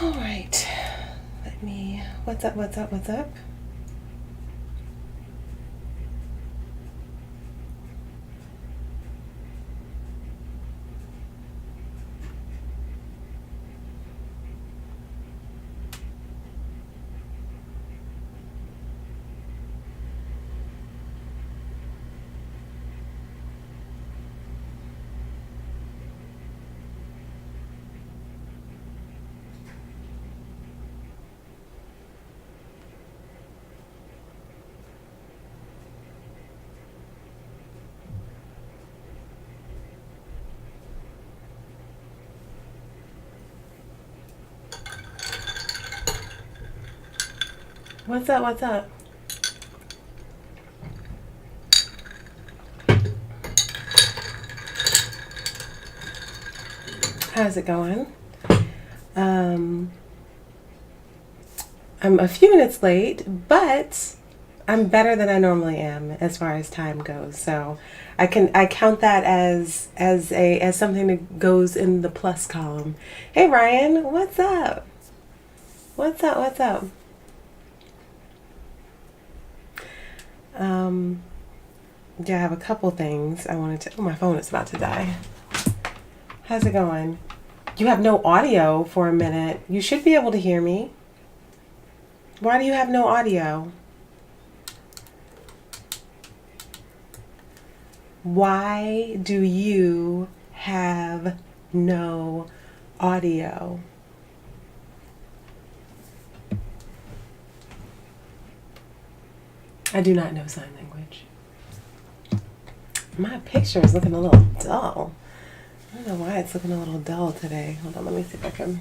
All right. What's up? What's up? How's it going? I'm a few minutes late, but I'm better than I normally am as far as time goes. So I count that as something that goes in the plus column. Hey Ryan, what's up? What's up? Yeah, I have a couple things I wanted to. Oh, my phone is about to die. How's it going? You have no audio for a minute. You should be able to hear me. Why do you have no audio? Why do you have no audio? I do not know sign language. My picture is looking a little dull. I don't know why it's looking a little dull today. Hold on, let me see if I can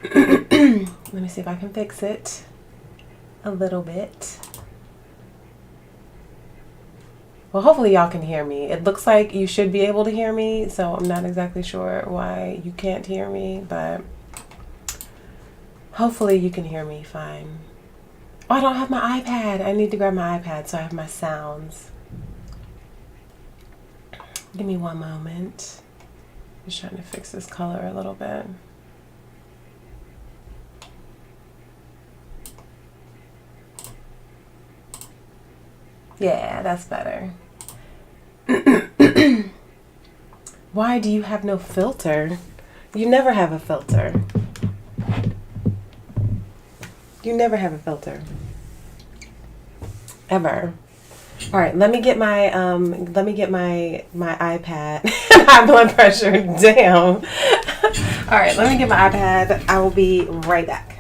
let me see if I can fix it a little bit. Well, hopefully y'all can hear me. It looks like you should be able to hear me, so I'm not exactly sure why you can't hear me, but hopefully you can hear me fine. Oh, I don't have my iPad. I need to grab my iPad so I have my sounds. Give me one moment. Just trying to fix this color a little bit. Yeah, that's better. Why do you have no filter? You never have a filter. You never have a filter. Ever. All right, let me get my iPad. High blood pressure down. All right, let me get my iPad. I will be right back.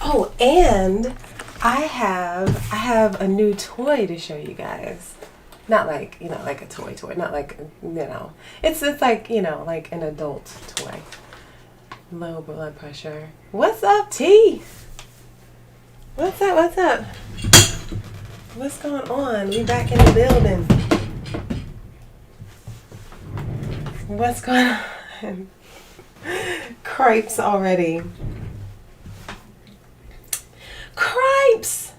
Oh, and I have a new toy to show you guys. Not like, like a toy. Not like, It's like, like an adult toy. Low blood pressure. What's up, T? What's up? What's going on? We back in the building. What's going on? Crepes already. Crepes.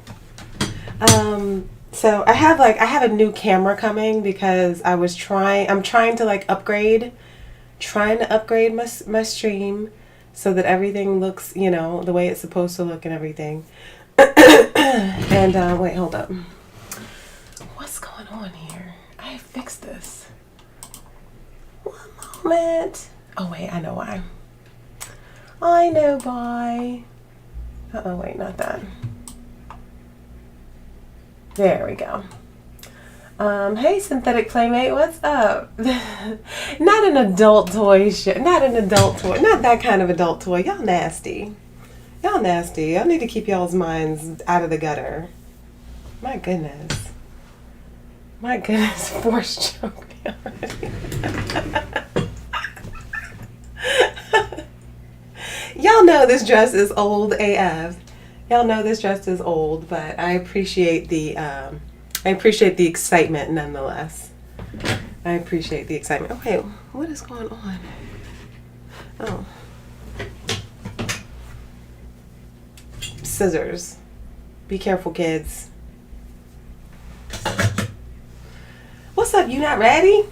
So I have a new camera coming because I'm trying to upgrade my stream so that everything looks, the way it's supposed to look and everything. And wait, hold up. What's going on here? I fixed this. One moment. Oh wait, I know why. I know why. Uh-oh, wait, not that. There we go. Hey, Synthetic Playmate, what's up? Not an adult toy shit. Not an adult toy. Not that kind of adult toy. Y'all nasty. Y'all nasty. Y'all need to keep y'all's minds out of the gutter. My goodness. Force choke me already. Y'all know this dress is old AF. Y'all know this dress is old, but I appreciate the excitement nonetheless. I appreciate the excitement. Okay, what is going on? Oh. Scissors. Be careful, kids. What's up? You not ready?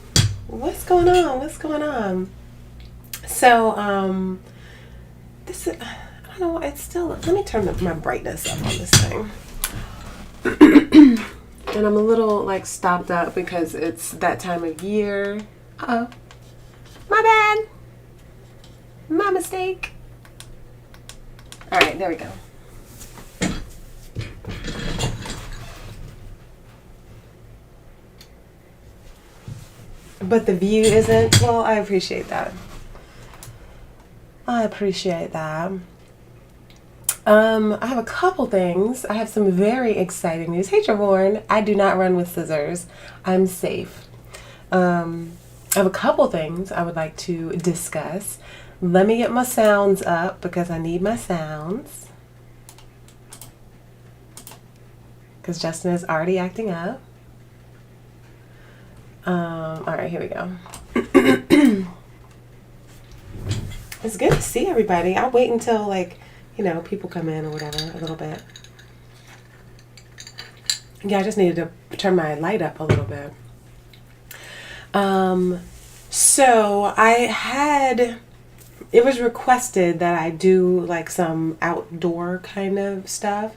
What's going on? What's going on? So, this is, I don't know, it's still, let me turn my brightness up on this thing. And I'm a little like stopped up because it's that time of year. Uh-oh. My bad. My mistake. All right, there we go. But the view isn't, well, I appreciate that. I appreciate that. I have a couple things. I have some very exciting news. Hey, Trevorn, I do not run with scissors. I'm safe. I have a couple things I would like to discuss. Let me get my sounds up because I need my sounds. Because Justin is already acting up. All right, here we go. It's good to see everybody. I'll wait until, like, you know, people come in or whatever a little bit. Yeah, I just needed to turn my light up a little bit. So it was requested that I do like some outdoor kind of stuff.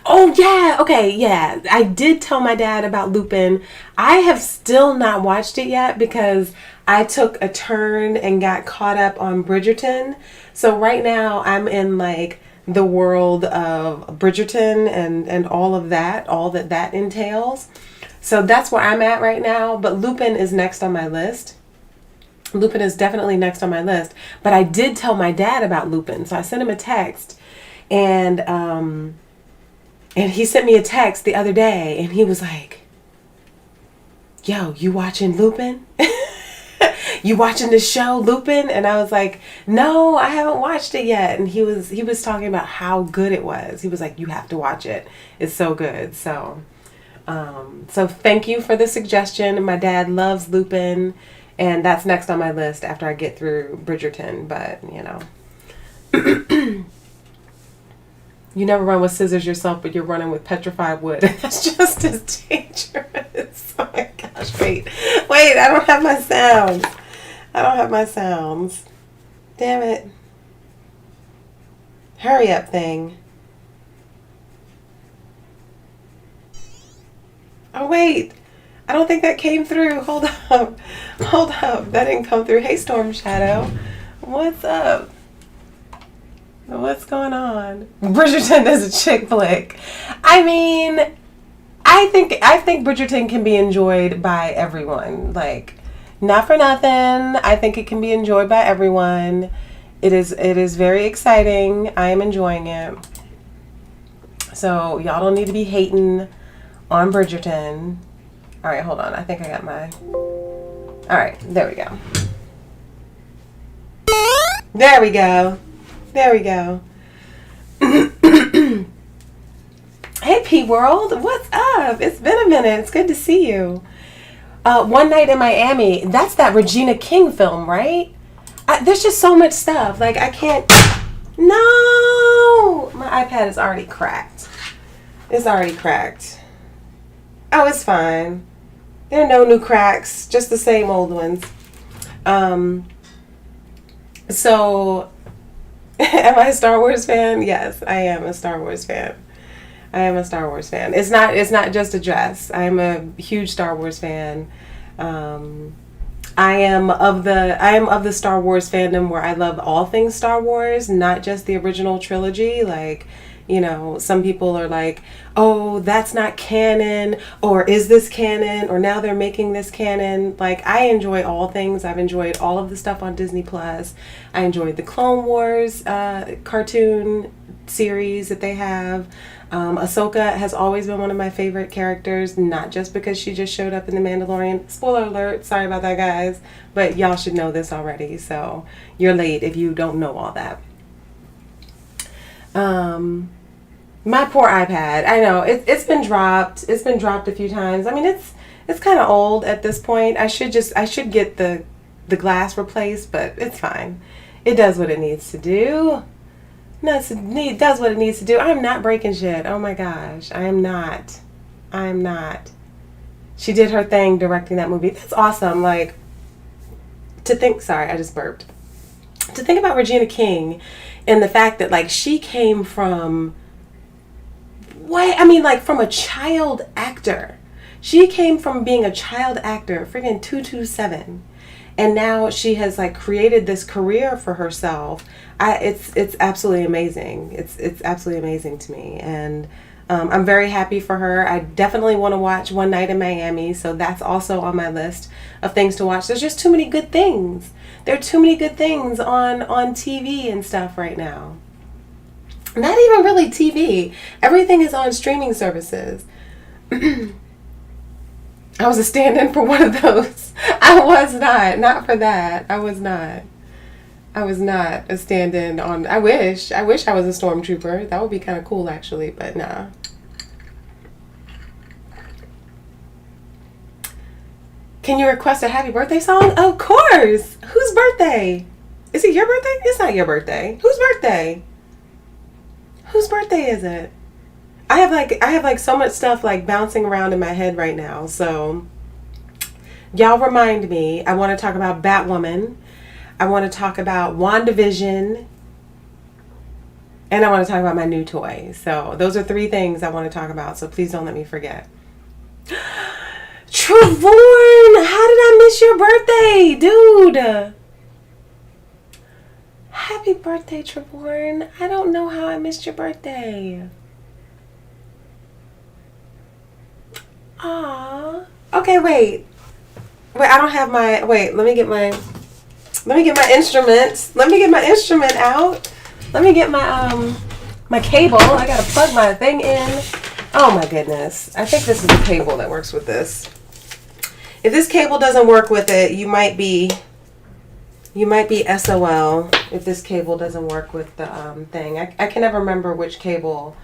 Oh yeah, okay, yeah. I did tell my dad about Lupin. I have still not watched it yet because I took a turn and got caught up on Bridgerton. So right now I'm in like the world of Bridgerton and all of that, all that entails. So that's where I'm at right now, but Lupin is next on my list. Lupin is definitely next on my list, but I did tell my dad about Lupin. So I sent him a text and he sent me a text the other day and he was like, yo, you watching Lupin? You watching this show, Lupin? And I was like, no, I haven't watched it yet. And he was talking about how good it was. He was like, you have to watch it. It's so good. So thank you for the suggestion. My dad loves Lupin and that's next on my list after I get through Bridgerton, but you know. You never run with scissors yourself, but you're running with petrified wood. That's just as dangerous. Oh my gosh, wait, I don't have my sounds. Damn it. Hurry up thing. Oh wait, I don't think that came through. Hold up. That didn't come through. Hey, Storm Shadow. What's up? What's going on? Bridgerton is a chick flick. I mean, I think Bridgerton can be enjoyed by everyone. Like, not for nothing. I think it can be enjoyed by everyone. It is very exciting. I am enjoying it. So y'all don't need to be hating on Bridgerton. All right, hold on. I think I got my. All right, there we go. There we go. Hey, P World, what's up? It's been a minute. It's good to see you. One Night in Miami. That's that Regina King film, right? There's just so much stuff. Like, I can't. No! My iPad is already cracked. It's already cracked. Oh, it's fine. There are no new cracks, just the same old ones. So, am I a Star Wars fan? Yes, I am a Star Wars fan. It's not just a dress. I am a huge Star Wars fan. I am of the Star Wars fandom where I love all things Star Wars, not just the original trilogy. Like, you know, some people are like, oh, that's not canon, or is this canon, or now they're making this canon. Like, I enjoy all things. I've enjoyed all of the stuff on Disney Plus. I enjoyed the Clone Wars cartoon series that they have. Ahsoka has always been one of my favorite characters, not just because she just showed up in The Mandalorian. Spoiler alert, sorry about that, guys, but y'all should know this already, so you're late if you don't know all that. My poor iPad. I know it's been dropped. It's been dropped a few times. I mean, it's kind of old at this point. I should get the glass replaced, but it's fine. It does what it needs to do. No, it does what it needs to do. I'm not breaking shit. Oh my gosh, I am not. I am not. She did her thing directing that movie. That's awesome. Like, to think. Sorry, I just burped. To think about Regina King, and the fact that like she came from. Like from a child actor. She came from being a child actor, freaking 227. And now she has like created this career for herself. It's absolutely amazing. It's absolutely amazing to me. And I'm very happy for her. I definitely want to watch One Night in Miami. So that's also on my list of things to watch. There's just too many good things. There are too many good things on TV and stuff right now. Not even really TV. Everything is on streaming services. I was a stand-in for one of those. I was not. Not for that. I was not. I was not a stand-in on... I wish I was a stormtrooper. That would be kind of cool, actually, but nah. Can you request a happy birthday song? Of course! Whose birthday? Is it your birthday? It's not your birthday. Whose birthday? Whose birthday is it? I have like so much stuff like bouncing around in my head right now. So y'all remind me. I want to talk about Batwoman. I want to talk about WandaVision. And I want to talk about my new toy. So those are 3 things I want to talk about. So please don't let me forget. Trevorn, how did I miss your birthday, dude? Happy birthday, Trevorn. I don't know how I missed your birthday. Aww. Okay, wait, I don't have my, let me get my instruments. Let me get my instrument out. Let me get my, my cable. I gotta plug my thing in. Oh my goodness. I think this is the cable that works with this. If this cable doesn't work with it, you might be SOL if this cable doesn't work with the thing. I can never remember which cable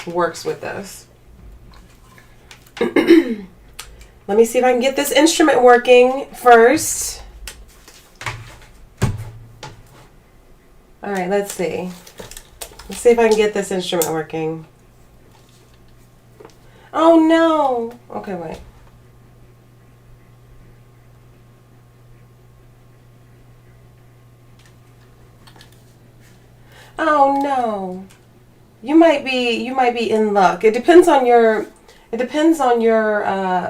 works with this. Let me see if I can get this instrument working first. All right, let's see. Let's see if I can get this instrument working. Oh no. Okay, wait. Oh no. You might be in luck. It depends on your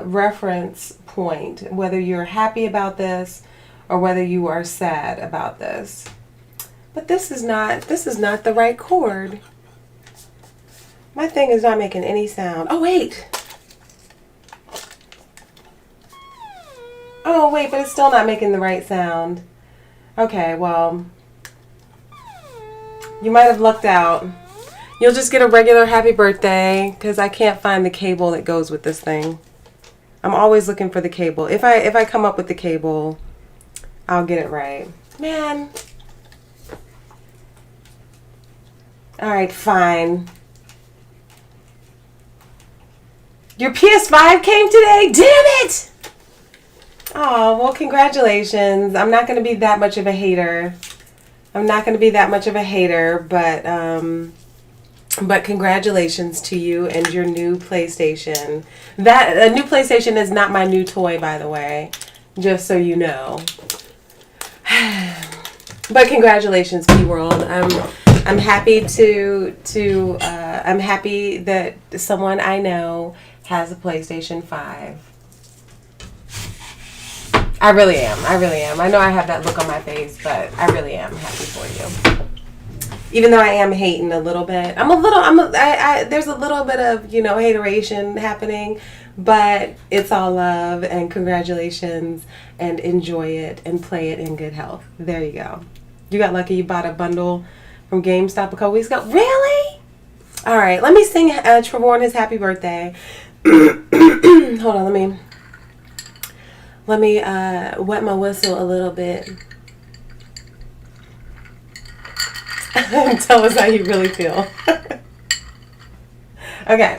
reference point, whether you're happy about this or whether you are sad about this. But this is not the right chord. My thing is not making any sound. Oh wait. Oh wait, but it's still not making the right sound. Okay, well, you might have lucked out. You'll just get a regular happy birthday because I can't find the cable that goes with this thing. I'm always looking for the cable. If I come up with the cable, I'll get it right. Man. All right, fine. Your PS5 came today? Damn it! Oh, well, congratulations. I'm not going to be that much of a hater. But congratulations to you and your new PlayStation. A new PlayStation is not my new toy, by the way, just so you know. But congratulations, P-World. I'm happy I'm happy that someone I know has a PlayStation 5. I really am. I know I have that look on my face, but I really am happy for you. Even though I am hating a little bit. There's a little bit of, hateration happening, but it's all love and congratulations and enjoy it and play it in good health. There you go. You got lucky you bought a bundle from GameStop a couple weeks ago. Really? All right, let me sing Trevorn his happy birthday. Hold on, let me wet my whistle a little bit. Tell us how you really feel. Okay.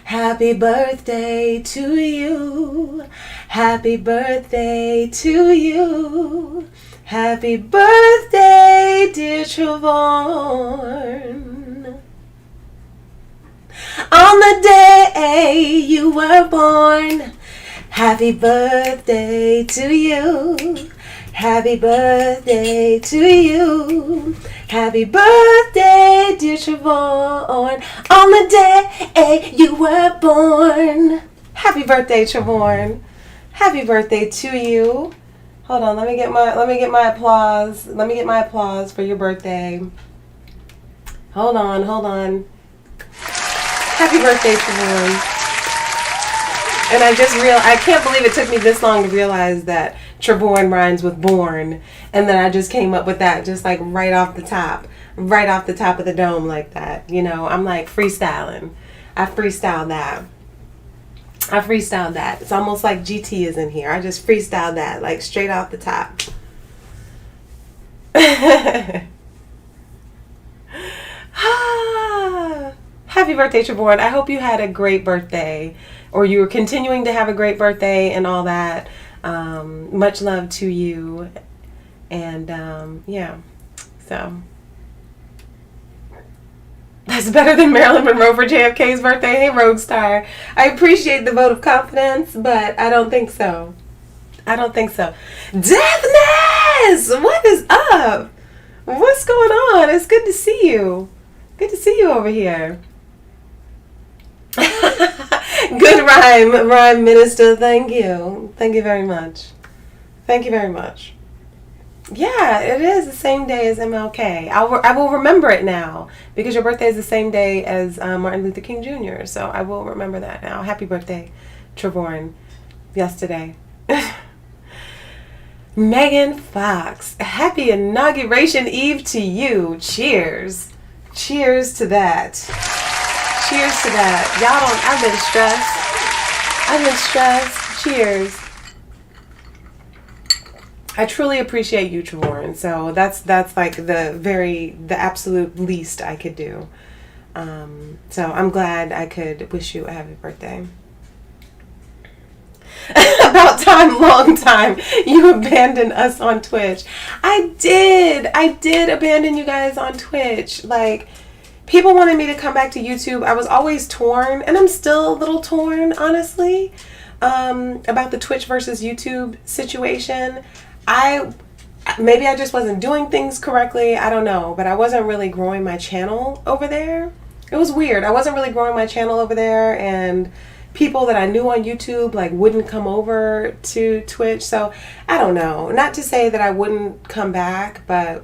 Happy birthday to you. Happy birthday to you. Happy birthday, dear Trevon. On the day you were born. Happy birthday to you. Happy birthday to you. Happy birthday, dear Trevon. On the day you were born. Happy birthday, Trevon. Happy birthday to you. Hold on, let me get my applause. Let me get my applause for your birthday. Hold on. Happy birthday, Trevon. And I can't believe it took me this long to realize that Trevon rhymes with born, and then I just came up with that just like right off the top of the dome like that. You know, I'm like freestyling. I freestyled that. It's almost like GT is in here. I just freestyled that like straight off the top. Happy birthday, Trevon. I hope you had a great birthday, or you were continuing to have a great birthday and all that. Much love to you. And yeah, so that's better than Marilyn Monroe for JFK's birthday. Hey, Rogue Star. I appreciate the vote of confidence, but I don't think so. Deathness! What is up? What's going on? It's good to see you. Good to see you over here. Good rhyme minister. Thank you very much. Yeah, it is the same day as MLK. I will remember it now because your birthday is the same day as Martin Luther King Jr. So I will remember that now. Happy birthday, Trevon. Yesterday. Megan Fox. Happy Inauguration Eve to you. Cheers. Cheers to that. Cheers to that. Y'all don't, I've been stressed. Cheers. I truly appreciate you, Trevon. So that's like the absolute least I could do. So I'm glad I could wish you a happy birthday. About time, long time, you abandoned us on Twitch. I did abandon you guys on Twitch. Like, people wanted me to come back to YouTube. I was always torn, and I'm still a little torn, honestly, about the Twitch versus YouTube situation. Maybe I just wasn't doing things correctly. I don't know, but I wasn't really growing my channel over there. It was weird. I wasn't really growing my channel over there, and people that I knew on YouTube like wouldn't come over to Twitch. So I don't know. Not to say that I wouldn't come back, but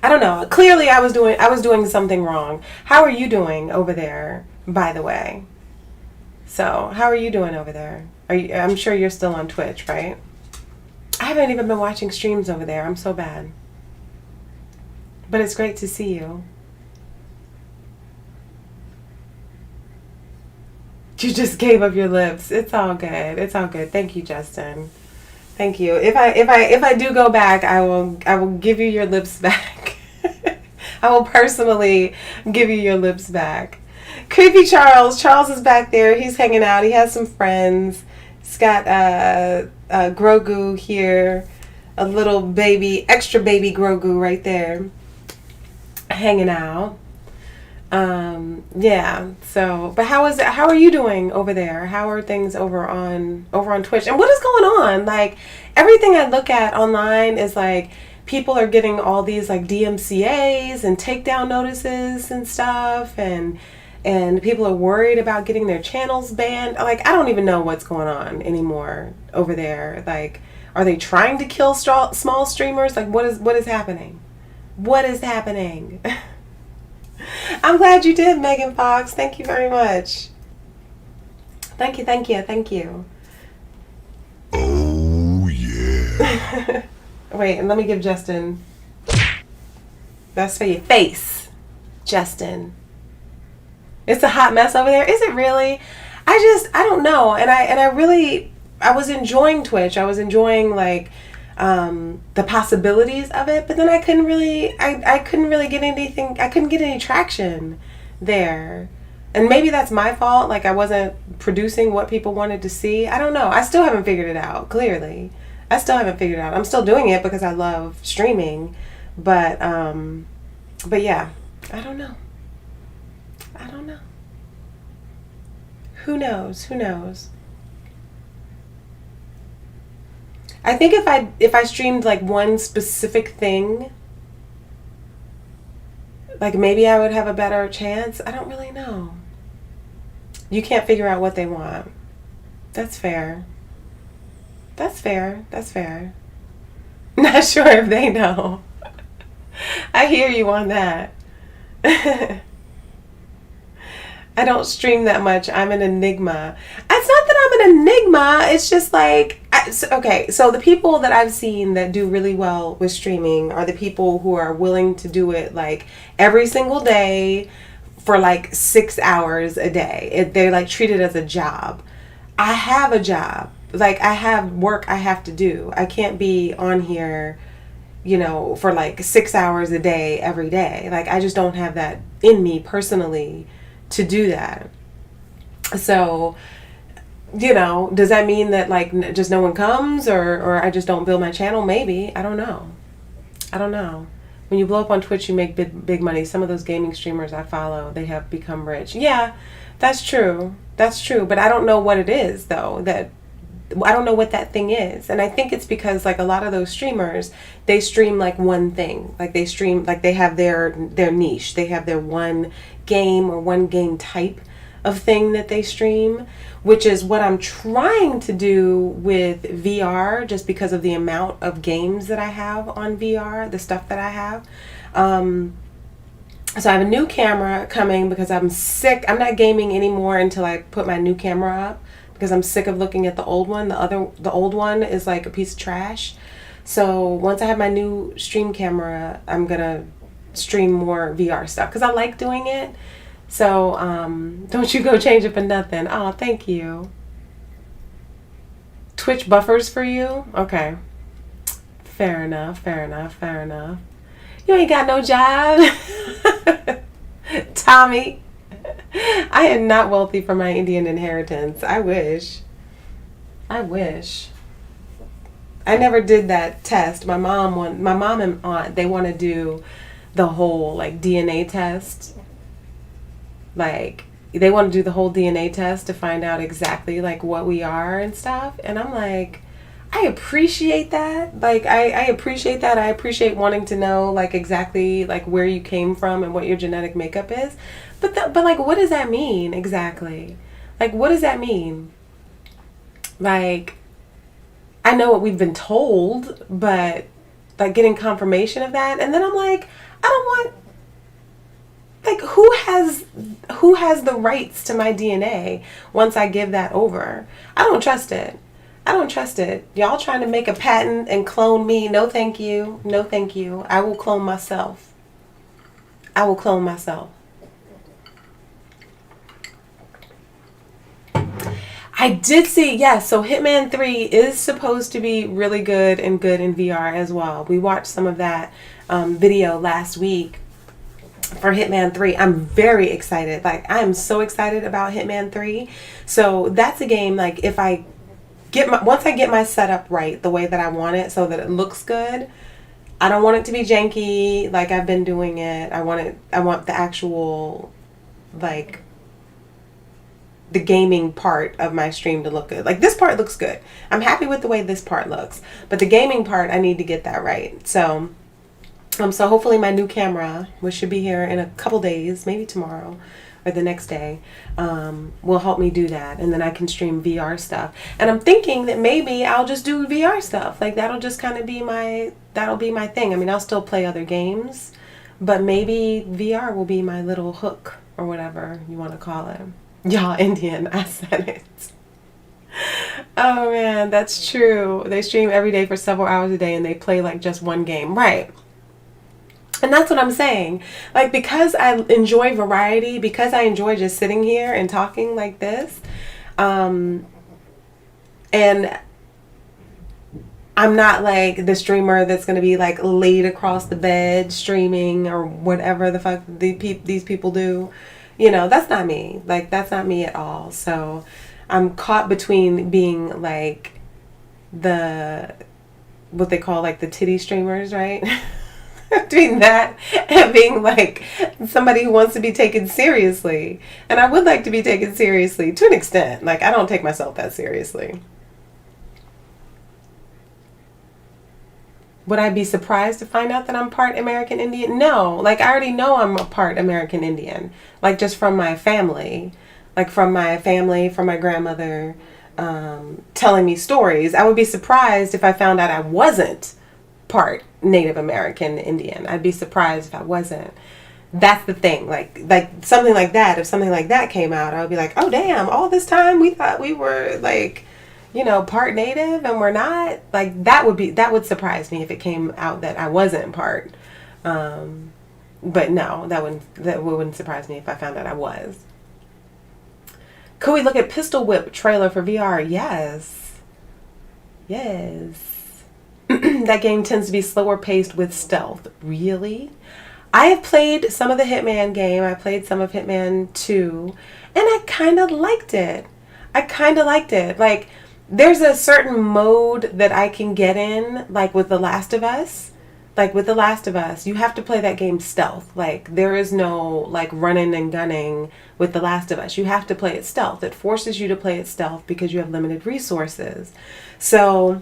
I don't know. Clearly I was doing something wrong. How are you doing over there, by the way? So how are you doing over there? I'm sure you're still on Twitch, right? I haven't even been watching streams over there. I'm so bad. But it's great to see you. You just gave up your lips. It's all good. It's all good. Thank you, Justin. Thank you. If I do go back, I will give you your lips back. I will personally give you your lips back. Creepy Charles. Charles is back there. He's hanging out. He has some friends. He's got Grogu here, a little baby, extra baby Grogu right there, hanging out. Yeah. So, but how are you doing over there? How are things over on Twitch? And what is going on? Like, everything I look at online is like people are getting all these like DMCAs and takedown notices and stuff, and people are worried about getting their channels banned. Like, I don't even know what's going on anymore over there. Like, are they trying to kill small streamers? Like, what is happening? What is happening? I'm glad you did, Megan Fox. Thank you very much. Thank you. Oh, yeah. Wait, and let me give Justin. That's for your face, Justin. It's a hot mess over there. Is it really? I don't know. And I really, enjoying Twitch. I was enjoying like the possibilities of it, but then I couldn't really get anything. I couldn't get any traction there. And maybe that's my fault. Like I wasn't producing what people wanted to see. I don't know. I still haven't figured it out. Clearly, I still haven't figured it out. I'm still doing it because I love streaming, but yeah, I don't know. I don't know. Who knows? Who knows? I think if I streamed like one specific thing, like maybe I would have a better chance. I don't really know. You can't figure out what they want. That's fair. That's fair. That's fair. Not sure if they know. I hear you on that. I don't stream that much. I'm an enigma. It's not that I'm an enigma. It's just like, okay, so the people that I've seen that do really well with streaming are the people who are willing to do it like every single day for like 6 hours a day. They like treat it as a job. I have a job. Like I have work I have to do. I can't be on here, you know, for like 6 hours a day every day. Like I just don't have that in me personally to do that. So, you know, does that mean that like just no one comes or I just don't build my channel? Maybe. I don't know. I don't know. When you blow up on Twitch, you make big money. Some of those gaming streamers I follow, they have become rich. Yeah, that's true. That's true. But I don't know what it is though. I don't know what that thing is. And I think it's because like a lot of those streamers, they stream like one thing. Like they stream, like they have their niche. They have their one game or one game type of thing that they stream, which is what I'm trying to do with VR, just because of the amount of games that I have on VR, the stuff that I have. So I have a new camera coming because I'm sick. I'm not gaming anymore until I put my new camera up, because I'm sick of looking at the old one. The old one is like a piece of trash. So once I have my new stream camera, I'm gonna stream more VR stuff because I like doing it. So don't you go change it for nothing. Oh, thank you. Twitch buffers for you? Okay. Fair enough, fair enough, fair enough. You ain't got no job. Tommy. I am not wealthy from my Indian inheritance. I wish. I wish. I never did that test. My mom and aunt, they want to do the whole like DNA test. Like they want to do the whole DNA test to find out exactly like what we are and stuff. And I'm like, I appreciate that. Like I appreciate that. I appreciate wanting to know like exactly like where you came from and what your genetic makeup is. But like, what does that mean exactly? Like, what does that mean? Like, I know what we've been told, but like getting confirmation of that. And then I'm like, I don't want, like, who has the rights to my DNA once I give that over? I don't trust it. I don't trust it. Y'all trying to make a patent and clone me? No, thank you. No, thank you. I will clone myself. I will clone myself. I did see, yes, so Hitman 3 is supposed to be really good in VR as well. We watched some of that video last week for Hitman 3. I'm very excited. Like, I am so excited about Hitman 3. So that's a game, like, if I once I get my setup right, the way that I want it so that it looks good, I don't want it to be janky like I've been doing it. I want the actual, like, the gaming part of my stream to look good. Like this part looks good. I'm happy with the way this part looks, but the gaming part, I need to get that right. So hopefully my new camera, which should be here in a couple days, maybe tomorrow or the next day, will help me do that. And then I can stream VR stuff. And I'm thinking that maybe I'll just do VR stuff. Like that'll just kind of be that'll be my thing. I mean, I'll still play other games, but maybe VR will be my little hook or whatever you want to call it. Y'all Indian, I said it. Oh man, that's true. They stream every day for several hours a day and they play like just one game. Right. And that's what I'm saying. Like, because I enjoy variety, because I enjoy just sitting here and talking like this, and And I'm not like the streamer that's going to be like laid across the bed streaming or whatever the fuck these people do. You know, that's not me. Like, that's not me at all. So I'm caught between being like what they call like the titty streamers, right? Between that and being like somebody who wants to be taken seriously. And I would like to be taken seriously to an extent. Like, I don't take myself that seriously. Would I be surprised to find out that I'm part American Indian? No. Like, I already know I'm a part American Indian. Like, just from my family. Like, from my grandmother telling me stories. I would be surprised if I found out I wasn't part Native American Indian. I'd be surprised if I wasn't. That's the thing. Like something like that. If something like that came out, I would be like, oh, damn, all this time we thought we were, like, you know, part Native and we're not. Like, that would surprise me if it came out that I wasn't part. But no, that wouldn't surprise me if I found out I was. Could we look at Pistol Whip trailer for VR? Yes. That game tends to be slower paced with stealth. Really? I have played some of the Hitman game. I played some of Hitman 2, and I kind of liked it. Like, there's a certain mode that I can get in, like with The Last of Us. You have to play that game stealth. Like, there is no, like, running and gunning with The Last of Us. You have to play it stealth. It forces you to play it stealth because you have limited resources. So,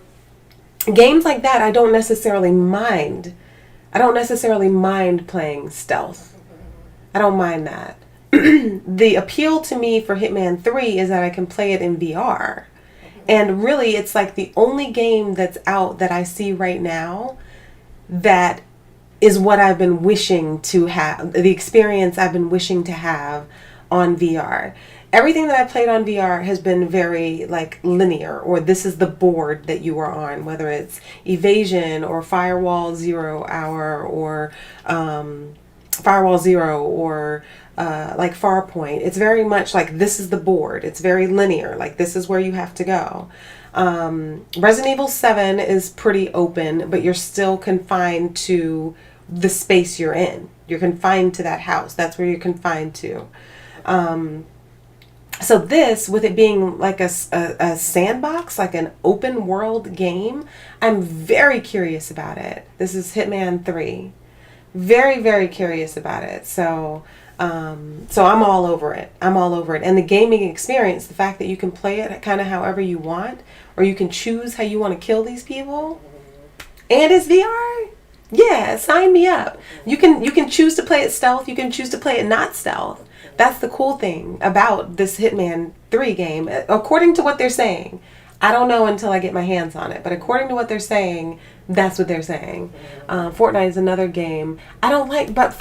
games like that, I don't necessarily mind. Playing stealth. I don't mind that. The appeal to me for Hitman 3 is that I can play it in VR. And really, it's like the only game that's out that I see right now that is what I've been wishing to have, the experience I've been wishing to have on VR. Everything that I played on VR has been very, like, linear, or this is the board that you are on, whether it's Evasion or Firewall Zero Hour or Firewall Zero or like Farpoint. It's very much like this is the board. It's very linear, like this is where you have to go. Resident Evil 7 is pretty open, but you're still confined to the space you're in. You're confined to that house. That's where you're confined to. So this, with it being like a sandbox, like an open world game, I'm very curious about it. This is Hitman 3. Very, very curious about it. So I'm all over it. And the gaming experience, the fact that you can play it kind of however you want, or you can choose how you want to kill these people, and it's VR. Yeah, sign me up. You can choose to play it stealth. You can choose to play it not stealth. That's the cool thing about this Hitman 3 game, according to what they're saying. I don't know until I get my hands on it, but according to what they're saying, that's what they're saying. Fortnite is another game I don't like, but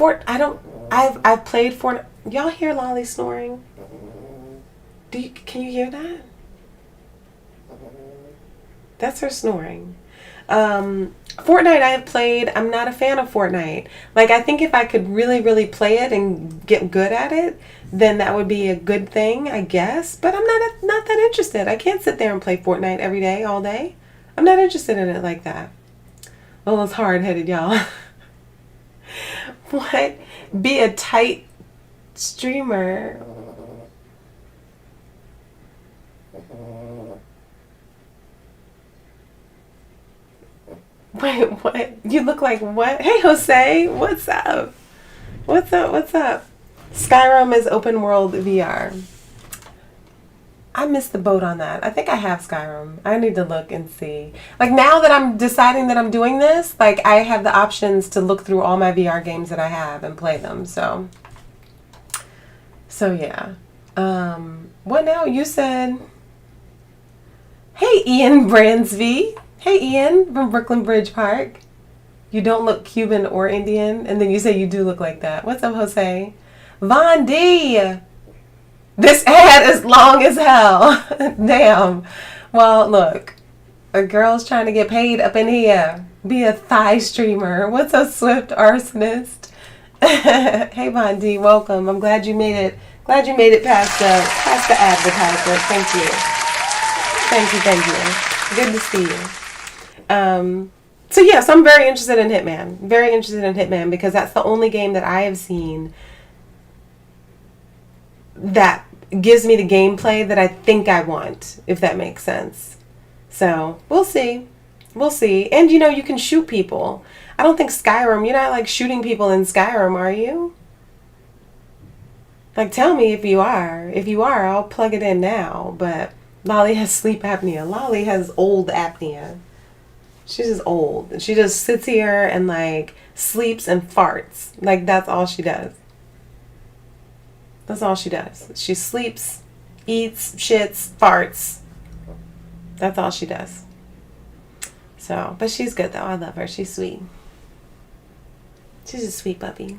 I've played Fortnite. Y'all hear Lolly snoring? Can you hear that? That's her snoring. Fortnite I have played. I'm not a fan of Fortnite. Like, I think if I could really, really play it and get good at it, then that would be a good thing, I guess. But I'm not that interested. I can't sit there and play Fortnite every day, all day. I'm not interested in it like that. Well, it's hard-headed, y'all. What? Be a tight streamer. Wait, what? You look like what? Hey, Jose, what's up? What's up? Skyrim is open world VR. I missed the boat on that. I think I have Skyrim. I need to look and see. Like, now that I'm deciding that I'm doing this, like, I have the options to look through all my VR games that I have and play them. So yeah. What now? You said, hey, Ian Bransby. Hey, Ian from Brooklyn Bridge Park. You don't look Cuban or Indian, and then you say you do look like that. What's up, Jose? Von D. This ad is long as hell. Damn. Well, look. A girl's trying to get paid up in here. Be a thigh streamer. What's up, Swift Arsonist? Hey, Von D. Welcome. I'm glad you made it. Glad you made it past the advertisement. Thank you. Thank you. Good to see you. So I'm very interested in Hitman. Very interested in Hitman because that's the only game that I have seen that gives me the gameplay that I think I want, if that makes sense. So, we'll see. We'll see. And, you can shoot people. I don't think Skyrim, you're not, like, shooting people in Skyrim, are you? Like, tell me if you are. If you are, I'll plug it in now. But Lolly has sleep apnea. Lolly has old apnea. She's just old. She just sits here and, like, sleeps and farts. Like, that's all she does. That's all she does. She sleeps, eats, shits, farts. That's all she does. So, but she's good though. I love her. She's sweet. She's a sweet puppy.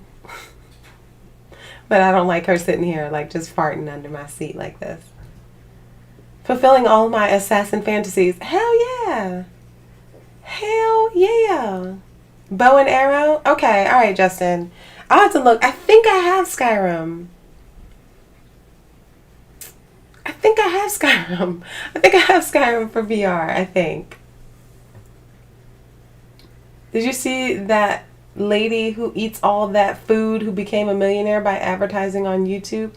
But I don't like her sitting here like just farting under my seat like this. Fulfilling all my assassin fantasies. Hell yeah. Hell yeah. Bow and arrow? Okay, alright, Justin. I'll have to look. I think I have Skyrim. I think I have Skyrim for VR, I think. Did you see that lady who eats all that food who became a millionaire by advertising on YouTube?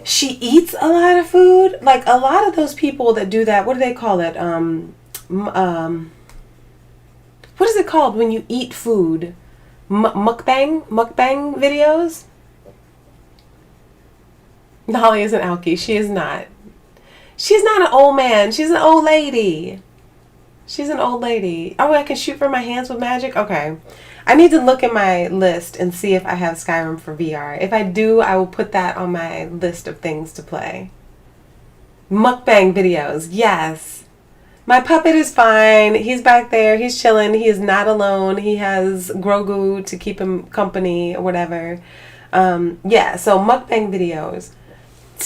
She eats a lot of food. Like a lot of those people that do that, what do they call it? What is it called when you eat food? Mukbang videos? Holly isn't Alki. She is not. She's not an old man. She's an old lady. She's an old lady. Oh, I can shoot from my hands with magic? Okay. I need to look in my list and see if I have Skyrim for VR. If I do, I will put that on my list of things to play. Mukbang videos. Yes. My puppet is fine. He's back there. He's chilling. He is not alone. He has Grogu to keep him company or whatever. Yeah, so mukbang videos.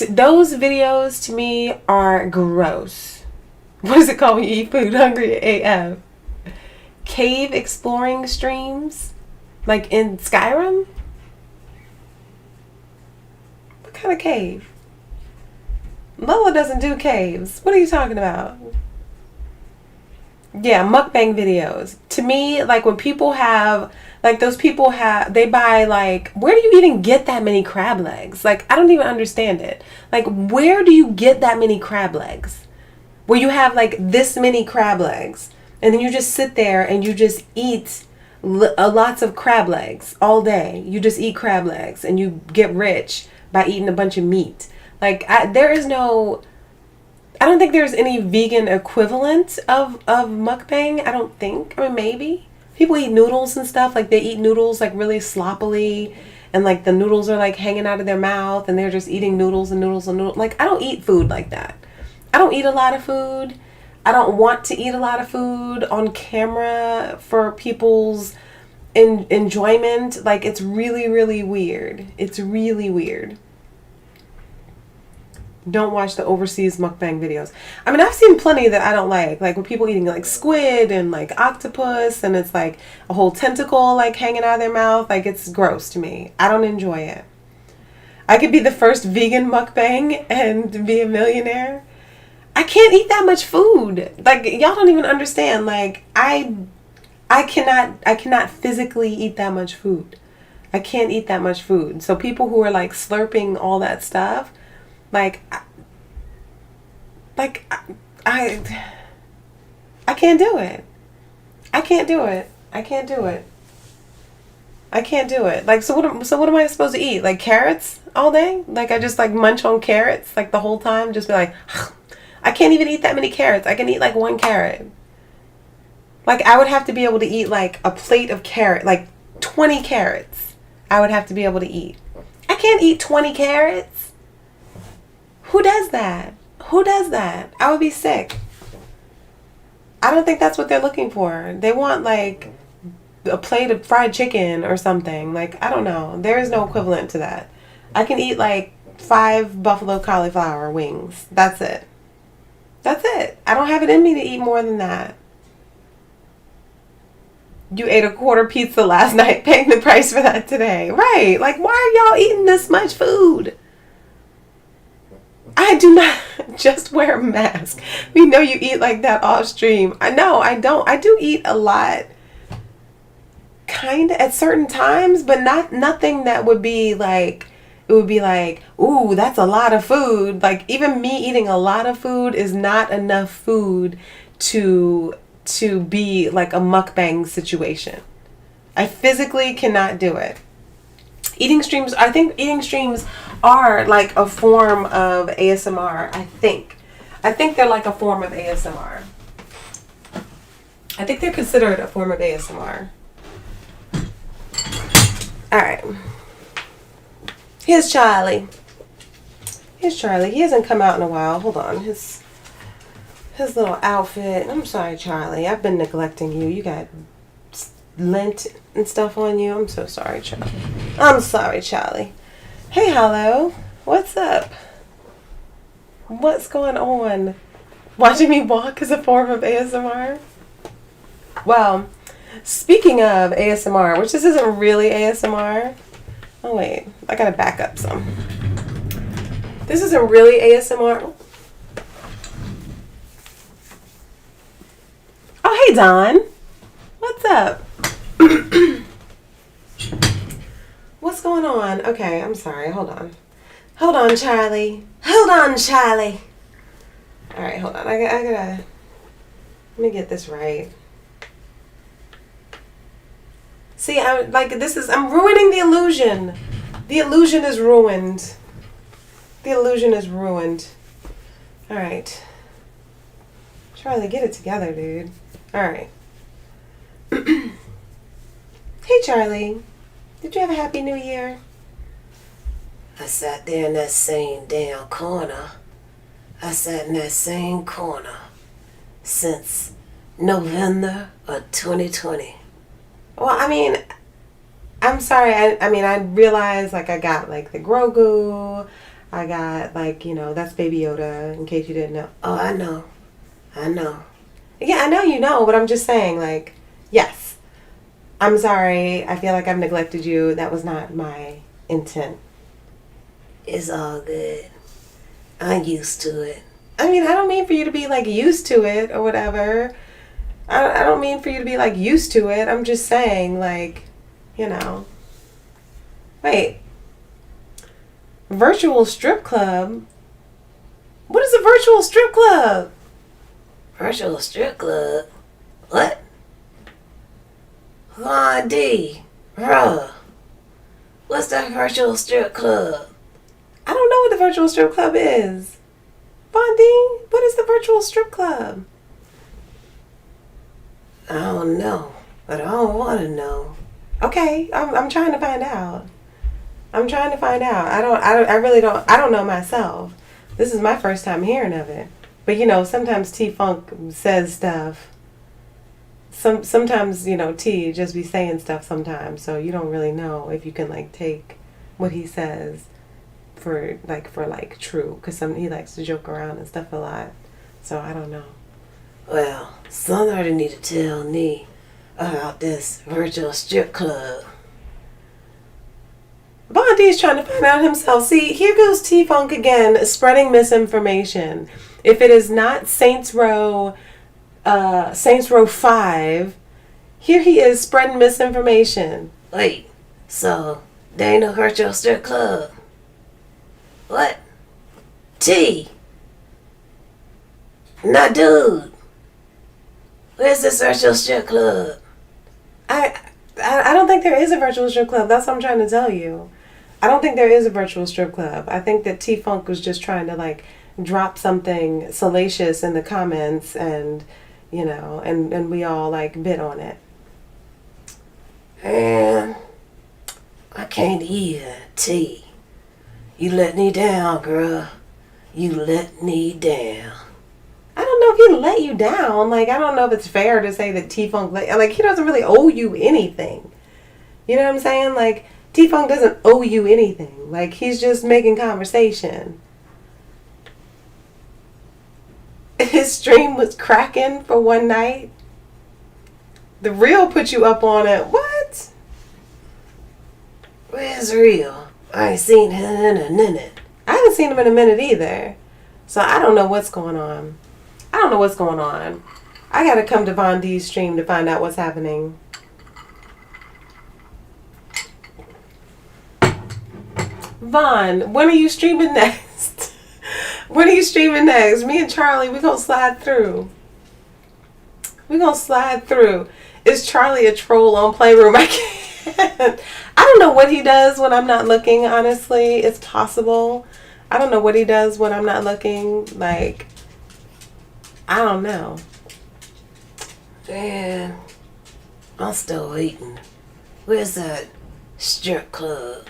Those videos to me are gross. What is it called when you eat food hungry AF? Cave exploring streams? Like in Skyrim? What kind of cave? Lola doesn't do caves. What are you talking about? Yeah, mukbang videos. To me, like when people have, like those people have, they buy like, where do you even get that many crab legs? Like, I don't even understand it. Like, where do you get that many crab legs? Where you have like this many crab legs and then you just sit there and you just eat lots of crab legs all day. You just eat crab legs and you get rich by eating a bunch of meat. Like, there is no... I don't think there's any vegan equivalent of mukbang. I don't think. I mean, maybe. People eat noodles and stuff. Like, they eat noodles, like, really sloppily. And, like, the noodles are, like, hanging out of their mouth. And they're just eating noodles and noodles and noodles. Like, I don't eat food like that. I don't eat a lot of food. I don't want to eat a lot of food on camera for people's enjoyment. Like, it's really, really weird. It's really weird. Don't watch the overseas mukbang videos. I mean, I've seen plenty that I don't like with people eating like squid and like octopus and it's like a whole tentacle like hanging out of their mouth. Like, it's gross to me. I don't enjoy it. I could be the first vegan mukbang and be a millionaire. I can't eat that much food. Like, y'all don't even understand. Like, I cannot physically eat that much food. I can't eat that much food. So people who are like slurping all that stuff, I can't do it. I can't do it. I can't do it. I can't do it. Like, so what am I supposed to eat? Like carrots all day? Like, I just like munch on carrots like the whole time? Just be like, I can't even eat that many carrots. I can eat like one carrot. Like, I would have to be able to eat like a plate of carrot, like 20 carrots. I would have to be able to eat. I can't eat 20 carrots. Who does that? Who does that? I would be sick. I don't think that's what they're looking for. They want like a plate of fried chicken or something. Like, I don't know. There is no equivalent to that. I can eat like 5 buffalo cauliflower wings. That's it. That's it. I don't have it in me to eat more than that. You ate a quarter pizza last night, paying the price for that today. Right. Like, why are y'all eating this much food? I I do not just wear a mask. We know you eat like that off stream. I know I don't. I do eat a lot, kind of at certain times, but nothing that would be like, it would be like, ooh, that's a lot of food. Like, even me eating a lot of food is not enough food to be like a mukbang situation. I physically cannot do it. I think eating streams are like a form of ASMR. I think they're like a form of ASMR. I think they're considered a form of ASMR. All right. Here's Charlie. He hasn't come out in a while. Hold on. His little outfit. I'm sorry, Charlie. I've been neglecting you. You got lint and stuff on you. I'm so sorry, Charlie. Hey, Hollow. What's up? What's going on? Watching me walk is a form of ASMR? Well, speaking of ASMR, which this isn't really ASMR. Oh, wait. I gotta back up some. This isn't really ASMR. Oh, hey, Don. What's up? What's going on? Okay, I'm sorry. Hold on, Charlie. All right, hold on. I gotta. Let me get this right. See, I'm ruining the illusion. The illusion is ruined. All right. Charlie, get it together, dude. All right. Hey, Charlie. Did you have a happy new year? I sat there in that same damn corner. Since November of 2020. Well, I mean, I'm sorry. I realized, like, I got, like, the Grogu. I got, like, that's Baby Yoda, in case you didn't know. Oh, I know. Yeah, I know you know, but I'm just saying, like, yes. I'm sorry. I feel like I've neglected you. That was not my intent. It's all good. I'm used to it. I mean, I don't mean for you to be, like, used to it or whatever. I don't mean for you to be, like, used to it. I'm just saying, like, Wait. Virtual strip club? What is a virtual strip club? Virtual strip club? What? D. Bruh. What's that virtual strip club? I don't know what the virtual strip club is. Bondi, what is the virtual strip club? I don't know, but I don't want to know. Okay, I'm trying to find out. I don't know myself. This is my first time hearing of it. But sometimes T-Funk says stuff. Sometimes, T just be saying stuff sometimes, so you don't really know if you can, like, take what he says for true, because he likes to joke around and stuff a lot, so I don't know. Well, somebody need to tell me about this virtual strip club. Bondi's trying to find out himself. See, here goes T-Funk again, spreading misinformation. If it is not Saints Row 5, here he is spreading misinformation. Wait, so there ain't no virtual strip club? What? T? Nah, dude. Where's this virtual strip club? I don't think there is a virtual strip club. That's what I'm trying to tell you. I don't think there is a virtual strip club. I think that T-Funk was just trying to, like, drop something salacious in the comments and, and we all, like, bit on it. Man, I can't hear, T. You let me down, girl. You let me down. I don't know if he let you down. Like, I don't know if it's fair to say that T-Funk, he doesn't really owe you anything. You know what I'm saying? Like, T-Funk doesn't owe you anything. Like, he's just making conversation. His stream was cracking for one night. The Real put you up on it. What? Where's Real? I ain't seen him in a minute. I haven't seen him in a minute either. So I don't know what's going on. I don't know what's going on. I gotta come to Von D's stream to find out what's happening. Von, when are you streaming next? When are you streaming next? Me and Charlie, we gonna slide through. We gonna slide through. Is Charlie a troll on Playroom? I can't. I don't know what he does when I'm not looking, honestly. It's possible. I don't know what he does when I'm not looking. Like, I don't know. Man, I'm still waiting. Where's that strip club?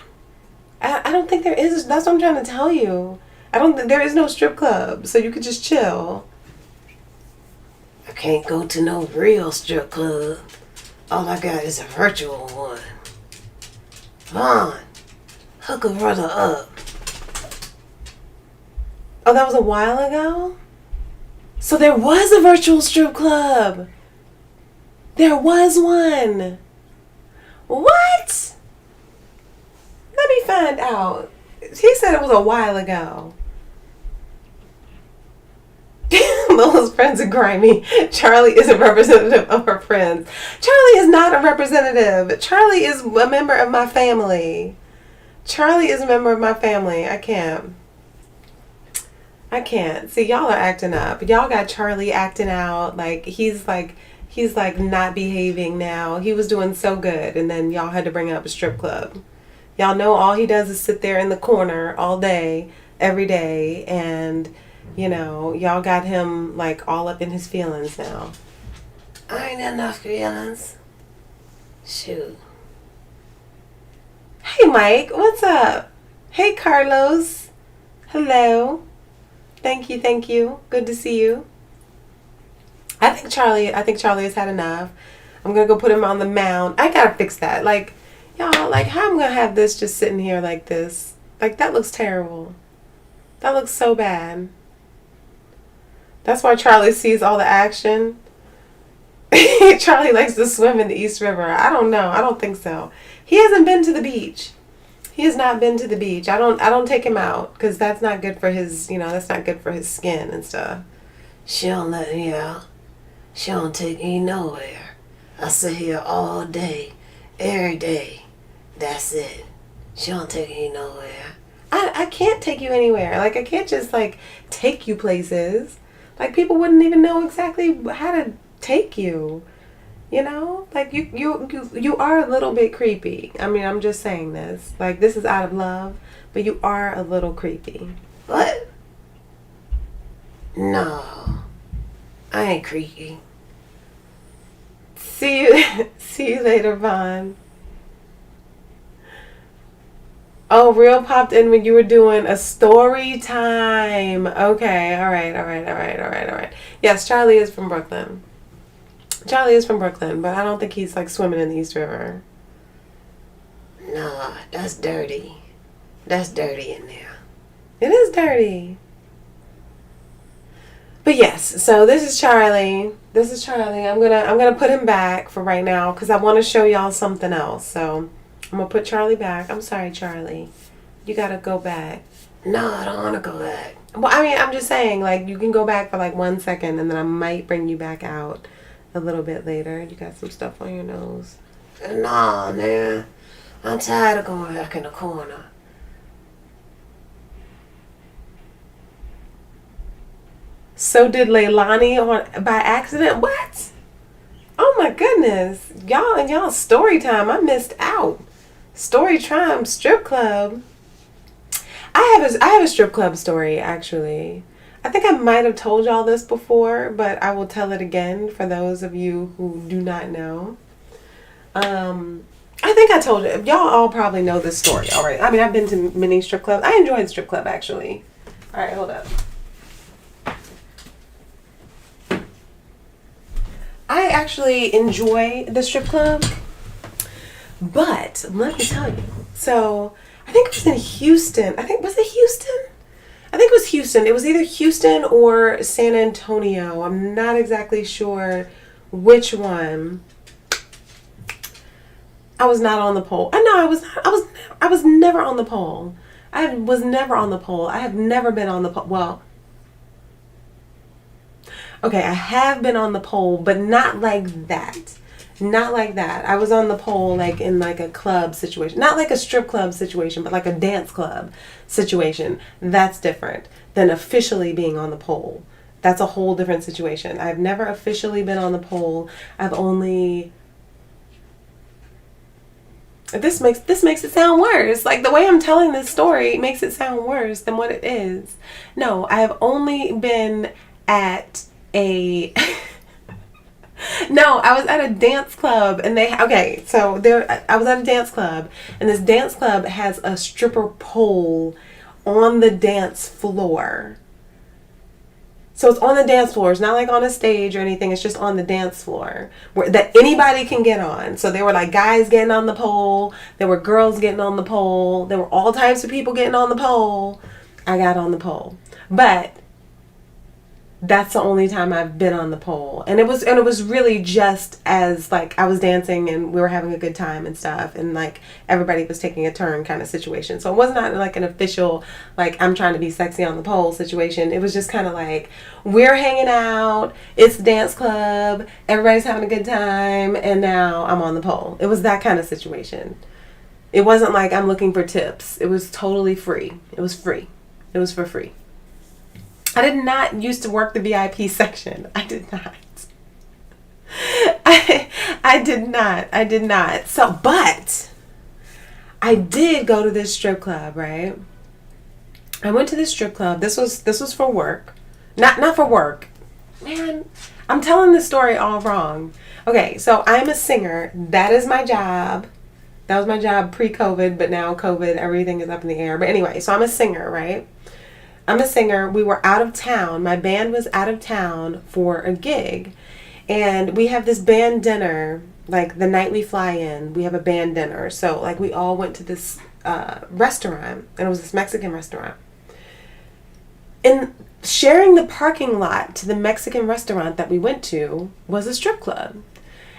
I don't think there is. That's what I'm trying to tell you. I don't think there is no strip club, so you could just chill. I can't go to no real strip club. All I got is a virtual one. Vaughn, hook a brother up. Oh, that was a while ago? So there was a virtual strip club. There was one. What? Let me find out. He said it was a while ago. Lola's friends are grimy. Charlie is a representative of her friends. Charlie is not a representative. Charlie is a member of my family. Charlie is a member of my family. I can't. See, y'all are acting up. Y'all got Charlie acting out. He's not behaving now. He was doing so good, and then y'all had to bring up a strip club. Y'all know all he does is sit there in the corner all day, every day, and y'all got him all up in his feelings now. I ain't enough feelings. Shoot. Hey Mike, what's up? Hey Carlos. Hello. Thank you. Good to see you. I think Charlie has had enough. I'm gonna go put him on the mound. I gotta fix that. Y'all, how I'm gonna have this just sitting here like this? That looks terrible. That looks so bad. That's why Charlie sees all the action. Charlie likes to swim in the East River. I don't know. I don't think so. He hasn't been to the beach. He has not been to the beach. I don't take him out because that's not good for his, that's not good for his skin and stuff. She don't let me out. She don't take me nowhere. I sit here all day, every day. That's it. She don't take me nowhere. I can't take you anywhere. I can't just take you places. People wouldn't even know exactly how to take you. You are a little bit creepy. I mean, I'm just saying this. This is out of love, but you are a little creepy. What? No. I ain't creepy. See you later, Vaughn. Oh, Real popped in when you were doing a story time. Okay, all right. Yes, Charlie is from Brooklyn. But I don't think he's swimming in the East River. No, that's dirty. That's dirty in there. It is dirty. But yes, so this is Charlie. I'm gonna put him back for right now because I want to show y'all something else. So I'm gonna put Charlie back. I'm sorry, Charlie. You gotta go back. No, I don't want to go back. Well, I mean, I'm just saying, you can go back for 1 second, and then I might bring you back out a little bit later. You got some stuff on your nose. No, man. I'm tired of going back in the corner. So did Leilani by accident? What? Oh my goodness. Y'all story time. I missed out. Story time strip club. I have a strip club story actually. I think I might have told y'all this before, but I will tell it again for those of you who do not know. I think I told you. Y'all all probably know this story already. I mean, I've been to many strip clubs. I enjoyed the strip club actually. All right, hold up. I actually enjoy the strip club, but let me tell you. So I think it was in Houston. Was it Houston? I think it was Houston. It was either Houston or San Antonio. I'm not exactly sure which one. I was not on the pole. I was never on the pole. I was never on the pole. I have never been on the pole. Well, Okay, I have been on the pole, but not like that. Not like that. I was on the pole like in like a club situation. Not like a strip club situation, but like a dance club situation. That's different than officially being on the pole. That's a whole different situation. I've never officially been on the pole. I've only this makes it sound worse. Like the way I'm telling this story makes it sound worse than what it is. No, I have only been at a no, I was at a dance club and I was at a dance club and this dance club has a stripper pole on the dance floor. So it's on the dance floor. It's not like on a stage or anything. It's just on the dance floor that anybody can get on. So there were like guys getting on the pole. There were girls getting on the pole. There were all types of people getting on the pole. I got on the pole. But that's the only time I've been on the pole. And it was really just as like I was dancing and we were having a good time and stuff, and like everybody was taking a turn kind of situation. So it was not like an official like I'm trying to be sexy on the pole situation. It was just kind of like we're hanging out, it's a dance club, everybody's having a good time, and now I'm on the pole. It was that kind of situation. It wasn't like I'm looking for tips. It was totally free. It was free. It was for free. I did not used to work the VIP section. I did not. I did not. So, but I did go to this strip club, right? I went to this strip club. This was for work. Not for work. Man, I'm telling this story all wrong. Okay, so I'm a singer. That is my job. That was my job pre-COVID, but now COVID, everything is up in the air. But anyway, so I'm a singer, right? I'm a singer. We were out of town. My band was out of town for a gig. And we have this band dinner, like the night we fly in, we have a band dinner. So like we all went to this restaurant, and it was this Mexican restaurant. And sharing the parking lot to the Mexican restaurant that we went to was a strip club.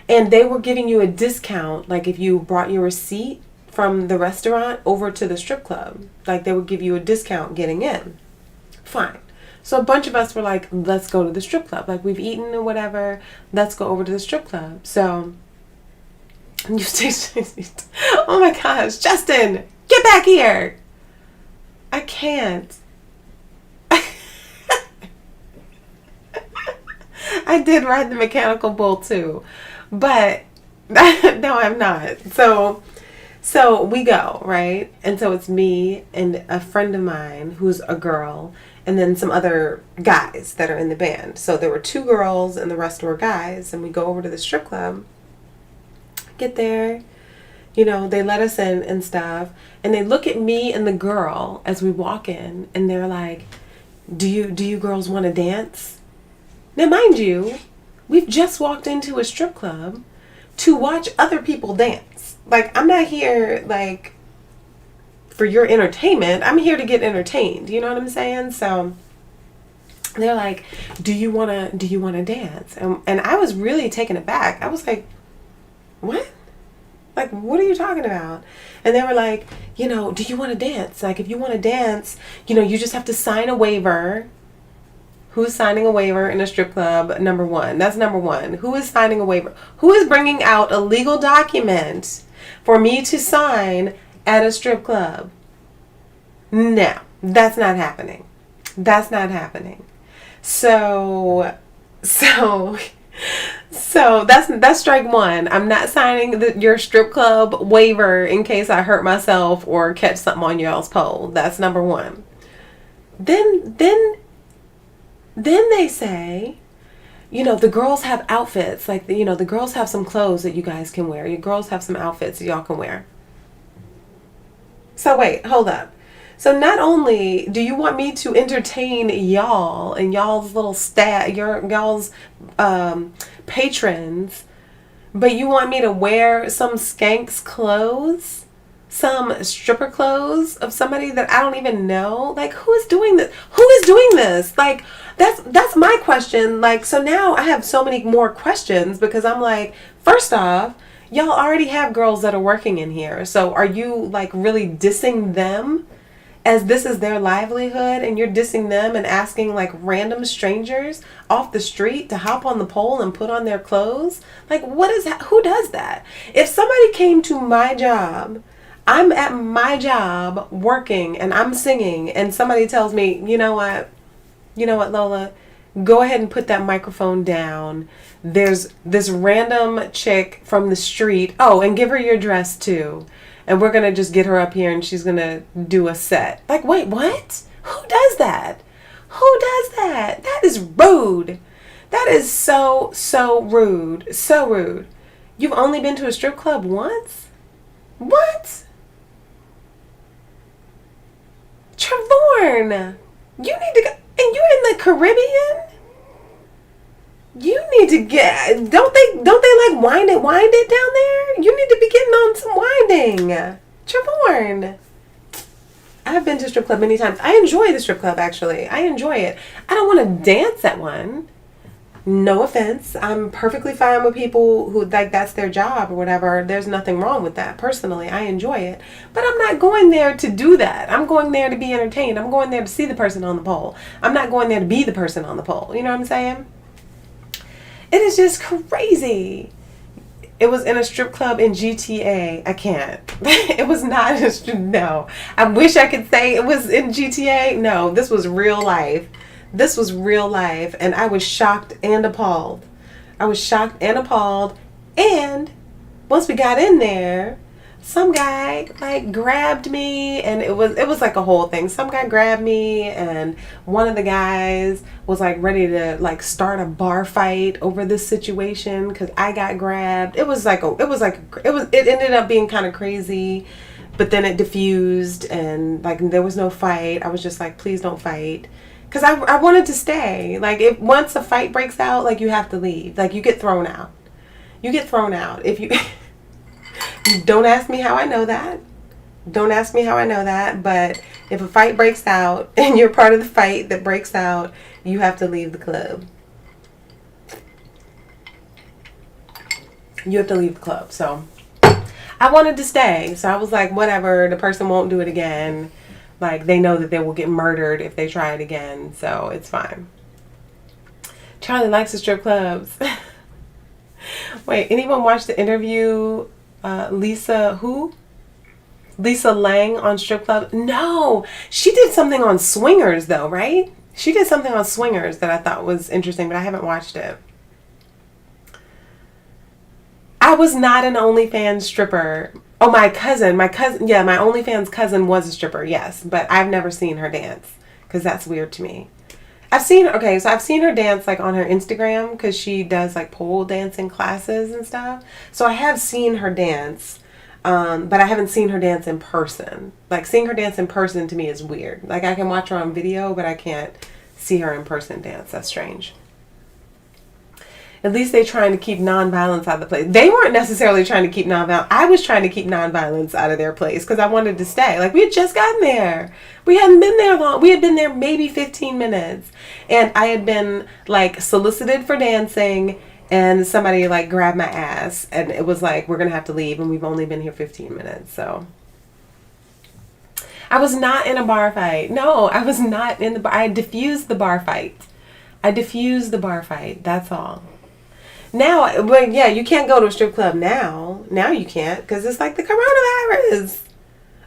And they were giving you a discount, like if you brought your receipt from the restaurant over to the strip club. Like they would give you a discount getting in. Fine. So a bunch of us were like, let's go to the strip club. Like we've eaten or whatever. Let's go over to the strip club. So you oh my gosh, Justin, get back here. I can't. I did ride the mechanical bull too. But no, I'm not. So we go, right? And so it's me and a friend of mine who's a girl, and then some other guys that are in the band. So there were 2 girls and the rest were guys, and we go over to the strip club. Get there, you know, they let us in and stuff, and they look at me and the girl as we walk in, and they're like, do you girls want to dance? Now mind you, we've just walked into a strip club to watch other people dance. Like I'm not here like for your entertainment. I'm here to get entertained. You know what I'm saying? So they're like, do you wanna dance? And I was really taken aback. I was like, what? Like, what are you talking about? And they were like, you know, do you want to dance? Like, if you want to dance, you know, you just have to sign a waiver. Who's signing a waiver in a strip club? Number one. That's number one. Who is signing a waiver? Who is bringing out a legal document for me to sign at a strip club? No, that's not happening. That's not happening. So that's strike one. I'm not signing your strip club waiver in case I hurt myself or catch something on y'all's pole. That's number one. Then they say, you know, the girls have outfits. Like, you know, the girls have some clothes that you guys can wear. You girls have some outfits that y'all can wear. So wait, hold up. So not only do you want me to entertain y'all and y'all's little y'all's patrons, but you want me to wear some skank's clothes? Some stripper clothes of somebody that I don't even know? Like, who is doing this? Who is doing this? Like, that's my question. Like, so now I have so many more questions because I'm like, first off, y'all already have girls that are working in here. So are you like really dissing them as this is their livelihood, and you're dissing them and asking like random strangers off the street to hop on the pole and put on their clothes? Like, what is that? Who does that? If somebody came to my job, I'm at my job working and I'm singing, and somebody tells me, you know what, Lola, go ahead and put that microphone down. There's this random chick from the street. Oh, and give her your dress too. And we're going to just get her up here and she's going to do a set. Like, wait, what? Who does that? Who does that? That is rude. That is so, so rude. So rude. You've only been to a strip club once? What? Trevorn, you need to go. And you're in the Caribbean? You need to get, don't they like wind it down there? You need to be getting on some winding. Trevorn. I've been to strip club many times. I enjoy the strip club, actually. I enjoy it. I don't want to dance at one. No offense. I'm perfectly fine with people who, like, that's their job or whatever. There's nothing wrong with that. Personally, I enjoy it. But I'm not going there to do that. I'm going there to be entertained. I'm going there to see the person on the pole. I'm not going there to be the person on the pole. You know what I'm saying? It is just crazy. It was in a strip club in GTA. I can't. It was not a strip. No. I wish I could say it was in GTA. No, this was real life. This was real life. And I was shocked and appalled. I was shocked and appalled. And once we got in there, some guy like grabbed me, and it was like a whole thing. Some guy grabbed me, and one of the guys was like ready to like start a bar fight over this situation because I got grabbed. It ended up being kind of crazy, but then it diffused and like there was no fight. I was just like, please don't fight. Because I wanted to stay. Like, if once a fight breaks out, like, you have to leave. Like, you get thrown out. You get thrown out. If you... Don't ask me how I know that. Don't ask me how I know that. But if a fight breaks out and you're part of the fight that breaks out, you have to leave the club. You have to leave the club. So, I wanted to stay. So, I was like, whatever. The person won't do it again. Like, they know that they will get murdered if they try it again. So, it's fine. Charlie likes the strip clubs. Wait, anyone watch the interview? Lisa Lang on strip club? No. She did something on Swingers, though, right? She did something on Swingers that I thought was interesting, but I haven't watched it. I was not an OnlyFans stripper. Oh, my cousin, yeah, my OnlyFans cousin was a stripper, yes, but I've never seen her dance because that's weird to me. I've seen her dance like on her Instagram because she does like pole dancing classes and stuff. So I have seen her dance, but I haven't seen her dance in person. Like seeing her dance in person to me is weird. Like I can watch her on video, but I can't see her in person dance. That's strange. At least they're trying to keep nonviolence out of the place. They weren't necessarily trying to keep nonviolence. I was trying to keep nonviolence out of their place because I wanted to stay. Like, we had just gotten there. We hadn't been there long. We had been there maybe 15 minutes. And I had been, like, solicited for dancing, and somebody, like, grabbed my ass. And it was like, we're going to have to leave, and we've only been here 15 minutes. So, I was not in a bar fight. No, I was not in the bar. I diffused the bar fight. That's all. Now, well, yeah, you can't go to a strip club now. Now you can't because it's like the coronavirus.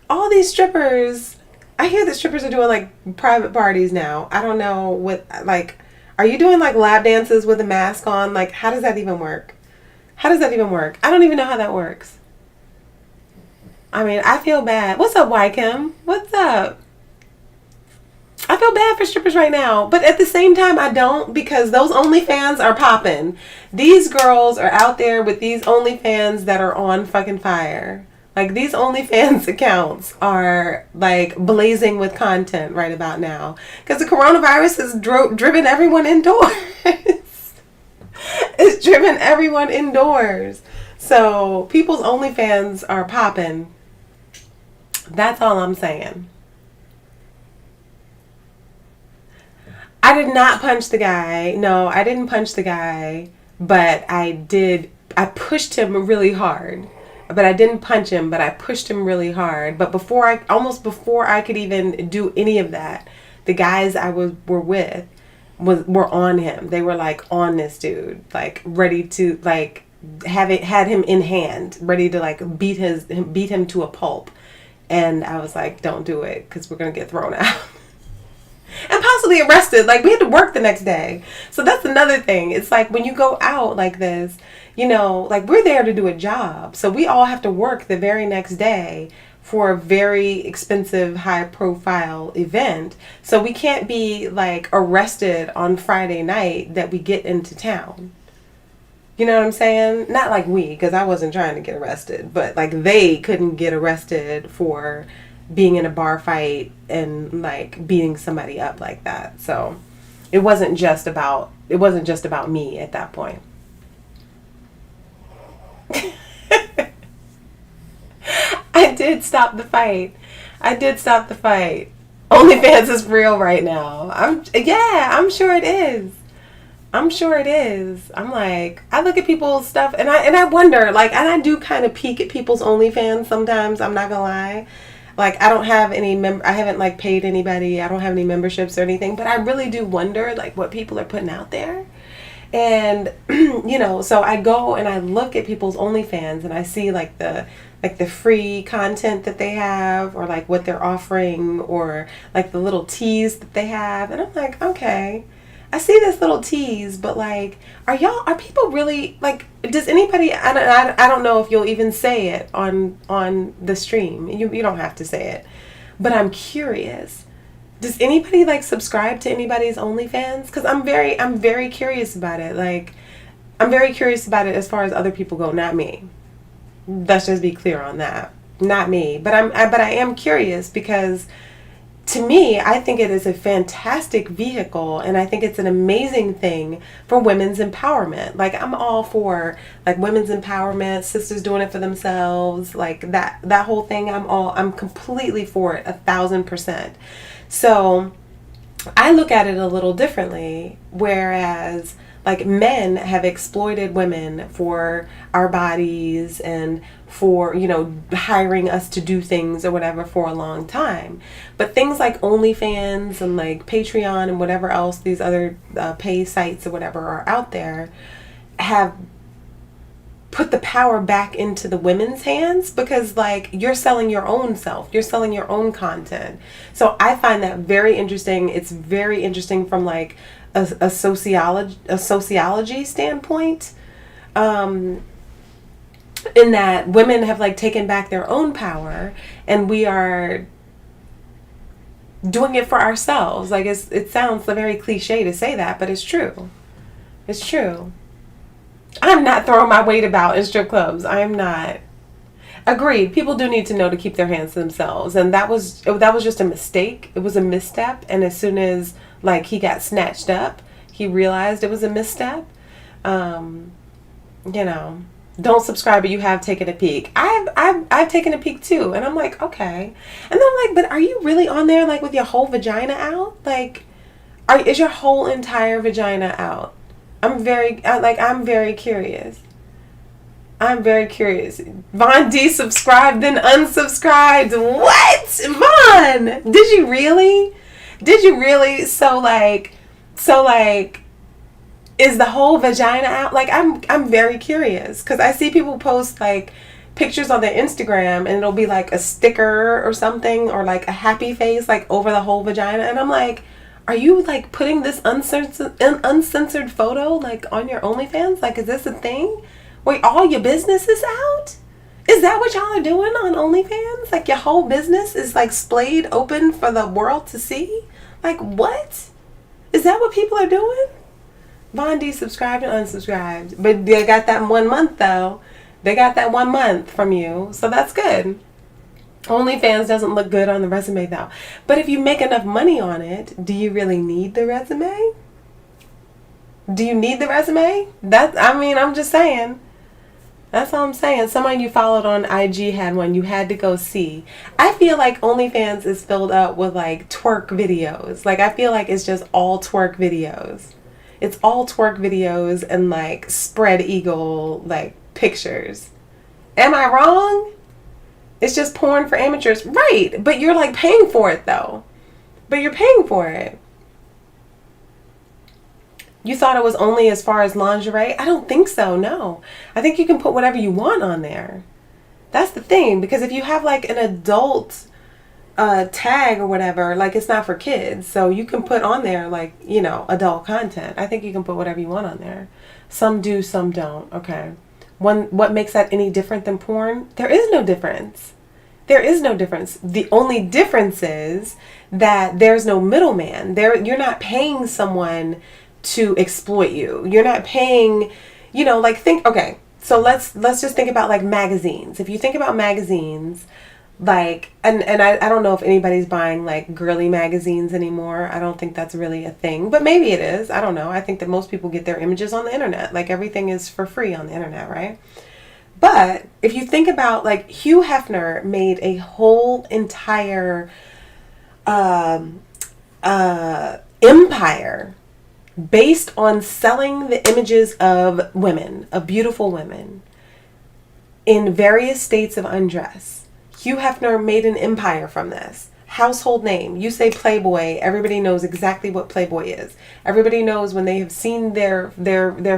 All these strippers, I hear that strippers are doing like private parties now. I don't know what, like, are you doing like lap dances with a mask on? Like, how does that even work? I don't even know how that works. I mean, I feel bad. What's up, Wycam? What's up? I feel bad for strippers right now, but at the same time I don't, because those OnlyFans are popping. These girls are out there with these OnlyFans that are on fucking fire. Like, these OnlyFans accounts are like blazing with content right about now because the coronavirus has driven everyone indoors. It's driven everyone indoors. So people's OnlyFans are popping. That's all I'm saying. I did not punch the guy. No, I didn't punch the guy, but I pushed him really hard. but I didn't punch him, but I pushed him really hard. But before I could even do any of that, the guys were with were on him. They were like on this dude, like ready to like had him in hand, ready to like beat him to a pulp. And I was like, don't do it, because we're gonna get thrown out. And possibly arrested. Like, we had to work the next day. So that's another thing. It's like when you go out like this, you know, like we're there to do a job. So we all have to work the very next day for a very expensive, high profile event. So we can't be like arrested on Friday night that we get into town. You know what I'm saying? Not like we, because I wasn't trying to get arrested, but like they couldn't get arrested for being in a bar fight and like beating somebody up like that. So it wasn't just about me at that point. I did stop the fight. OnlyFans is real right now. I'm sure it is. I'm like, I look at people's stuff and I wonder, like, and I do kind of peek at people's OnlyFans sometimes, I'm not gonna lie. Like, I don't have any I haven't like paid anybody. I don't have any memberships or anything, but I really do wonder like what people are putting out there. And you know, so I go and I look at people's OnlyFans and I see like the free content that they have, or like what they're offering, or like the little teas that they have, and I'm like, okay, I see this little tease, but like, are people really like? Does anybody? I don't know if you'll even say it on the stream. You don't have to say it, but I'm curious. Does anybody like subscribe to anybody's OnlyFans? Because I'm very curious about it. Like, I'm very curious about it as far as other people go, not me. Let's just be clear on that. Not me, but I am curious, because to me, I think it is a fantastic vehicle, and I think it's an amazing thing for women's empowerment. Like, I'm all for like women's empowerment, sisters doing it for themselves, like that whole thing. I'm completely for it, 1,000%. So I look at it a little differently, whereas like men have exploited women for our bodies and for, you know, hiring us to do things or whatever for a long time. But things like OnlyFans and like Patreon and whatever else these other pay sites or whatever are out there have put the power back into the women's hands, because like you're selling your own self, you're selling your own content. So I find that very interesting. It's very interesting from like a sociology standpoint, in that women have like taken back their own power, and we are doing it for ourselves. Like, it sounds very cliche to say that, but it's true. It's true. I'm not throwing my weight about in strip clubs. I am not. Agreed. People do need to know to keep their hands to themselves, and that was just a mistake. It was a misstep, and as soon as like he got snatched up, he realized it was a misstep. You know, don't subscribe, but you have taken a peek. I've taken a peek too, and I'm like, okay. And then I'm like, but are you really on there like with your whole vagina out? Like, is your whole entire vagina out? I'm very curious. I'm very curious. Von D subscribed, then unsubscribed. What? Von, did you really? So like, is the whole vagina out? Like, I'm very curious, because I see people post like pictures on their Instagram, and it'll be like a sticker or something, or like a happy face like over the whole vagina, and I'm like, are you like putting this uncensored photo like on your OnlyFans? Like, is this a thing? Wait, all your business is out? Is that what y'all are doing on OnlyFans? Like, your whole business is like splayed open for the world to see? Like, what? Is that what people are doing? Von D subscribed and unsubscribed. But they got that 1 month though. They got that 1 month from you. So that's good. OnlyFans doesn't look good on the resume though. But if you make enough money on it, do you really need the resume? Do you need the resume? I'm just saying. That's all I'm saying. Someone you followed on IG had one you had to go see. I feel like OnlyFans is filled up with like twerk videos. Like, I feel like it's just all twerk videos. It's all twerk videos and like spread eagle like pictures. Am I wrong? It's just porn for amateurs. Right. But you're like paying for it though. But you're paying for it. You thought it was only as far as lingerie? I don't think so, no. I think you can put whatever you want on there. That's the thing, because if you have like an adult tag or whatever, like it's not for kids, so you can put on there like, you know, adult content. I think you can put whatever you want on there. Some do, some don't. Okay. What makes that any different than porn? There is no difference. There is no difference. The only difference is that there's no middleman. You're not paying someone to exploit you. You're not paying, you know, like okay, so let's just think about like magazines. If you think about magazines, like, and I don't know if anybody's buying like girly magazines anymore. I don't think that's really a thing, but maybe it is. I don't know. I think that most people get their images on the internet. Like everything is for free on the internet, right? But if you think about like Hugh Hefner made a whole entire empire based on selling the images of women, of beautiful women, in various states of undress. Hugh Hefner made an empire from this. Household name. You say Playboy, everybody knows exactly what Playboy is. Everybody knows when they have seen their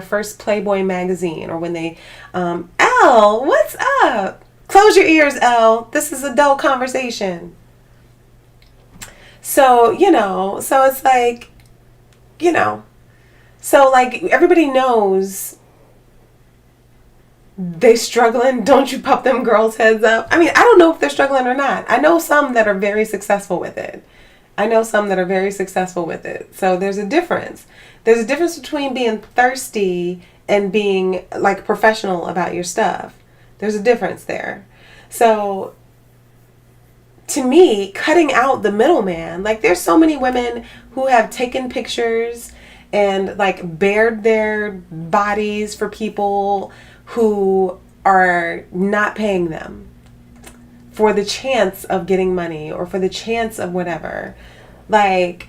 first Playboy magazine, or when they, Elle, what's up? Close your ears, Elle. This is adult conversation. So, you know, so it's like, you know, so like everybody knows they struggling. Don't you pop them girls' heads up? I mean, I don't know if they're struggling or not. I know some that are very successful with it. So there's a difference. There's a difference between being thirsty and being like professional about your stuff. There's a difference there. So to me, cutting out the middleman, like there's so many women who have taken pictures and like bared their bodies for people who are not paying them for the chance of getting money or for the chance of whatever. Like,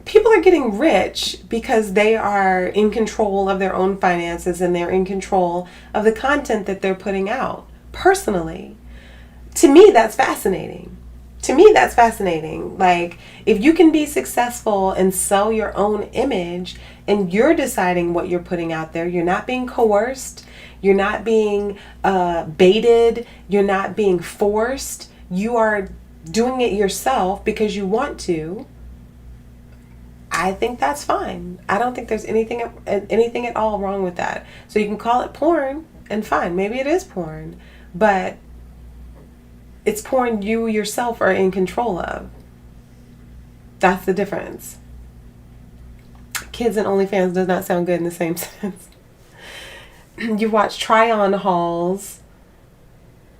people are getting rich because they are in control of their own finances and they're in control of the content that they're putting out. Personally, to me, that's fascinating. Like, if you can be successful and sell your own image and you're deciding what you're putting out there, you're not being coerced, you're not being baited, you're not being forced, you are doing it yourself because you want to, I think that's fine. I don't think there's anything at all wrong with that. So you can call it porn, and fine, maybe it is porn, but it's porn you yourself are in control of. That's the difference. Kids and OnlyFans does not sound good in the same sense. You watch try-on hauls,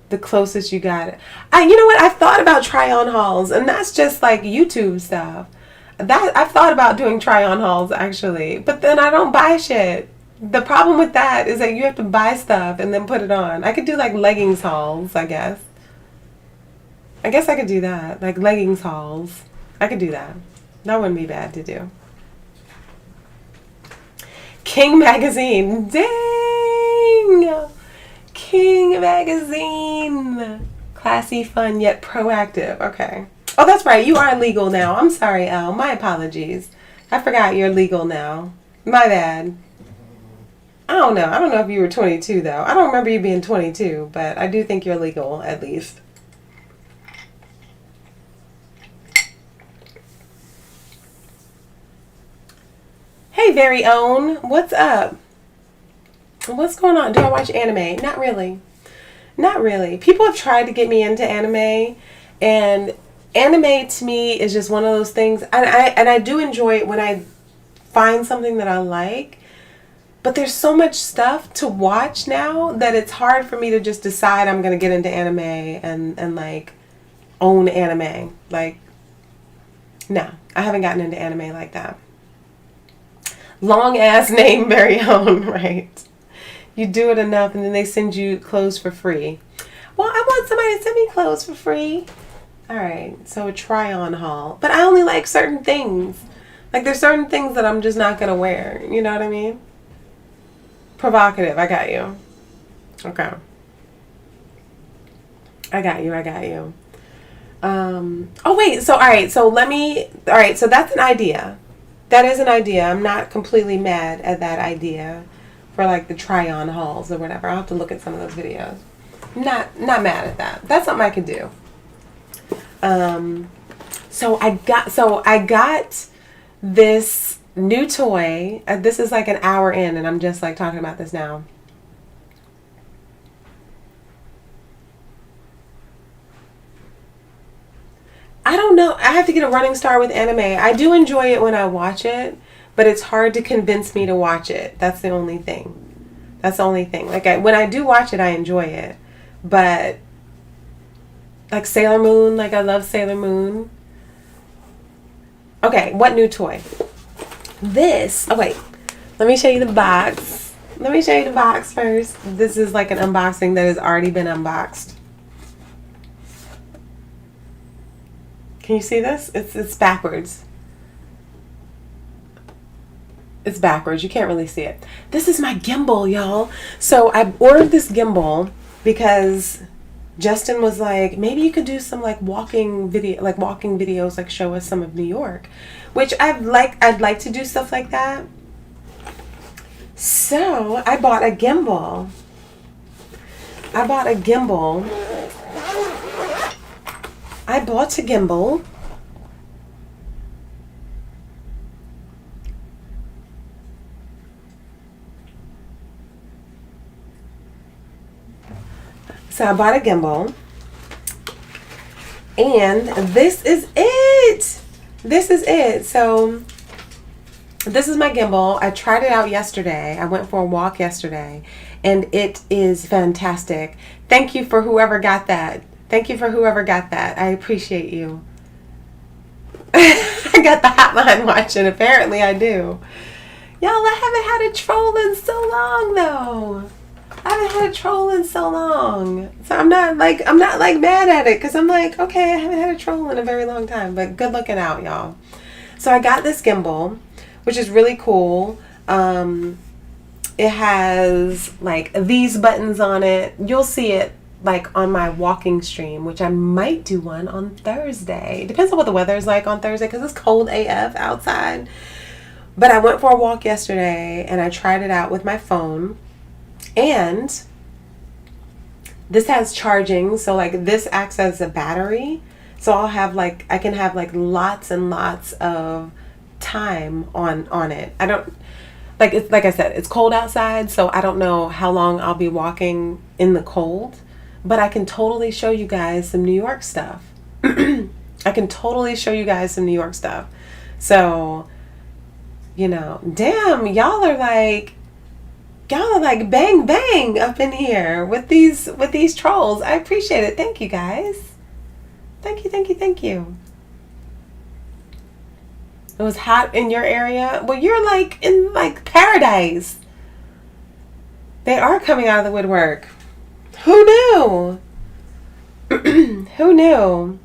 the closest you got it. You know what? I've thought about try-on hauls, and that's just like YouTube stuff. That I've thought about doing try-on hauls actually, but then I don't buy shit. The problem with that is that you have to buy stuff and then put it on. I could do like leggings hauls, I guess. I could do that. Like leggings hauls. I could do that. That wouldn't be bad to do. King Magazine. Dang! King Magazine. Classy, fun, yet proactive. Okay. Oh, that's right. You are legal now. I'm sorry, Elle. My apologies. I forgot you're legal now. My bad. I don't know. I don't know if you were 22, though. I don't remember you being 22, but I do think you're legal, at least. Hey, very own. What's up? What's going on? Do I watch anime? Not really. Not really. People have tried to get me into anime, and anime to me is just one of those things. And I do enjoy it when I find something that I like, but there's so much stuff to watch now that it's hard for me to just decide I'm going to get into anime and like own anime. Like, no, I haven't gotten into anime like that. Long ass name, very own, right? You do it enough and then they send you clothes for free. Well, I want somebody to send me clothes for free. All right, so a try-on haul. But I only like certain things. Like, there's certain things that I'm just not going to wear. You know what I mean? Provocative, I got you. Okay. I got you. Oh wait, so alright, so so that's an idea. That is an idea. I'm not completely mad at that idea for like the try on hauls or whatever. I'll have to look at some of those videos. Not mad at that. That's something I could do. So I got this new toy. This is like an hour in and I'm just like talking about this now. I don't know. I have to get a running start with anime. I do enjoy it when I watch it, but it's hard to convince me to watch it. That's the only thing. Like when I do watch it, I enjoy it. But like Sailor Moon, like I love Sailor Moon. Okay, what new toy? This. Oh wait. Let me show you the box. Let me show you the box first. This is like an unboxing that has already been unboxed. Can you see this? It's backwards. It's backwards. You can't really see it. This is my gimbal, y'all. So I ordered this gimbal because Justin was like, maybe you could do some like walking videos, like show us some of New York, which I'd like to do stuff like that. So I bought a gimbal. I bought a gimbal. So I bought a gimbal. And this is it. This is it. So this is my gimbal. I tried it out yesterday. I went for a walk yesterday. And it is fantastic. Thank you for whoever got that. I appreciate you. I got the hotline watching. Apparently I do. Y'all, I haven't had a troll in so long though. So I'm not like mad at it because I'm like, okay, I haven't had a troll in a very long time. But good looking out, y'all. So I got this gimbal, which is really cool. It has like these buttons on it. You'll see it like on my walking stream, which I might do one on Thursday. Depends on what the weather is like on Thursday because it's cold AF outside. But I went for a walk yesterday and I tried it out with my phone. And this has charging, so like this acts as a battery. So I can have like lots and lots of time on it. I don't like I said, it's cold outside, so I don't know how long I'll be walking in the cold. But I can totally show you guys some New York stuff. So, you know, damn, y'all are like bang bang up in here with these trolls. I appreciate it. Thank you guys. Thank you. It was hot in your area. Well, you're like in like paradise. They are coming out of the woodwork. Who knew? Who knew?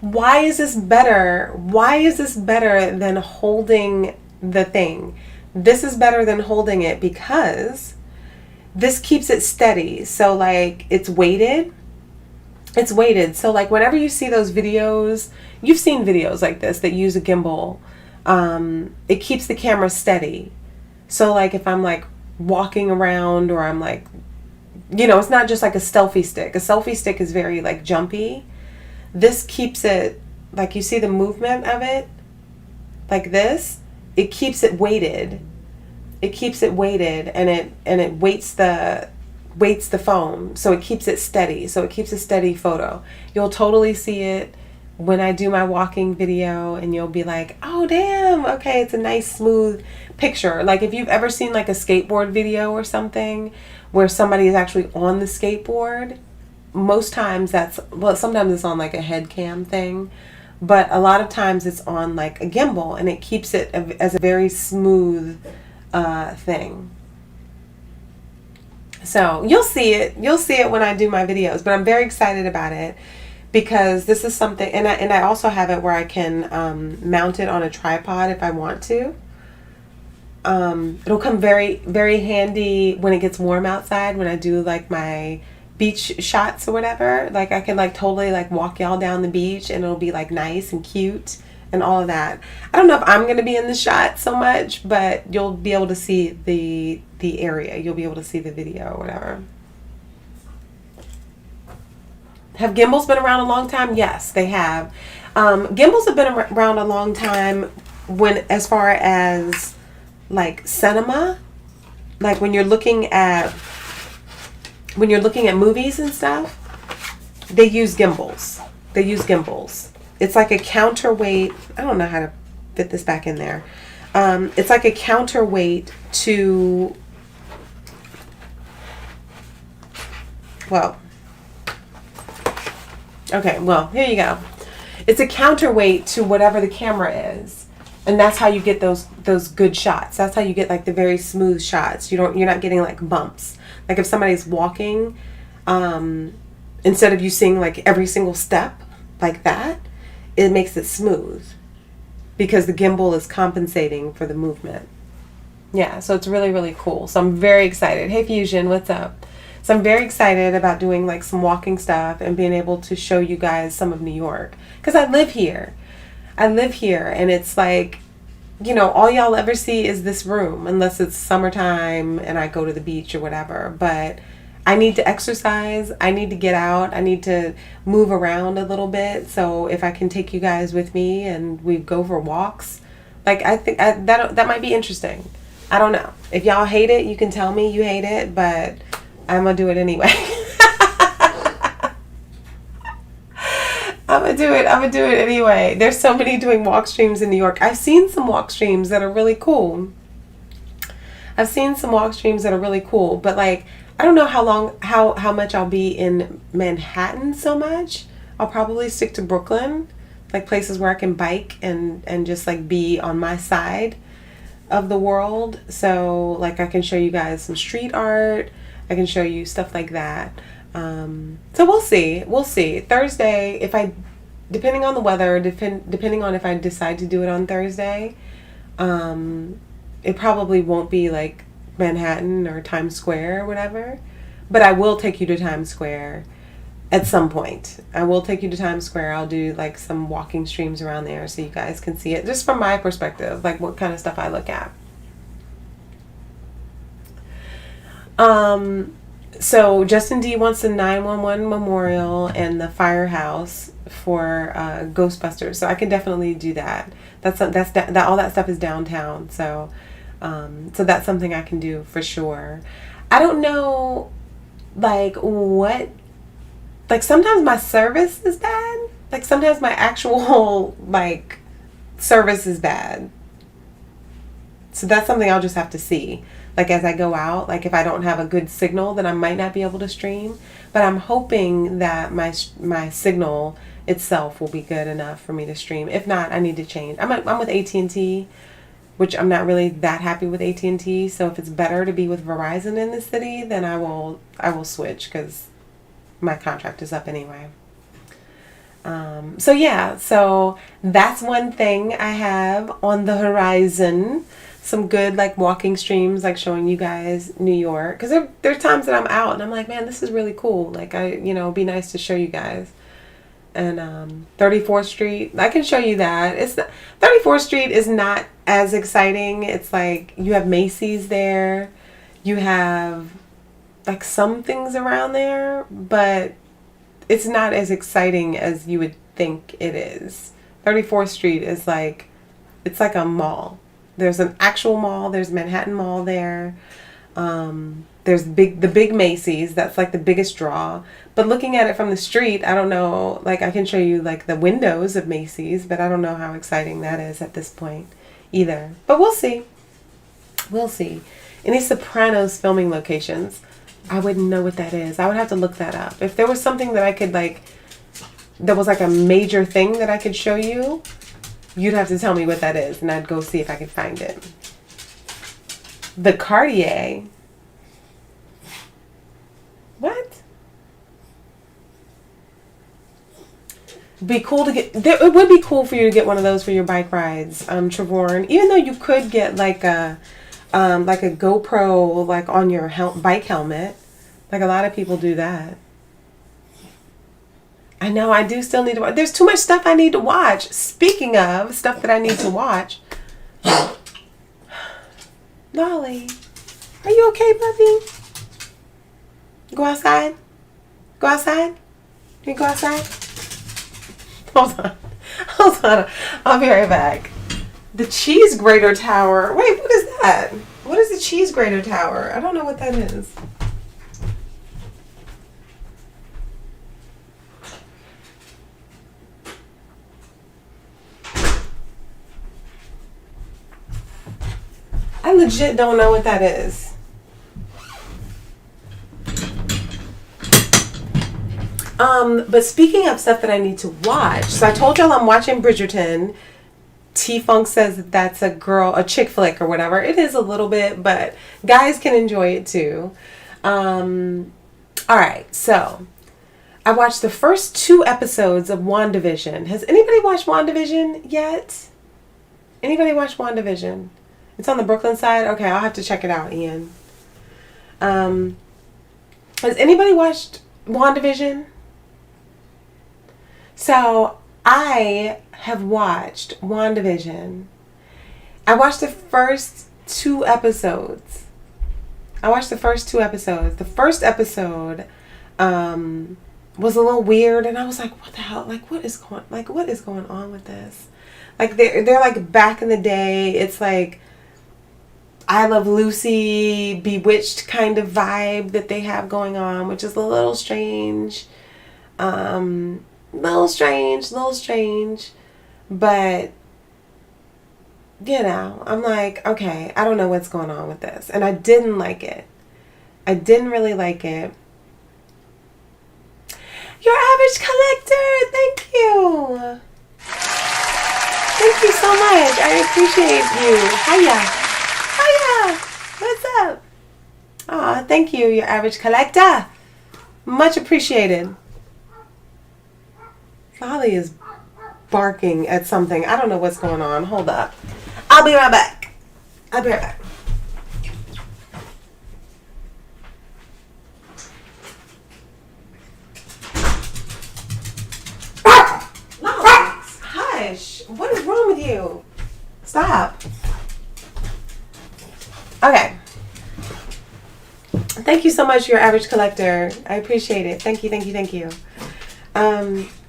Why is this better? Why is this better than holding the thing? This is better than holding it because this keeps it steady. So like it's weighted. So like whenever you see those videos, you've seen videos like this that use a gimbal. It keeps the camera steady. So like if I'm like walking around or I'm like, you know, it's not just like a selfie stick. A selfie stick is very like jumpy. This keeps it, like you see the movement of it, like this. It keeps it weighted. And it weights the phone, so it keeps it steady. So it keeps a steady photo. You'll totally see it when I do my walking video, and you'll be like, oh damn, okay, it's a nice smooth picture. Like if you've ever seen like a skateboard video or something where somebody is actually on the skateboard, most times sometimes it's on like a head cam thing, but a lot of times it's on like a gimbal, and it keeps it as a very smooth thing. So you'll see it when I do my videos, but I'm very excited about it because this is something, and I also have it where I can mount it on a tripod if I want to. it'll come very, very handy when it gets warm outside, when I do like my beach shots or whatever. Like I can like totally like walk y'all down the beach and it'll be like nice and cute and all of that. I don't know if I'm going to be in the shot so much, but you'll be able to see the area. You'll be able to see the video or whatever. Have gimbals been around a long time? Yes, they have. Gimbals have been around a long time as far as like cinema, like when you're looking at movies and stuff, they use gimbals. It's like a counterweight. I don't know how to fit this back in there. It's like a counterweight to, well, okay, well, here you go. It's a counterweight to whatever the camera is. And that's how you get those good shots. That's how you get like the very smooth shots. You're not getting like bumps. Like if somebody's walking, instead of you seeing like every single step like that, it makes it smooth because the gimbal is compensating for the movement. Yeah, so it's really, really cool. So I'm very excited. Hey Fusion, what's up? So I'm very excited about doing like some walking stuff and being able to show you guys some of New York. Because I live here. And it's like, you know, all y'all ever see is this room unless it's summertime and I go to the beach or whatever. But I need to exercise. I need to get out. I need to move around a little bit. So if I can take you guys with me and we go for walks, like I think that might be interesting. I don't know. If y'all hate it, you can tell me you hate it, but I'm going to do it anyway. I'm gonna do it anyway. There's so many doing walk streams in New York. I've seen some walk streams that are really cool. But like, I don't know how much I'll be in Manhattan so much. I'll probably stick to Brooklyn, like places where I can bike and just like be on my side of the world. So like I can show you guys some street art. I can show you stuff like that. So we'll see. Thursday, depending on the weather, depending on if I decide to do it on Thursday, it probably won't be like Manhattan or Times Square or whatever, but I will take you to Times Square at some point. I'll do like some walking streams around there so you guys can see it just from my perspective, like what kind of stuff I look at. So Justin D wants the 911 memorial and the firehouse for Ghostbusters. So I can definitely do that. All that stuff is downtown. So that's something I can do for sure. I don't know, like what. Like sometimes my service is bad. Like sometimes my actual like service is bad. So that's something I'll just have to see. Like as I go out, like if I don't have a good signal, then I might not be able to stream. But I'm hoping that my signal itself will be good enough for me to stream. If not, I need to change. I'm with AT&T, which I'm not really that happy with AT&T. So if it's better to be with Verizon in the city, then I will switch because my contract is up anyway. So that's one thing I have on the horizon. Some good like walking streams, like showing you guys New York, because there are times that I'm out and I'm like, man, this is really cool. Like it'd be nice to show you guys. And 34th Street, I can show you that. 34th Street is not as exciting. It's like you have Macy's there, you have like some things around there, but it's not as exciting as you would think it is. 34th Street is like, it's like a mall. There's an actual mall. There's Manhattan Mall there. There's the big Macy's. That's like the biggest draw. But looking at it from the street, I don't know. Like I can show you like the windows of Macy's, but I don't know how exciting that is at this point either. But we'll see. Any Sopranos filming locations? I wouldn't know what that is. I would have to look that up. If there was something that I could like, that was like a major thing that I could show you, you'd have to tell me what that is, and I'd go see if I could find it. The Cartier. What? Be cool to get. It would be cool for you to get one of those for your bike rides, Trevorn. Even though you could get like a like a GoPro, like on your bike helmet. Like a lot of people do that. I know, I do still need to watch. There's too much stuff I need to watch. Speaking of stuff that I need to watch. Lolly, are you okay, puppy? Go outside? Go outside? Can you go outside? Hold on. Hold on. I'll be right back. The cheese grater tower. Wait, what is that? What is the cheese grater tower? I don't know what that is. I legit don't know what that is. But speaking of stuff that I need to watch, so I told y'all I'm watching Bridgerton. T-Funk says that that's a chick flick or whatever. It is a little bit, but guys can enjoy it too. Alright, so I watched the first 2 episodes of WandaVision. Has anybody watched WandaVision yet? Anybody watched WandaVision? It's on the Brooklyn side? Okay, I'll have to check it out, Ian. Has anybody watched WandaVision? So, I have watched WandaVision. I watched the first 2 episodes. The first episode was a little weird, and I was like, what the hell? What is going on with this? Like, they're like back in the day. It's like I Love Lucy, Bewitched kind of vibe that they have going on, which is a little strange. Little strange. But, you know, I'm like, okay, I don't know what's going on with this. And I didn't like it. I didn't really like it. Your Average Collector, thank you. Thank you so much. I appreciate you. Hiya. What's up? Aw, thank you, Your Average Collector. Much appreciated. Lolly is barking at something. I don't know what's going on. Hold up. I'll be right back. Lolly, hush. What is wrong with you? Stop. Okay. Thank you so much, Your Average Collector. I appreciate it. Thank you.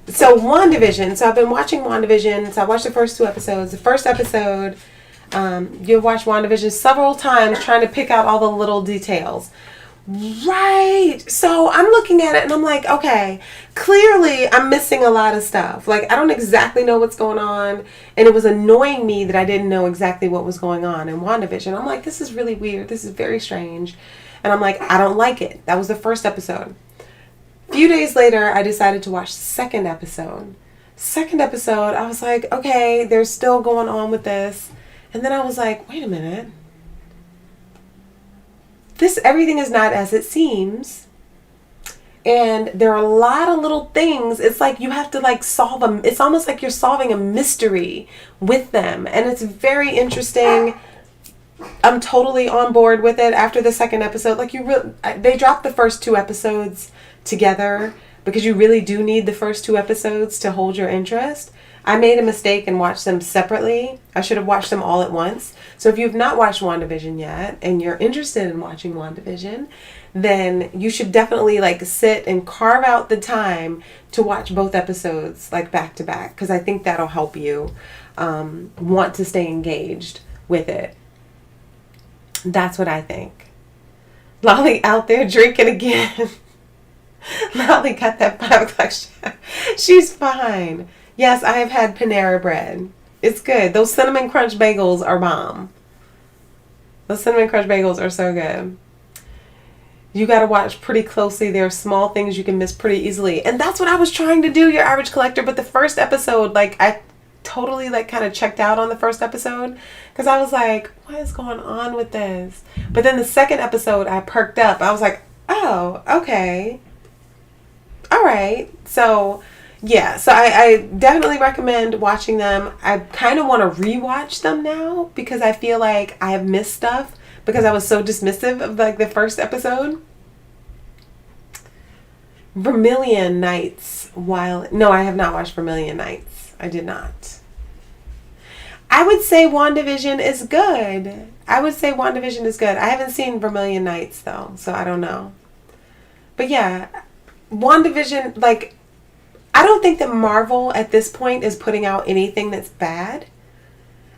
So WandaVision. So I've been watching WandaVision. So I watched the first 2 episodes. The first episode, you've watched WandaVision several times trying to pick out all the little details. Right. So I'm looking at it and I'm like, okay, clearly I'm missing a lot of stuff. Like, I don't exactly know what's going on. And it was annoying me that I didn't know exactly what was going on in WandaVision. I'm like, this is really weird. This is very strange. And I'm like, I don't like it. That was the first episode. A few days later, I decided to watch the second episode. I was like, okay, they're still going on with this. And then I was like, wait a minute. Everything is not as it seems. And there are a lot of little things. It's like you have to like solve them. It's almost like you're solving a mystery with them. And it's very interesting. I'm totally on board with it after the second episode. Like they dropped the first 2 episodes together because you really do need the first 2 episodes to hold your interest. I made a mistake and watched them separately. I should have watched them all at once. So if you've not watched WandaVision yet and you're interested in watching WandaVision, then you should definitely like sit and carve out the time to watch both episodes like back to back, because I think that'll help you want to stay engaged with it. That's what I think. Lolly out there drinking again. Lolly got that 5 o'clock shot. She's fine. Yes, I have had Panera bread. It's good. Those Cinnamon Crunch bagels are bomb. Those Cinnamon Crunch bagels are so good. You got to watch pretty closely. There are small things you can miss pretty easily. And that's what I was trying to do, Your Average Collector. But the first episode, like, I totally, like, kind of checked out on the first episode. Because I was like, what is going on with this? But then the second episode, I perked up. I was like, oh, okay. All right. So, yeah. So I definitely recommend watching them. I kind of want to rewatch them now because I feel like I have missed stuff because I was so dismissive of like the first episode. Vermilion Nights. No, I have not watched Vermilion Nights. I did not. I would say WandaVision is good. I haven't seen Vermilion Nights though, so I don't know. But yeah, WandaVision, like, I don't think that Marvel at this point is putting out anything that's bad.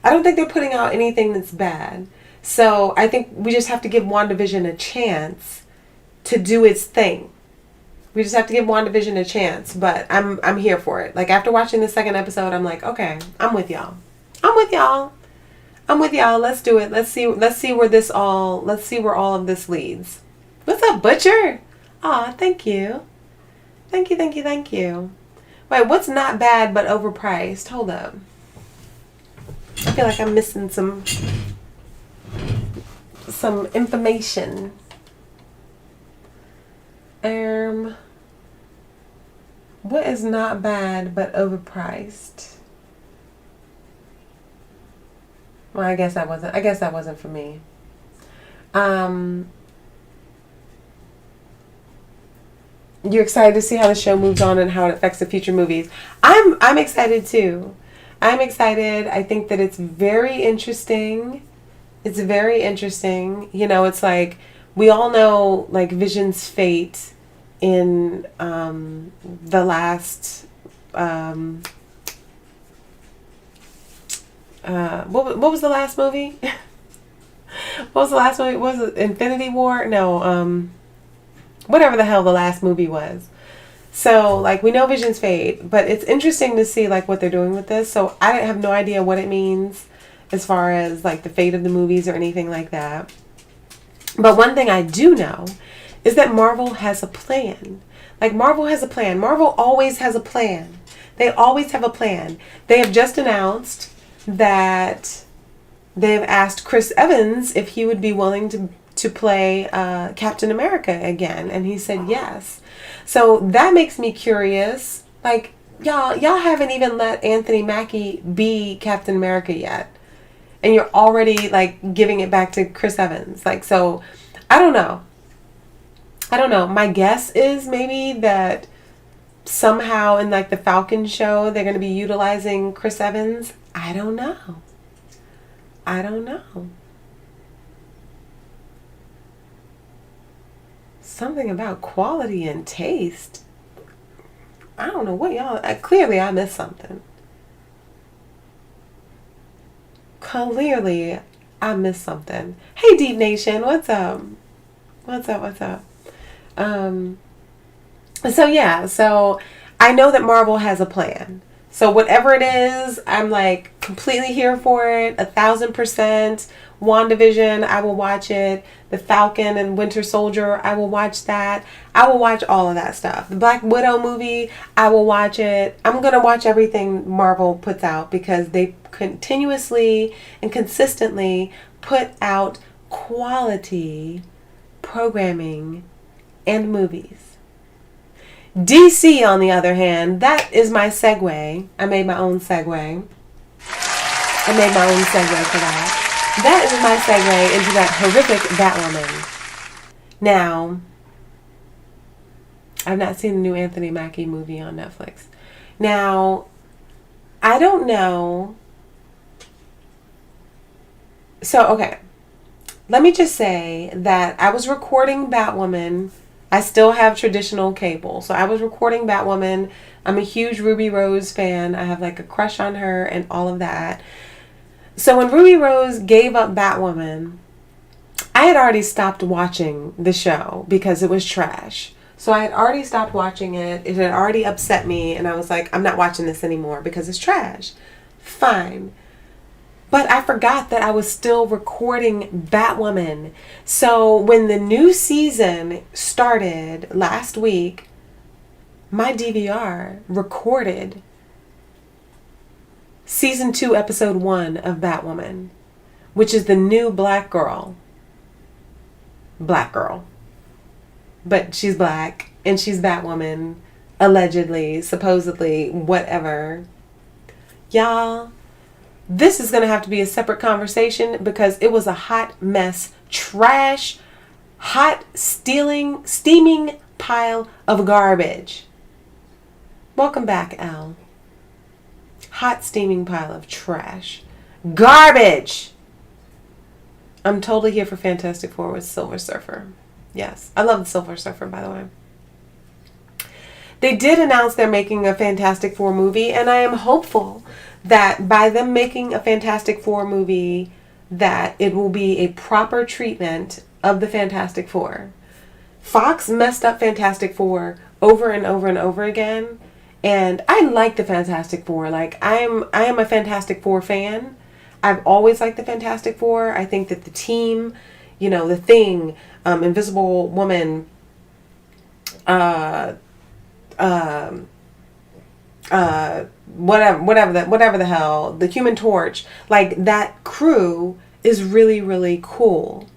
I don't think they're putting out anything that's bad. So I think we just have to give WandaVision a chance to do its thing. We just have to give WandaVision a chance, but I'm here for it. Like, after watching the second episode, I'm like, okay, I'm with y'all. Let's do it. Let's see where all of this leads. What's up, Butcher? Aw, thank you. Thank you. Wait, what's not bad but overpriced? Hold up. I feel like I'm missing some information. What is not bad but overpriced? Well, I guess that wasn't for me. You're excited to see how the show moves on and how it affects the future movies. I'm excited too. I'm excited. I think that it's very interesting. It's very interesting. You know, it's like we all know like Vision's fate in the last what was the last movie? What was the last movie? Was it Infinity War? No, whatever the hell the last movie was. So, like, we know Vision's fate, but it's interesting to see, like, what they're doing with this. So, I have no idea what it means as far as, like, the fate of the movies or anything like that. But one thing I do know is that Marvel has a plan. Like, Marvel has a plan. Marvel always has a plan. They always have a plan. They have just announced that they've asked Chris Evans if he would be willing to play Captain America again, and he said yes. So that makes me curious. Like, y'all haven't even let Anthony Mackie be Captain America yet, and you're already like giving it back to Chris Evans. Like, so I don't know. My guess is maybe that somehow in like the Falcon show they're going to be utilizing Chris Evans. I don't know. Something about quality and taste. I don't know what y'all... clearly, I missed something. Hey, Deep Nation. What's up? So I know that Marvel has a plan. So whatever it is, I'm like completely here for it, 1,000%. WandaVision, I will watch it. The Falcon and Winter Soldier, I will watch that. I will watch all of that stuff. The Black Widow movie, I will watch it. I'm going to watch everything Marvel puts out because they continuously and consistently put out quality programming and movies. DC, on the other hand, that is my segue. I made my own segue for that. That is my segue into that horrific Batwoman. Now, I've not seen the new Anthony Mackie movie on Netflix. Now, I don't know. So, okay. Let me just say that I was recording Batwoman. I still have traditional cable. So I was recording Batwoman. I'm a huge Ruby Rose fan. I have like a crush on her and all of that. So when Ruby Rose gave up Batwoman, I had already stopped watching the show because it was trash. So I had already stopped watching it. It had already upset me. And I was like, I'm not watching this anymore because it's trash. Fine. But I forgot that I was still recording Batwoman. So when the new season started last week, my DVR recorded season 2, episode 1 of Batwoman, which is the new black girl. Black girl. But she's black and she's Batwoman, allegedly, supposedly, whatever. Y'all, this is going to have to be a separate conversation because it was a hot mess trash, hot, steaming pile of garbage. Welcome back, Al. Hot, steaming pile of trash. Garbage! I'm totally here for Fantastic Four with Silver Surfer. Yes, I love the Silver Surfer, by the way. They did announce they're making a Fantastic Four movie, and I am hopeful that by them making a Fantastic Four movie, that it will be a proper treatment of the Fantastic Four. Fox messed up Fantastic Four over and over and over again, and I like the Fantastic Four. Like, I am a Fantastic Four fan. I've always liked the Fantastic Four. I think that the team, you know, the Thing, Invisible Woman, whatever the hell, the Human Torch, like that crew is really, really cool.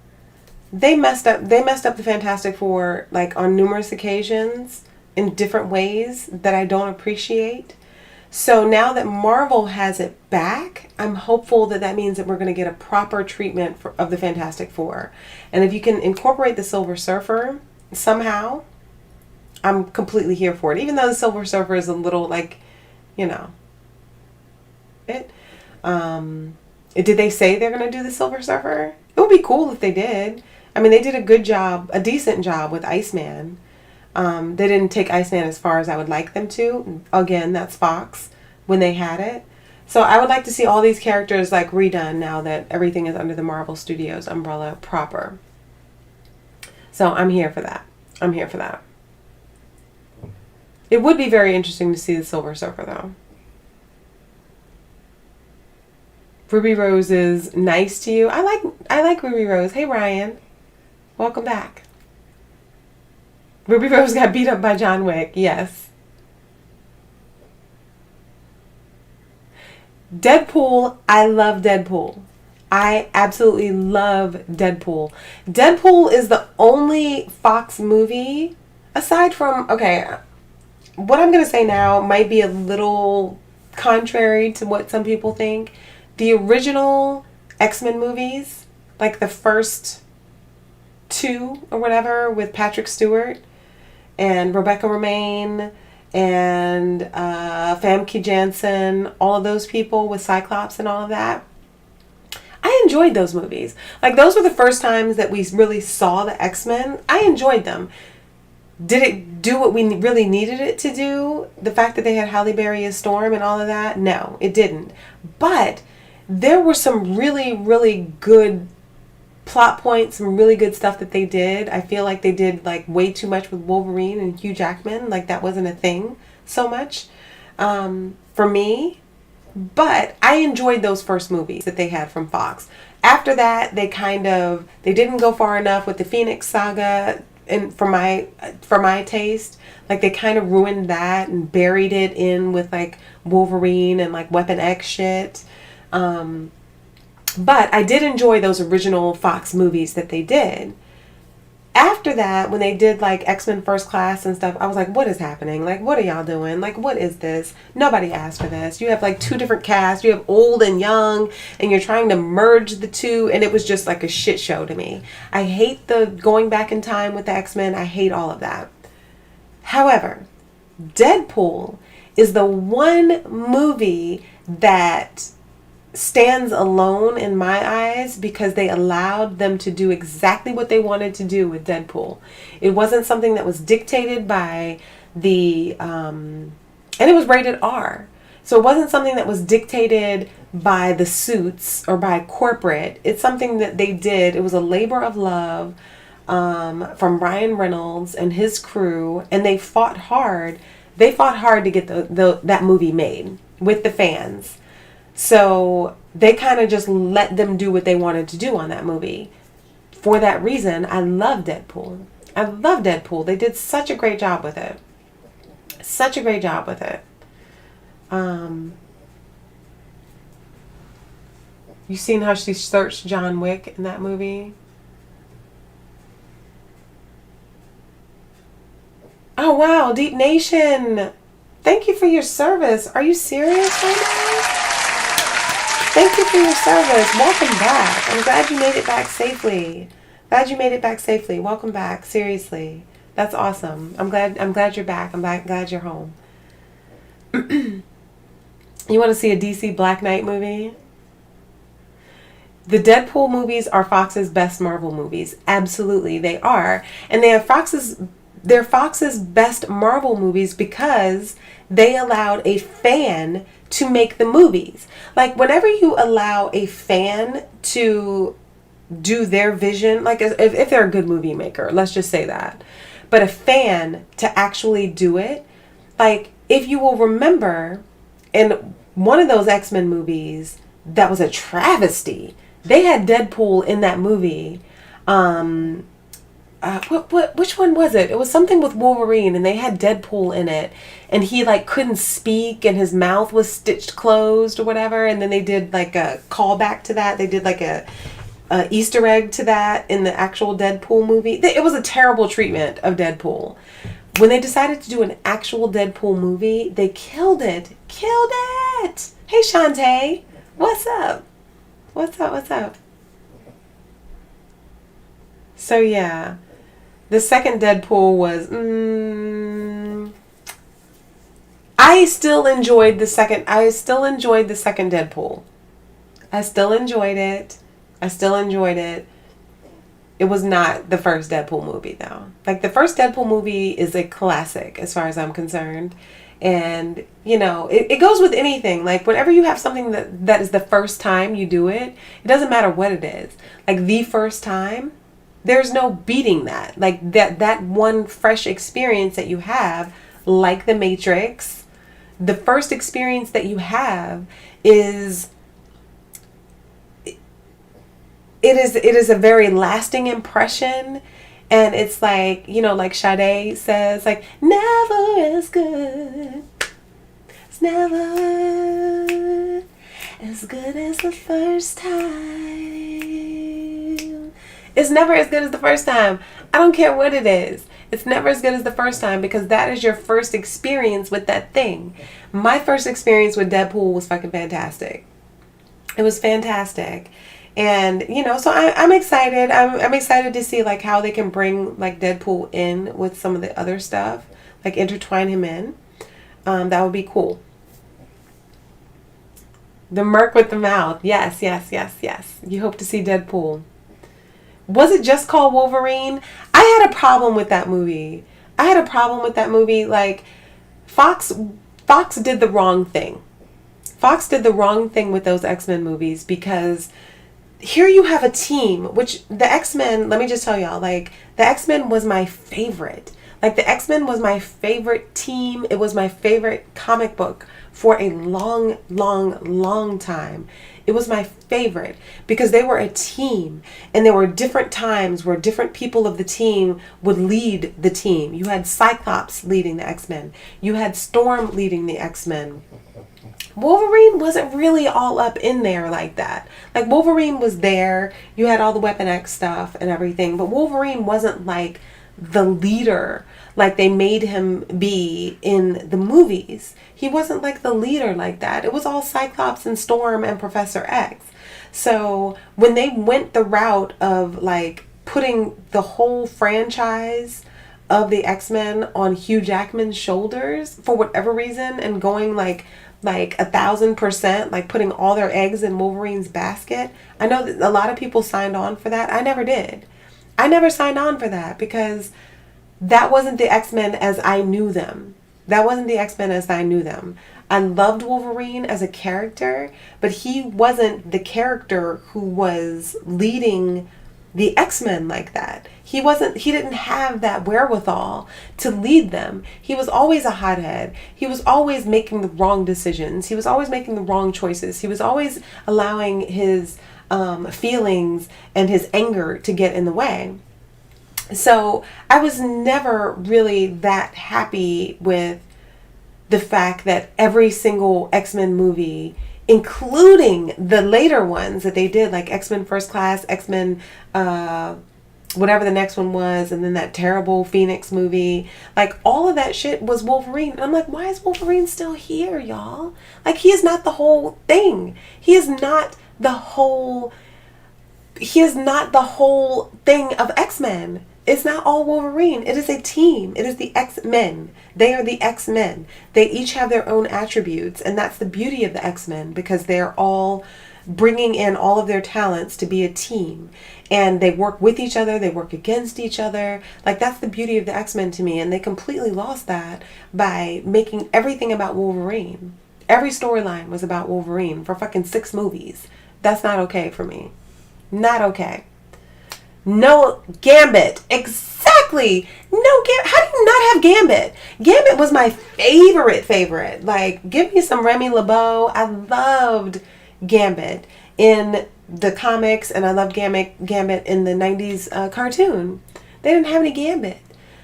They messed up the Fantastic Four like on numerous occasions in different ways that I don't appreciate. So now that Marvel has it back, I'm hopeful that that means that we're going to get a proper treatment of the Fantastic Four. And if you can incorporate the Silver Surfer somehow, I'm completely here for it. Even though the Silver Surfer is a little like, you know, did they say they're going to do the Silver Surfer? It would be cool if they did. I mean, they did a good job, a decent job with Iceman. They didn't take Iceman as far as I would like them to. Again, that's Fox when they had it. So I would like to see all these characters like redone now that everything is under the Marvel Studios umbrella proper. So I'm here for that. I'm here for that. It would be very interesting to see the Silver Surfer though. Ruby Rose is nice to you. I like Ruby Rose. Hey Ryan. Welcome back. Ruby Rose got beat up by John Wick. Yes. Deadpool. I love Deadpool. I absolutely love Deadpool. Deadpool is the only Fox movie, aside from, okay, what I'm going to say now might be a little contrary to what some people think. The original X-Men movies, like the first two or whatever with Patrick Stewart and Rebecca Romijn and Famke Janssen, all of those people with Cyclops and all of that. I enjoyed those movies. Like, those were the first times that we really saw the X-Men. I enjoyed them. Did it do what we really needed it to do? The fact that they had Halle Berry as Storm and all of that? No, it didn't. But there were some really, really good plot points, some really good stuff that they did. I feel like they did like way too much with Wolverine and Hugh Jackman. Like, that wasn't a thing so much for me. But I enjoyed those first movies that they had from Fox. After that, they didn't go far enough with the Phoenix Saga, and for my taste. Like, they kind of ruined that and buried it in with like Wolverine and like Weapon X shit. But I did enjoy those original Fox movies that they did. After that, when they did like X-Men First Class and stuff, I was like, what is happening? Like, what are y'all doing? Like, what is this? Nobody asked for this. You have like two different casts. You have old and young, and you're trying to merge the two, and it was just like a shit show to me. I hate the going back in time with the X-Men. I hate all of that. However, Deadpool is the one movie that stands alone in my eyes because they allowed them to do exactly what they wanted to do with Deadpool. It wasn't something that was dictated by and it was rated R. So it wasn't something that was dictated by the suits or by corporate. It's something that they did. It was a labor of love from Ryan Reynolds and his crew, and they fought hard. They fought hard to get that movie made with the fans. So they kind of just let them do what they wanted to do on that movie. For that reason, I love Deadpool. I love Deadpool. They did such a great job with it. Such a great job with it. You seen how she searched John Wick in that movie? Oh wow, Deep Nation. Thank you for your service. Are you serious right now? Thank you for your service. Welcome back. I'm glad you made it back safely. Glad you made it back safely. Welcome back. Seriously. That's awesome. I'm glad you're back. Glad you're home. You want to see a DC Black Knight movie? The Deadpool movies are Fox's best Marvel movies. Absolutely, they are. And they're Fox's best Marvel movies because they allowed a fan to make the movies. Like, whenever you allow a fan to do their vision, like if they're a good movie maker, let's just say that. But a fan to actually do it, like, if you will remember, in one of those X-Men movies that was a travesty, they had Deadpool in that movie. Which one was it? It was something with Wolverine, and they had Deadpool in it, and he like couldn't speak, and his mouth was stitched closed or whatever. And then they did like a callback to that. They did like a Easter egg to that in the actual Deadpool movie. It was a terrible treatment of Deadpool. When they decided to do an actual Deadpool movie, they killed it. Killed it! Hey, Shantae. What's up? What's up? So, yeah. The second Deadpool was... I still enjoyed the second Deadpool. I still enjoyed it. It was not the first Deadpool movie, though. Like, the first Deadpool movie is a classic, as far as I'm concerned. And, you know, it goes with anything. Like, whenever you have something that is the first time you do it, it doesn't matter what it is. Like, the first time, there's no beating that. Like, that one fresh experience that you have, like The Matrix, the first experience that you have is... It is a very lasting impression, and it's like, you know, like Sade says, like, never as good. It's never as good as the first time. It's never as good as the first time. I don't care what it is. It's never as good as the first time, because that is your first experience with that thing. My first experience with Deadpool was fucking fantastic. It was fantastic. And, you know, so I'm excited. I'm excited to see, like, how they can bring, like, Deadpool in with some of the other stuff. Like, intertwine him in. That would be cool. The Merc with the Mouth. Yes. You hope to see Deadpool. Was it just called Wolverine? I had a problem with that movie. Like, Fox did the wrong thing. Fox did the wrong thing with those X-Men movies, because... here you have a team, which the X-Men, let me just tell y'all, like, the X-Men was my favorite. Like, the X-Men was my favorite team. It was my favorite comic book for a long, long, long time. It was my favorite because they were a team, and there were different times where different people of the team would lead the team. You had Cyclops leading the X-Men. You had Storm leading the X-Men. Wolverine wasn't really all up in there like that. Like, Wolverine was there. You had all the Weapon X stuff and everything. But Wolverine wasn't like the leader like they made him be in the movies. He wasn't like the leader like that. It was all Cyclops and Storm and Professor X. So when they went the route of like putting the whole franchise of the X-Men on Hugh Jackman's shoulders for whatever reason, and going like 1,000%, like putting all their eggs in Wolverine's basket. I know that a lot of people signed on for that. I never did. I never signed on for that because that wasn't the X-Men as I knew them. I loved Wolverine as a character, but he wasn't the character who was leading the X-Men like that. He didn't have that wherewithal to lead them. He was always a hothead. He was always making the wrong decisions. He was always making the wrong choices. He was always allowing his feelings and his anger to get in the way. So I was never really that happy with the fact that every single X-Men movie, including the later ones that they did, like X-Men First Class, X-Men, whatever the next one was, and then that terrible Phoenix movie, like all of that shit was Wolverine. And I'm like, why is Wolverine still here, y'all? Like, he is not the whole thing. He is not the whole he is not the whole thing of X-Men. It's not all Wolverine. It is a team. It is the X-Men. They are the X-Men. They each have their own attributes, and that's the beauty of the X-Men, because they're all bringing in all of their talents to be a team. And they work with each other. They work against each other. Like, that's the beauty of the X-Men to me, and they completely lost that by making everything about Wolverine. Every storyline was about Wolverine for fucking 6 movies. That's not okay for me. Not okay. No Gambit. Exactly. No Gambit. How do you not have Gambit? Gambit was my favorite. Like, give me some Remy LeBeau. I loved Gambit in the comics, and I loved Gambit in the 90s cartoon. They didn't have any Gambit.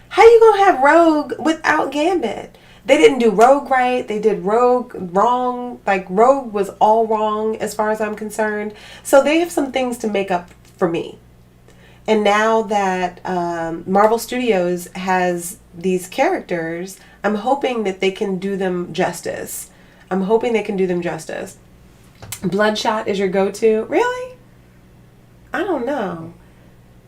How you gonna have Rogue without Gambit? They didn't do Rogue right. They did Rogue wrong. Like, Rogue was all wrong as far as I'm concerned. So they have some things to make up for me. And now that Marvel Studios has these characters, I'm hoping that they can do them justice. Bloodshot is your go-to? Really? I don't know.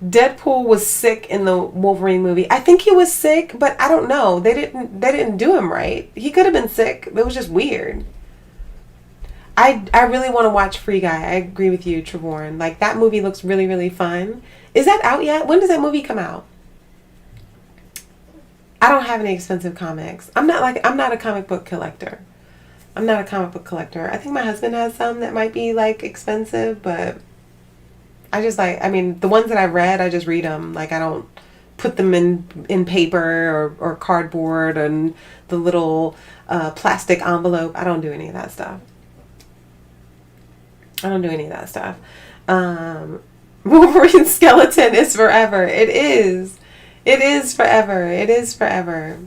Deadpool was sick in the Wolverine movie. I think he was sick, but I don't know. They didn't do him right. He could have been sick. It was just weird. I really want to watch Free Guy. I agree with you, Trevorn. Like, that movie looks really, really fun. Is that out yet? When does that movie come out? I don't have any expensive comics. I'm not a comic book collector. I think my husband has some that might be like expensive, but the ones that I've read, I just read them. Like, I don't put them in paper or cardboard and the little plastic envelope. I don't do any of that stuff. Wolverine skeleton is forever. It is forever.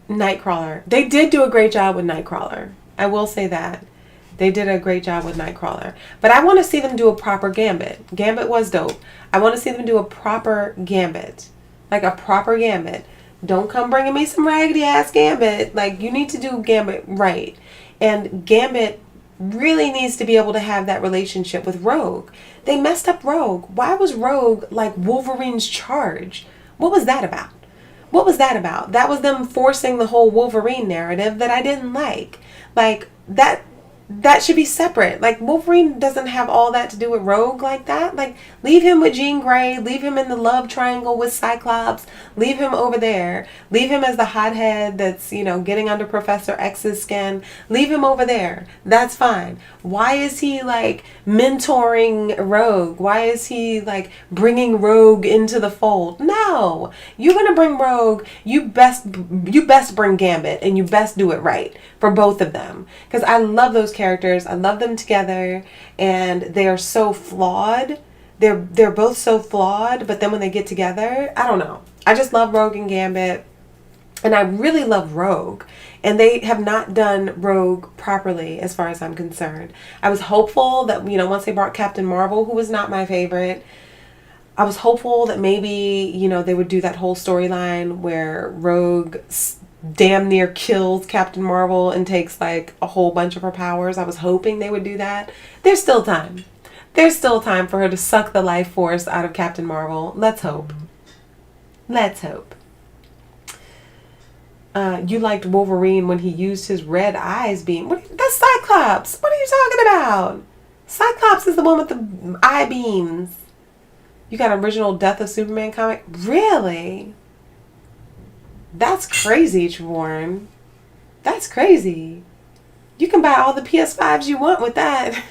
Nightcrawler. They did do a great job with Nightcrawler. I will say that. They did a great job with Nightcrawler. But I want to see them do a proper Gambit. Gambit was dope. I want to see them do a proper Gambit. Like, a proper Gambit. Don't come bringing me some raggedy ass Gambit. Like, you need to do Gambit right. And Gambit really needs to be able to have that relationship with Rogue. They messed up Rogue. Why was Rogue like Wolverine's charge? What was that about? That was them forcing the whole Wolverine narrative that I didn't like. Like, that should be separate. Like, Wolverine doesn't have all that to do with Rogue like that. Like, leave him with Jean Grey. Leave him in the love triangle with Cyclops. Leave him over there. Leave him as the hothead that's, getting under Professor X's skin. Leave him over there. That's fine. Why is he, like, mentoring Rogue? Why is he, like, bringing Rogue into the fold? No. You're going to bring Rogue. You best bring Gambit, and you best do it right for both of them. Because I love those characters. I love them together, and they are so flawed. They're both so flawed, but then when they get together, I don't know. I just love Rogue and Gambit, and I really love Rogue, and they have not done Rogue properly as far as I'm concerned. I was hopeful that, once they brought Captain Marvel, who was not my favorite, I was hopeful that maybe, they would do that whole storyline where Rogue damn near kills Captain Marvel and takes like a whole bunch of her powers. I was hoping they would do that. There's still time. There's still time for her to suck the life force out of Captain Marvel. Let's hope. You liked Wolverine when he used his red eyes beam. That's Cyclops. What are you talking about? Cyclops is the one with the eye beams. You got an original Death of Superman comic? Really? That's crazy, Trevorn. That's crazy. You can buy all the PS5s you want with that.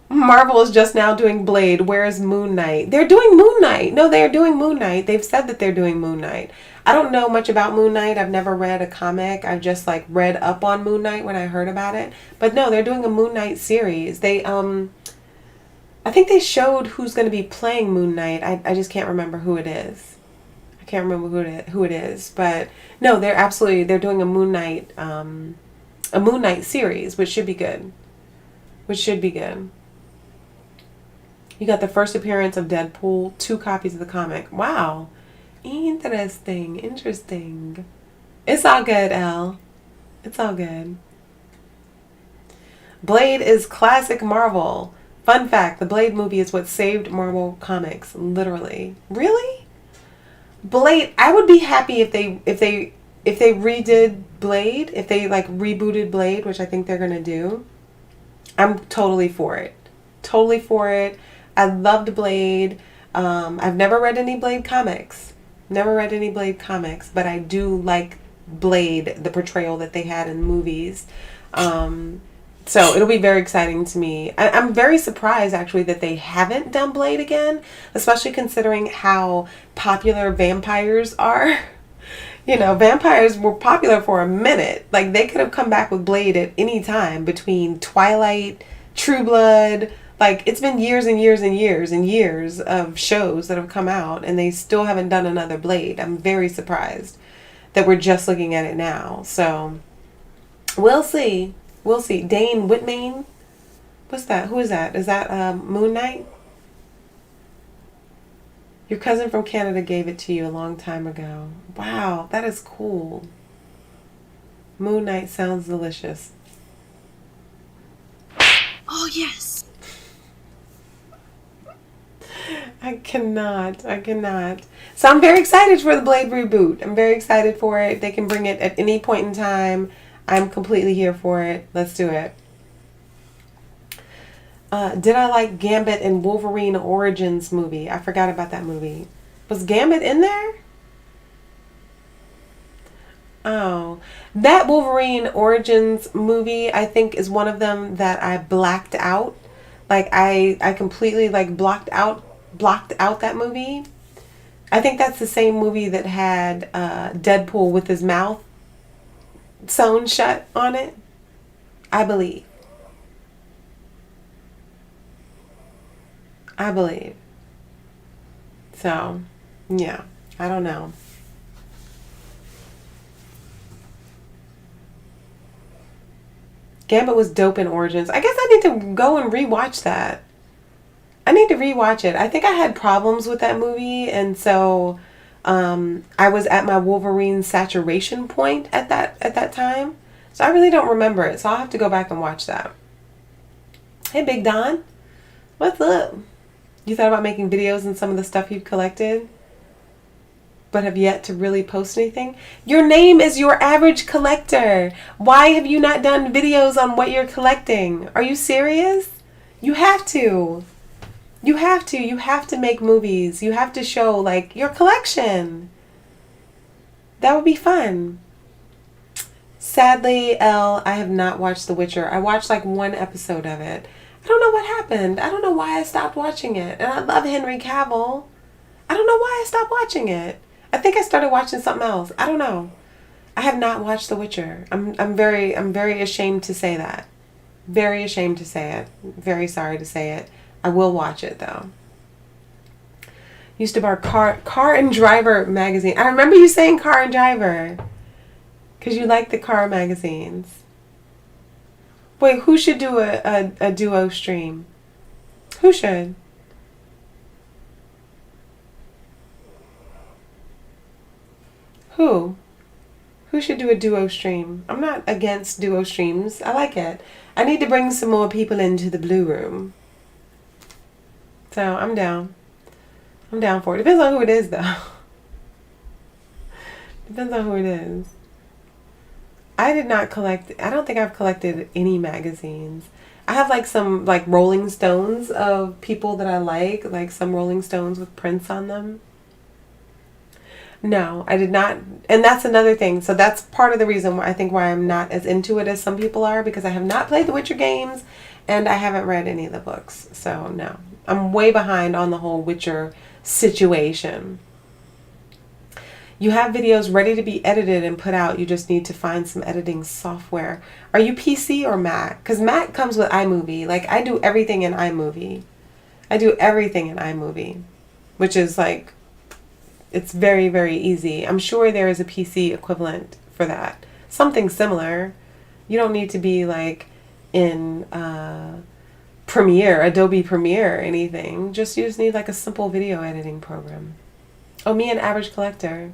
Marvel is just now doing Blade. Where is Moon Knight? They're doing Moon Knight. No, they're doing Moon Knight. They've said that they're doing Moon Knight. I don't know much about Moon Knight. I've never read a comic. I've just like read up on Moon Knight when I heard about it. But no, they're doing a Moon Knight series. I think they showed who's going to be playing Moon Knight. I just can't remember who it is. I can't remember who it is. But no, they're doing a Moon Knight series, which should be good. You got the first appearance of Deadpool, 2 copies of the comic. Wow. Interesting. Interesting. It's all good, Elle. It's all good. Blade is classic Marvel. Fun fact, the Blade movie is what saved Marvel Comics, literally. Really? Blade, I would be happy if they redid Blade, if they like rebooted Blade, which I think they're going to do. I'm totally for it. Totally for it. I loved Blade. I've never read any Blade comics. Never read any Blade comics, but I do like Blade, the portrayal that they had in movies. So it'll be very exciting to me. I'm very surprised, actually, that they haven't done Blade again, especially considering how popular vampires are. You know, vampires were popular for a minute. Like, they could have come back with Blade at any time between Twilight, True Blood. Like, it's been years and years and years and years of shows that have come out, and they still haven't done another Blade. I'm very surprised that we're just looking at it now. So, we'll see. We'll see. Dane Whitman. What's that? Who is that? Is that Moon Knight? Your cousin from Canada gave it to you a long time ago. Wow, that is cool. Moon Knight sounds delicious. Oh, yes. I cannot. So I'm very excited for the Blade reboot. I'm very excited for it. They can bring it at any point in time. I'm completely here for it. Let's do it. Did I like Gambit in Wolverine Origins movie? I forgot about that movie. Was Gambit in there? Oh, that Wolverine Origins movie, I think, is one of them that I blacked out. Like, I completely like blocked out that movie. I think that's the same movie that had Deadpool with his mouth sewn shut on it. I believe. So, yeah. I don't know. Gambit was dope in Origins. I guess I need to go and rewatch that. I need to rewatch it. I think I had problems with that movie, and so I was at my Wolverine saturation point at that time. So I really don't remember it. So I'll have to go back and watch that. Hey, Big Don. What's up? You thought about making videos on some of the stuff you've collected, but have yet to really post anything? Your name is Your Average Collector. Why have you not done videos on what you're collecting? Are you serious? You have to. You have to make movies. You have to show, like, your collection. That would be fun. Sadly, Elle, I have not watched The Witcher. I watched, like, one episode of it. I don't know what happened. I don't know why I stopped watching it. And I love Henry Cavill. I don't know why I stopped watching it. I think I started watching something else. I don't know. I have not watched The Witcher. I'm very ashamed to say that. Very ashamed to say it. Very sorry to say it. I will watch it though. Used to buy Car and Driver magazine. I remember you saying Car and Driver because you like the car magazines. Wait, who should do a duo stream? Who should? Who? Who should do a duo stream? I'm not against duo streams. I like it. I need to bring some more people into the blue room. So I'm down. I'm down for it. Depends on who it is, though. Depends on who it is. I did not collect. I don't think I've collected any magazines. I have like some like Rolling Stones of people that I like some Rolling Stones with prints on them. No, I did not. And that's another thing. So that's part of the reason why I think why I'm not as into it as some people are, because I have not played the Witcher games and I haven't read any of the books. So no, I'm way behind on the whole Witcher situation. You have videos ready to be edited and put out. You just need to find some editing software. Are you PC or Mac? Because Mac comes with iMovie. Like, I do everything in iMovie. Which is like, it's very, very easy. I'm sure there is a PC equivalent for that. Something similar. You don't need to be like in Premiere, Adobe Premiere or anything. You just need like a simple video editing program. Oh, me and Average Collector.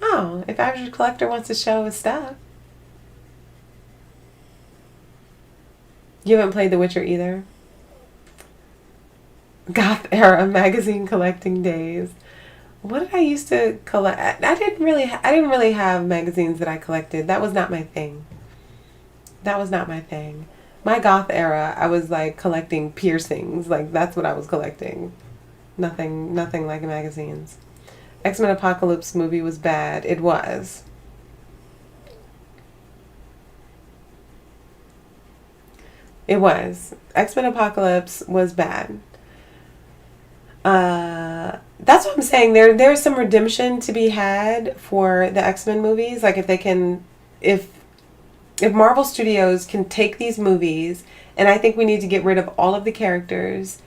Oh, if Average Collector wants to show his stuff. You haven't played The Witcher either? Goth era magazine collecting days. What did I used to collect? I didn't really have magazines that I collected. That was not my thing. That was not my thing. My goth era, I was like collecting piercings. Like that's what I was collecting. Nothing like magazines. X-Men Apocalypse movie was bad. It was. It was. X-Men Apocalypse was bad. That's what I'm saying. There's some redemption to be had for the X-Men movies. Like if Marvel Studios can take these movies, and I think we need to get rid of all of the characters,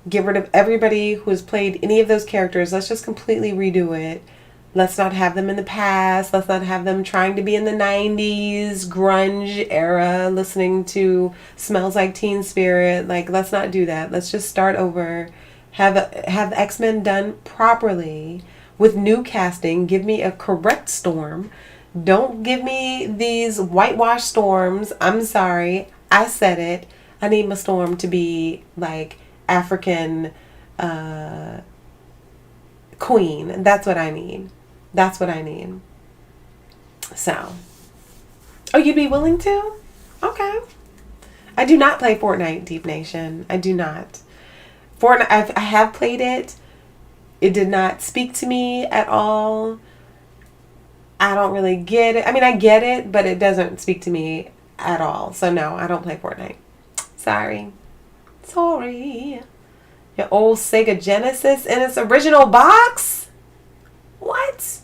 get rid of everybody who has played any of those characters. Let's just completely redo it. Let's not have them in the past. Let's not have them trying to be in the 90s grunge era, listening to Smells Like Teen Spirit. Like, let's not do that. Let's just start over. Have the X-Men done properly with new casting. Give me a correct Storm. Don't give me these whitewashed Storms. I'm sorry. I said it. I need my Storm to be like African queen. That's what I need. That's what I need. So. Oh, you'd be willing to? Okay. I do not play Fortnite, Deep Nation. I do not. Fortnite, I have played it. It did not speak to me at all. I don't really get it. I mean, I get it, but it doesn't speak to me at all. So no, I don't play Fortnite. Sorry. Your old Sega Genesis in its original box? What?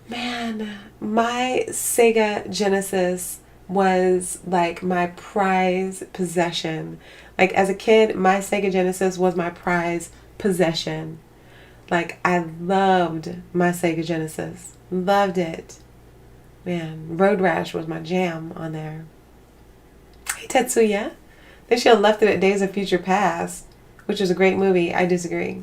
Man, my Sega Genesis was like my prized possession. Like as a kid, my Sega Genesis was my prized possession. Like I loved my Sega Genesis. Loved it. Man, Road Rash was my jam on there. Hey Tetsuya. They should have left it at Days of Future Past, which was a great movie. I disagree.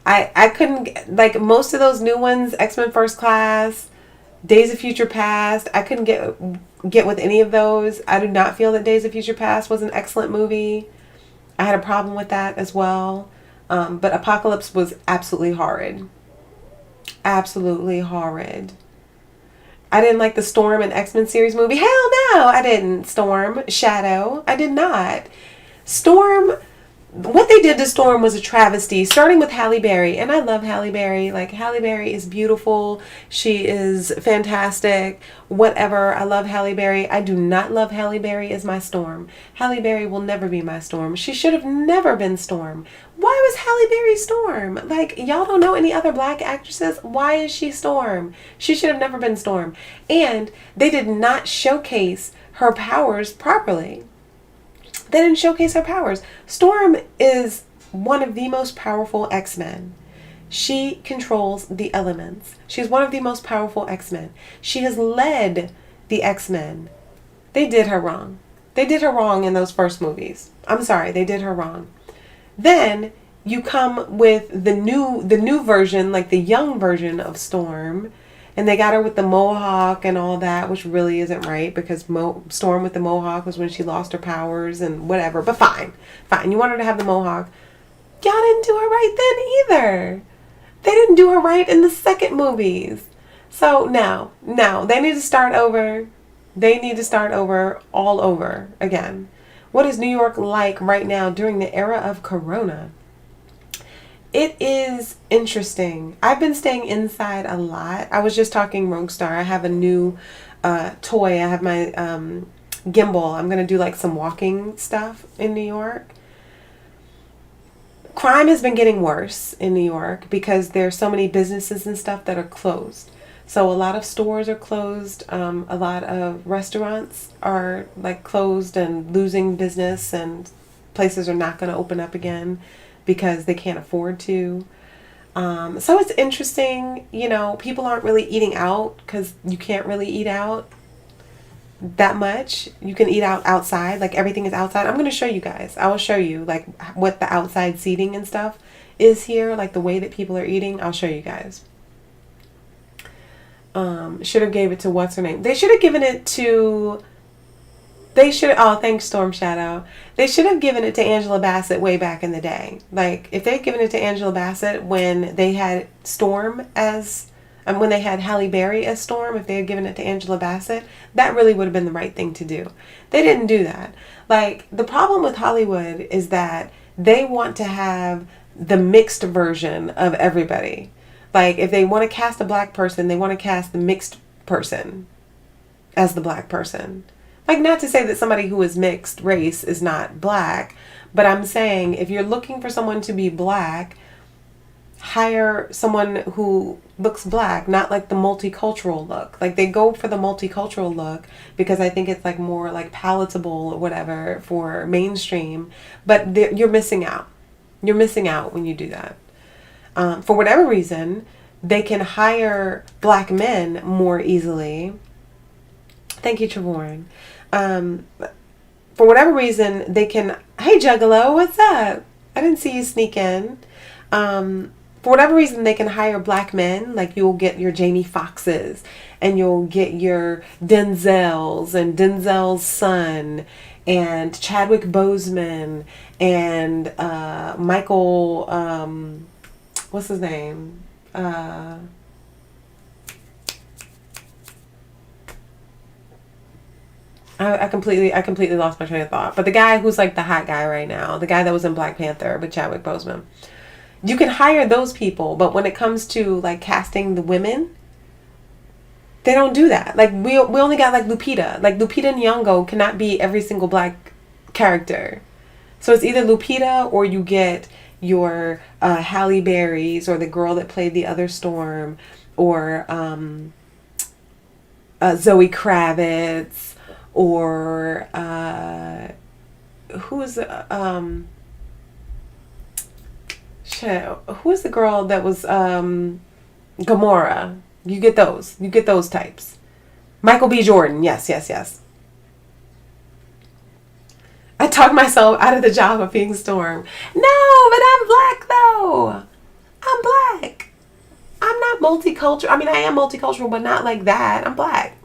I couldn't, like most of those new ones, X-Men First Class, Days of Future Past, I couldn't get with any of those. I do not feel that Days of Future Past was an excellent movie. I had a problem with that as well. But Apocalypse was absolutely horrid. Absolutely horrid. I didn't like the Storm and X-Men series movie. Hell no, I didn't. Storm, Shadow, I did not. Storm, what they did to Storm was a travesty, starting with Halle Berry. And I love Halle Berry. Like, Halle Berry is beautiful. She is fantastic. Whatever. I love Halle Berry. I do not love Halle Berry as my Storm. Halle Berry will never be my Storm. She should have never been Storm. Why was Halle Berry Storm? Like, y'all don't know any other black actresses? Why is she Storm? She should have never been Storm. And they did not showcase her powers properly. They didn't showcase her powers. Storm is one of the most powerful X-Men. She controls the elements. She's one of the most powerful X-Men. She has led the X-Men. They did her wrong. They did her wrong in those first movies. I'm sorry, they did her wrong. Then you come with the new version, like the young version of Storm, and they got her with the mohawk and all that, which really isn't right because Storm with the mohawk was when she lost her powers and whatever. But fine. You want her to have the mohawk. Y'all didn't do her right then either. They didn't do her right in the second movies. So no, they need to start over. They need to start over all over again. What is New York like right now during the era of Corona? It is interesting. I've been staying inside a lot. I was just talking Roguestar. I have a new toy. I have my gimbal. I'm going to do like some walking stuff in New York. Crime has been getting worse in New York because there's so many businesses and stuff that are closed. So a lot of stores are closed. A lot of restaurants are like closed and losing business, and places are not going to open up again because they can't afford to. So it's interesting, you know, people aren't really eating out because you can't really eat out. that much. You can eat outside, like everything is outside. I'm going to show you guys. I will show you like what the outside seating and stuff is here, like the way that people are eating. I'll show you guys. Should have gave it to what's her name. They should have given it to oh, thanks Storm Shadow. They should have given it to Angela Bassett way back in the day. Like if they'd given it to Angela Bassett when they had Storm as when they had Halle Berry as Storm, if they had given it to Angela Bassett, that really would have been the right thing to do. They didn't do that. Like, the problem with Hollywood is that they want to have the mixed version of everybody. Like, if they want to cast a black person, they want to cast the mixed person as the black person. Like, not to say that somebody who is mixed race is not black, but I'm saying if you're looking for someone to be black, hire someone who looks black, not like the multicultural look. Like they go for the multicultural look because I think it's like more like palatable or whatever for mainstream, but you're missing out. You're missing out when you do that. For whatever reason, they can hire black men more easily. Thank you, Trevorn. For whatever reason, they can... Hey, Juggalo, what's up? I didn't see you sneak in. For whatever reason, they can hire black men. Like you'll get your Jamie Foxxes and you'll get your Denzels and Denzel's son and Chadwick Boseman and Michael, what's his name? I completely lost my train of thought. But the guy who's like the hot guy right now, the guy that was in Black Panther with Chadwick Boseman. You can hire those people, but when it comes to like casting the women, they don't do that. Like we only got like Lupita. Like Lupita Nyong'o cannot be every single black character. So it's either Lupita or you get your Halle Berry's or the girl that played the other Storm or Zoe Kravitz or who's who's the girl that was Gamora? You get those. You get those types. Michael B. Jordan. Yes. I talked myself out of the job of being Storm. No, but I'm black though. I'm black. I'm not multicultural. I mean, I am multicultural, but not like that. I'm black.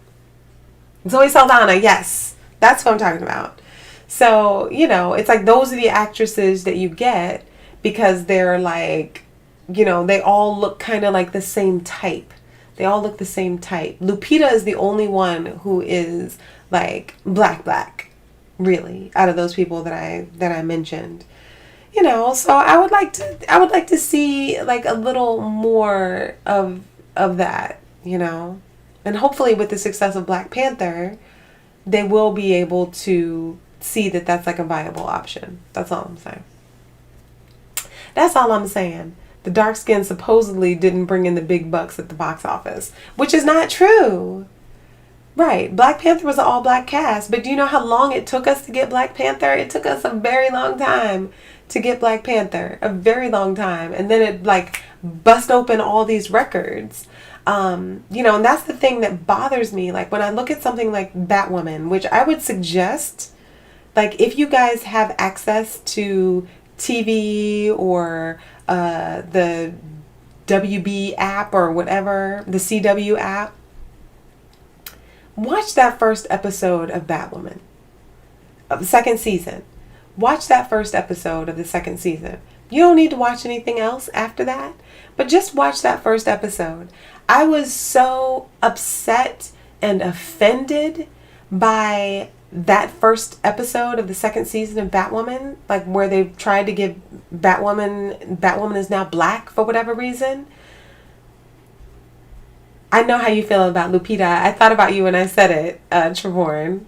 Zoe Saldana. Yes. That's what I'm talking about. So, you know, it's like those are the actresses that you get because they're like, you know, they all look kind of like the same type. They all look the same type. Lupita is the only one who is like black, really, out of those people that I mentioned. You know, so I would like to see like a little more of that, you know. And hopefully with the success of Black Panther, they will be able to see that that's like a viable option. That's all I'm saying. That's all I'm saying. The dark skin supposedly didn't bring in the big bucks at the box office, which is not true. Right. Black Panther was an all black cast, but do you know how long it took us to get Black Panther? It took us a very long time to get Black Panther, a very long time. And then it like bust open all these records. You know, and that's the thing that bothers me. Like when I look at something like Batwoman, which I would suggest, like if you guys have access to TV or the WB app or whatever, the CW app, watch that first episode of Batwoman, of the second season. Watch that first episode of the second season. You don't need to watch anything else after that, but just watch that first episode. I was so upset and offended by that first episode of the second season of Batwoman, like where they tried to give Batwoman is now black for whatever reason. I know how you feel about Lupita. I thought about you when I said it, Trevorn.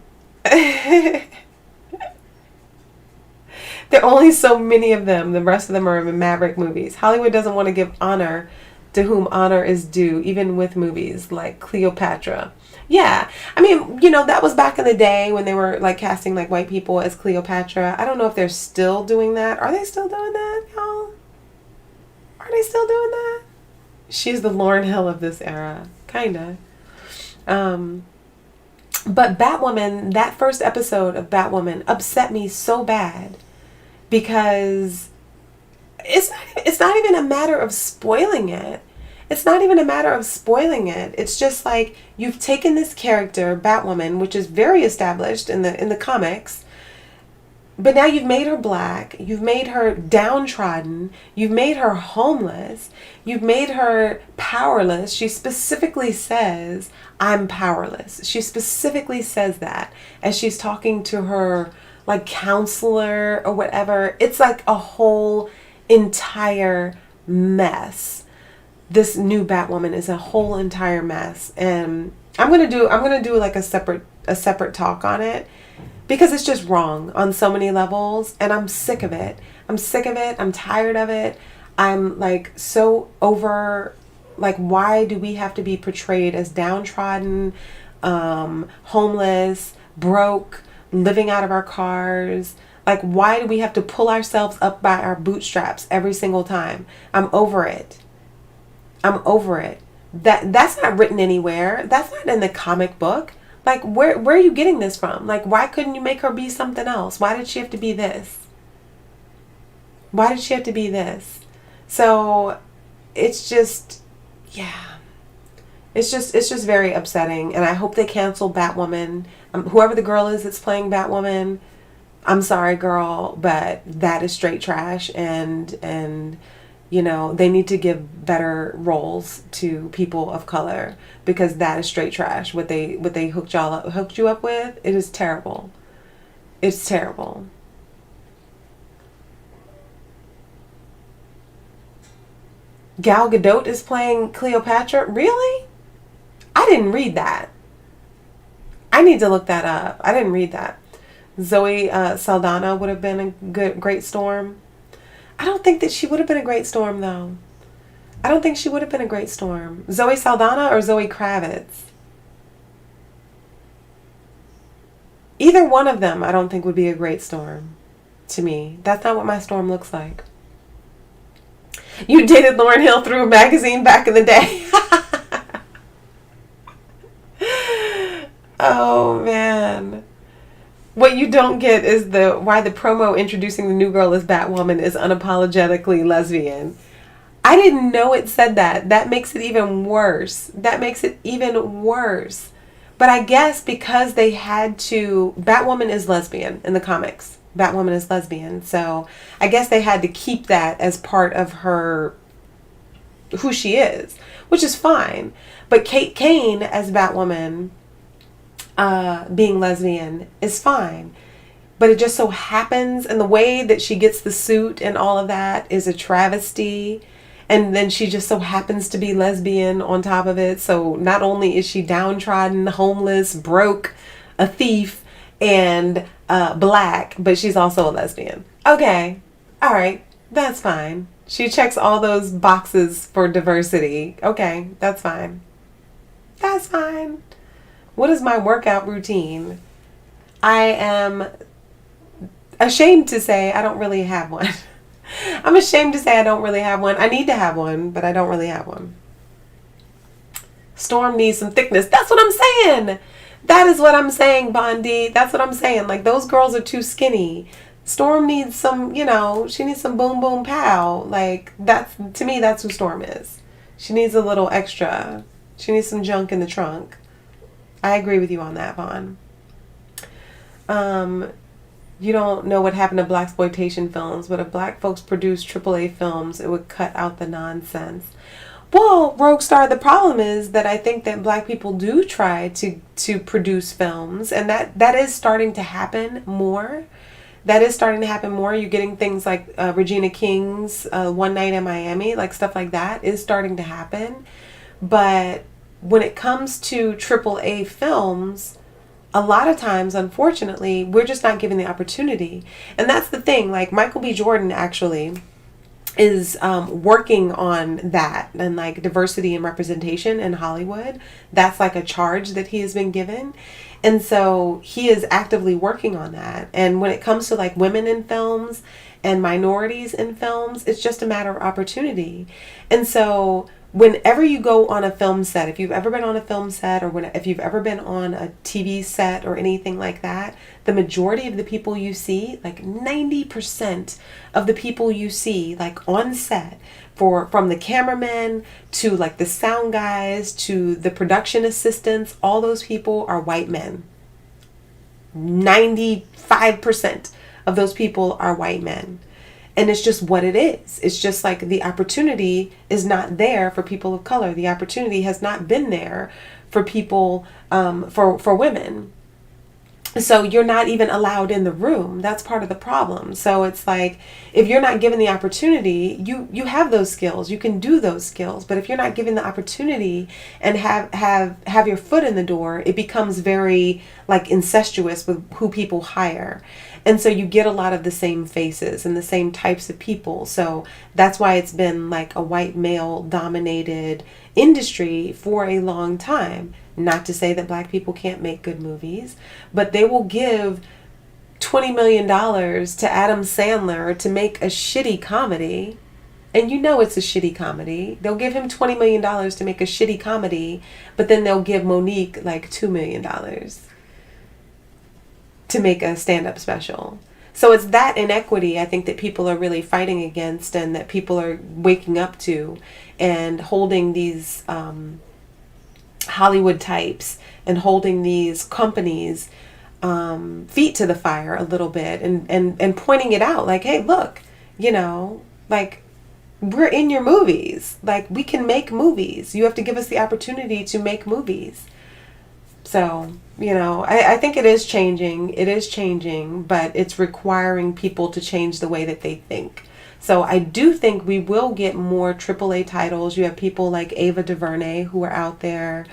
There are only so many of them. The rest of them are in Maverick movies. Hollywood doesn't want to give honor to whom honor is due, even with movies like Cleopatra. Yeah, I mean, you know, that was back in the day when they were like casting like white people as Cleopatra. I don't know if they're still doing that. Are they still doing that, y'all? Are they still doing that? She's the Lauryn Hill of this era, kinda. But Batwoman, that first episode of Batwoman upset me so bad because it's not even a matter of spoiling it. It's not even a matter of spoiling it. It's just like you've taken this character, Batwoman, which is very established in the comics, but now you've made her black, you've made her downtrodden, you've made her homeless, you've made her powerless. She specifically says, I'm powerless. She specifically says that as she's talking to her like counselor or whatever. It's like a whole entire mess. This new Batwoman is a whole entire mess. And I'm gonna do like a separate talk on it, because it's just wrong on so many levels, and I'm sick of it. I'm sick of it. I'm tired of it. I'm like so over, like, why do we have to be portrayed as downtrodden, homeless, broke, living out of our cars? Like, why do we have to pull ourselves up by our bootstraps every single time? I'm over it. I'm over it. That's not written anywhere. That's not in the comic book. Like, where are you getting this from? Like, why couldn't you make her be something else? Why did she have to be this? Why did she have to be this? So it's just, yeah. It's just very upsetting. And I hope they cancel Batwoman. Whoever the girl is that's playing Batwoman, I'm sorry, girl, but that is straight trash. And you know, they need to give better roles to people of color, because that is straight trash. What they hooked you up with, it is terrible. It's terrible. Gal Gadot is playing Cleopatra? Really? I didn't read that. I need to look that up. I didn't read that. Zoe Saldana would have been a great Storm. I don't think that she would have been a great Storm, though. I don't think she would have been a great Storm. Zoe Saldana or Zoe Kravitz? Either one of them I don't think would be a great Storm to me. That's not what my Storm looks like. You dated Lauryn Hill through a magazine back in the day. Oh, man. What you don't get is why the promo introducing the new girl as Batwoman is unapologetically lesbian. I didn't know it said that. That makes it even worse. That makes it even worse. But I guess because they had to... Batwoman is lesbian in the comics. Batwoman is lesbian. So I guess they had to keep that as part of her... who she is. Which is fine. But Kate Kane as Batwoman... being lesbian is fine, but it just so happens, and the way that she gets the suit and all of that is a travesty, and then she just so happens to be lesbian on top of it. So not only is she downtrodden, homeless, broke, a thief, and black, but she's also a lesbian. Okay, all right, that's fine. She checks all those boxes for diversity. Okay, that's fine. That's fine. What is my workout routine? I am ashamed to say I don't really have one. I'm ashamed to say I don't really have one. I need to have one, but I don't really have one. Storm needs some thickness. That's what I'm saying. That is what I'm saying, Bondi. That's what I'm saying. Like, those girls are too skinny. Storm needs some, you know, she needs some boom, boom, pow. Like, that's, to me, that's who Storm is. She needs a little extra. She needs some junk in the trunk. I agree with you on that, Vaughn. You don't know what happened to blaxploitation films, but if black folks produced AAA films, it would cut out the nonsense. Well, Roguestar, the problem is that I think that black people do try to produce films, and that is starting to happen more. That is starting to happen more. You're getting things like Regina King's One Night in Miami, like stuff like that is starting to happen. But when it comes to AAA films, a lot of times, unfortunately, we're just not given the opportunity. And that's the thing. Like, Michael B. Jordan actually is working on that, and like diversity and representation in Hollywood. That's like a charge that he has been given. And so he is actively working on that. And when it comes to like women in films and minorities in films, it's just a matter of opportunity. And so whenever you go on a film set, if you've ever been on a film set, or if you've ever been on a TV set or anything like that, the majority of the people you see, like 90% of the people you see, like on set, from the cameramen to like the sound guys to the production assistants, all those people are white men. 95% of those people are white men. And it's just what it is. It's just like the opportunity is not there for people of color. The opportunity has not been there for people, for women. So you're not even allowed in the room. That's part of the problem. So it's like, if you're not given the opportunity, you have those skills. You can do those skills. But if you're not given the opportunity and have your foot in the door, it becomes very like incestuous with who people hire. And so you get a lot of the same faces and the same types of people. So that's why it's been like a white male dominated industry for a long time. Not to say that black people can't make good movies, but they will give $20 million to Adam Sandler to make a shitty comedy. And you know it's a shitty comedy. They'll give him $20 million to make a shitty comedy, but then they'll give Monique like $2 million to make a stand-up special. So it's that inequity, I think, that people are really fighting against, and that people are waking up to, and holding these Hollywood types and holding these companies feet to the fire a little bit, and pointing it out like, hey, look, like, we're in your movies. Like, we can make movies. You have to give us the opportunity to make movies. So, I think it is changing. It is changing, but it's requiring people to change the way that they think. So I do think we will get more AAA titles. You have people like Ava DuVernay who are out there.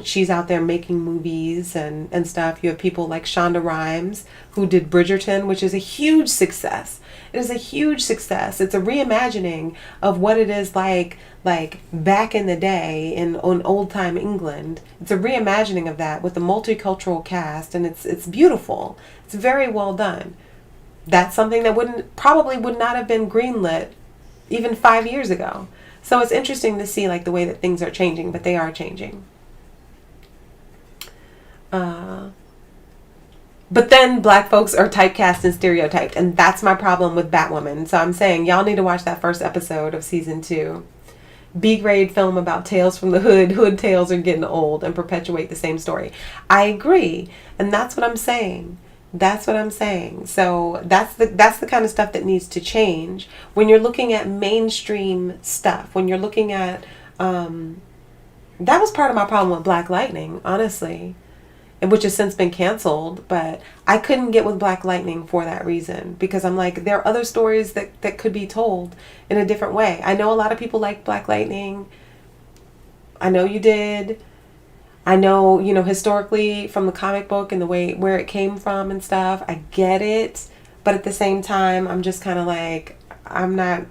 She's out there making movies and stuff. You have people like Shonda Rhimes who did Bridgerton, which is a huge success. It is a huge success. It's a reimagining of what it is like back in the day in old time England. It's a reimagining of that with a multicultural cast, and it's beautiful. It's very well done. That's something that probably would not have been greenlit even 5 years ago. So it's interesting to see like the way that things are changing, but they are changing. But then black folks are typecast and stereotyped, and that's my problem with Batwoman. So I'm saying y'all need to watch that first episode of season 2. B-grade film about tales from the hood. Hood tales are getting old and perpetuate the same story. I agree, and that's what I'm saying. That's what I'm saying. So that's the kind of stuff that needs to change when you're looking at mainstream stuff. When you're looking at that was part of my problem with Black Lightning, honestly, and which has since been canceled. But I couldn't get with Black Lightning for that reason, because I'm like, there are other stories that could be told in a different way. I know a lot of people like Black Lightning. I know you did. I know, historically from the comic book and the way where it came from and stuff, I get it. But at the same time, I'm just kind of like, no,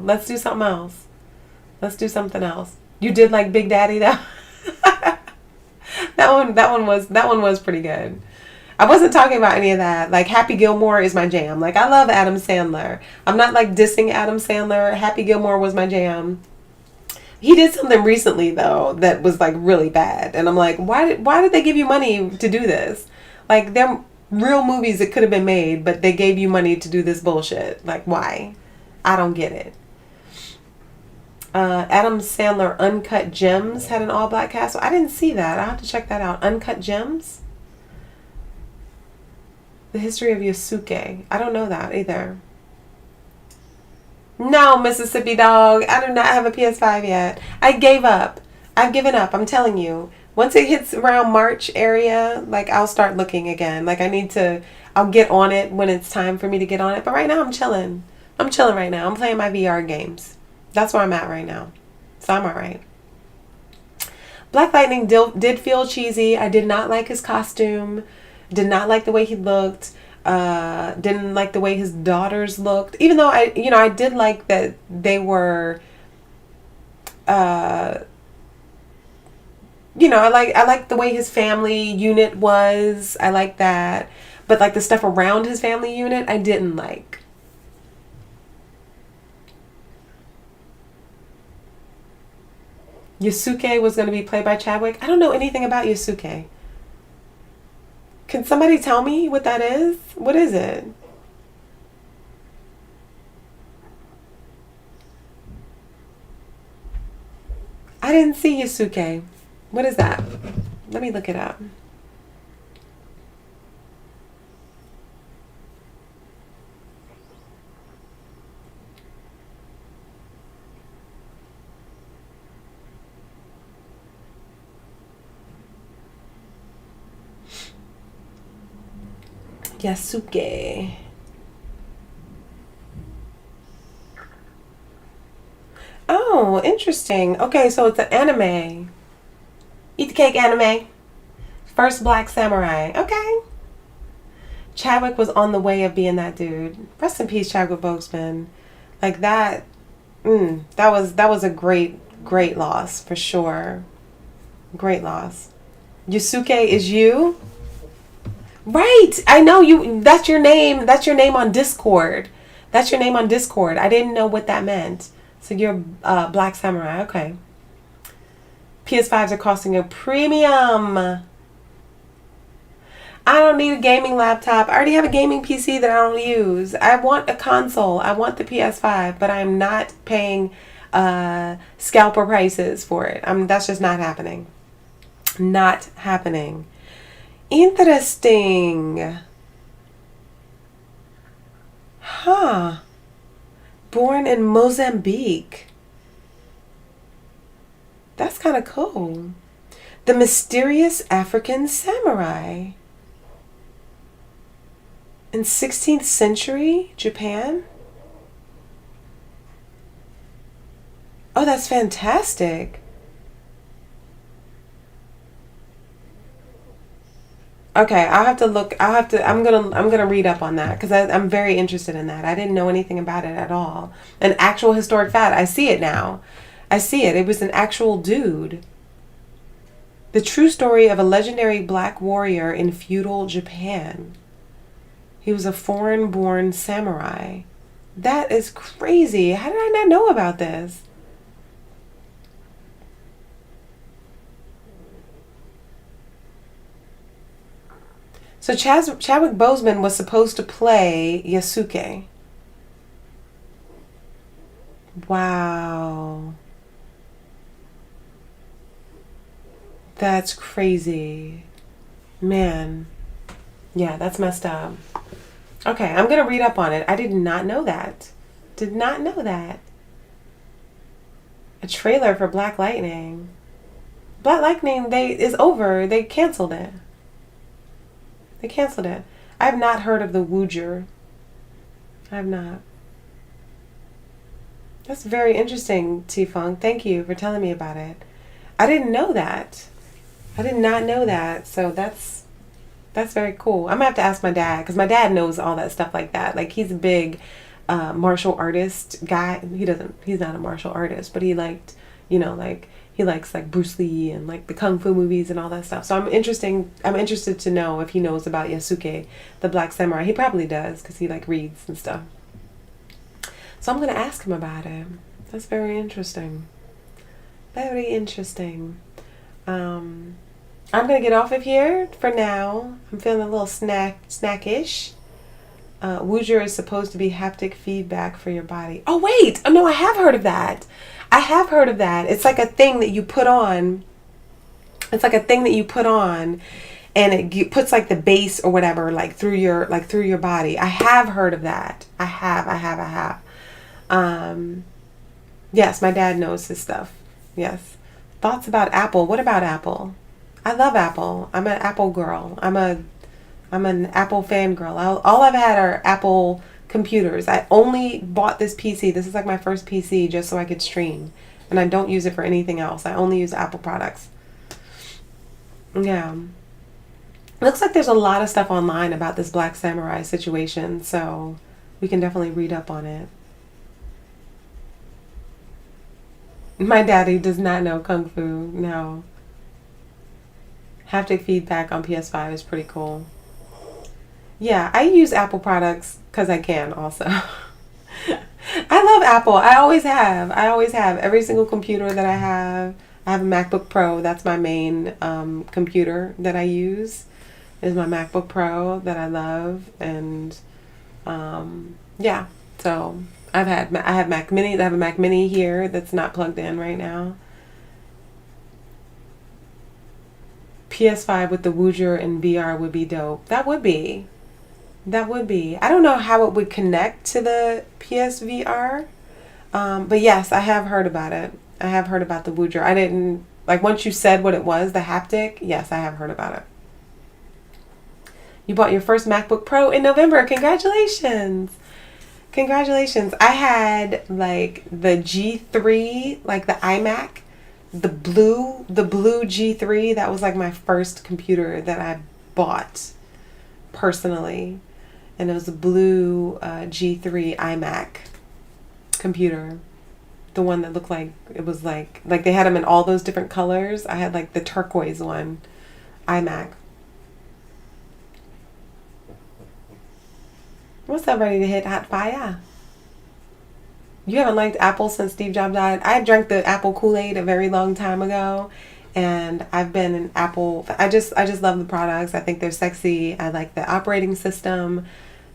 let's do something else. Let's do something else. You did like Big Daddy though. That one was pretty good. I wasn't talking about any of that. Like, Happy Gilmore is my jam. Like, I love Adam Sandler. I'm not like dissing Adam Sandler. Happy Gilmore was my jam. He did something recently though that was like really bad, and I'm like, why did they give you money to do this? Like, they're real movies that could have been made, but they gave you money to do this bullshit. Like, why? I don't get it. Adam Sandler Uncut Gems had an all-black cast. So I didn't see that. I'll have to check that out. Uncut Gems? The History of Yosuke. I don't know that either. No, Mississippi Dog. I do not have a PS5 yet. I gave up. I've given up. I'm telling you. Once it hits around March area, like, I'll start looking again. Like, I'll get on it when it's time for me to get on it. But right now, I'm chilling. I'm chilling right now. I'm playing my VR games. That's where I'm at right now. So I'm alright. Black Lightning did feel cheesy. I did not like his costume. Did not like the way he looked. Didn't like the way his daughters looked. Even though I did like that they were, I like the way his family unit was. I like that. But like the stuff around his family unit, I didn't like. Yasuke was going to be played by Chadwick. I don't know anything about Yasuke. Can somebody tell me what that is? What is it? I didn't see Yasuke. What is that? Let me look it up. Yasuke. Oh, interesting. Okay, so it's an anime. Eat the cake anime. First Black Samurai. Okay. Chadwick was on the way of being that dude. Rest in peace, Chadwick Boseman. Like that. That was a great loss for sure. Great loss. Yusuke is you? Right. I know you. That's your name. That's your name on Discord. That's your name on Discord. I didn't know what that meant. So you're Black Samurai. Okay. PS5s are costing a premium. I don't need a gaming laptop. I already have a gaming PC that I don't use. I want a console. I want the PS5, but I'm not paying scalper prices for it. That's just not happening. Not happening. Interesting. Huh. Born in Mozambique. That's kind of cool. The mysterious African samurai. In 16th century Japan? Oh, that's fantastic. Okay, I'm gonna read up on that because I'm very interested in that. I didn't know anything about it at all. An actual historic fact. I see it now. I see it. It was an actual dude. The true story of a legendary black warrior in feudal Japan. He was a foreign-born samurai. That is crazy. How did I not know about this? So Chadwick Boseman was supposed to play Yasuke. Wow. That's crazy. Man. Yeah, that's messed up. Okay, I'm going to read up on it. I did not know that. Did not know that. A trailer for Black Lightning. Black Lightning is over. They canceled it. They canceled it. I have not heard of the Woojer. I have not. That's very interesting, T-Funk. Thank you for telling me about it. I didn't know that. I did not know that. So that's very cool. I'm going to have to ask my dad because my dad knows all that stuff like that. Like he's a big martial artist guy. He's not a martial artist, but he liked, he likes like Bruce Lee and like the Kung Fu movies and all that stuff. So I'm interested to know if he knows about Yasuke, the Black Samurai. He probably does because he like reads and stuff. So I'm going to ask him about it. That's very interesting. Very interesting. I'm going to get off of here for now. I'm feeling a little snackish. Woojer is supposed to be haptic feedback for your body. Oh, wait. Oh, no, I have heard of that. I have heard of that. It's like a thing that you put on. It's like a thing that you put on and it puts like the bass or whatever like through your body. I have heard of that. I have. Yes, my dad knows his stuff. Yes. Thoughts about Apple. What about Apple? I love Apple. I'm an Apple girl. I'm an Apple fangirl. All I've had are Apple computers. I only bought this PC. This is like my first PC just so I could stream. And I don't use it for anything else. I only use Apple products. Yeah. Looks like there's a lot of stuff online about this Black Samurai situation. So we can definitely read up on it. My daddy does not know Kung Fu. No. Haptic feedback on PS5 is pretty cool. Yeah, I use Apple products because I can also. I love Apple. I always have. Every single computer that I have, I have a MacBook Pro. That's my main computer that I use. Is my MacBook Pro that I love, and yeah. So I have Mac Mini. I have a Mac Mini here that's not plugged in right now. PS5 with the Woojer and VR would be dope. That would be. That would be. I don't know how it would connect to the PSVR. But yes, I have heard about it. I have heard about the Woojer. I didn't, like, once you said what it was, the haptic, yes, I have heard about it. You bought your first MacBook Pro in November. Congratulations. Congratulations. I had, like, the G3, like the iMac, the blue G3. That was, like, my first computer that I bought personally. And it was a blue G3 iMac computer. The one that looked like, it was like they had them in all those different colors. I had like the turquoise one, iMac. What's that, ready to hit hot fire? You haven't liked Apple since Steve Jobs died? I drank the Apple Kool-Aid a very long time ago, and I've been an Apple. I just love the products. I think they're sexy. I like the operating system.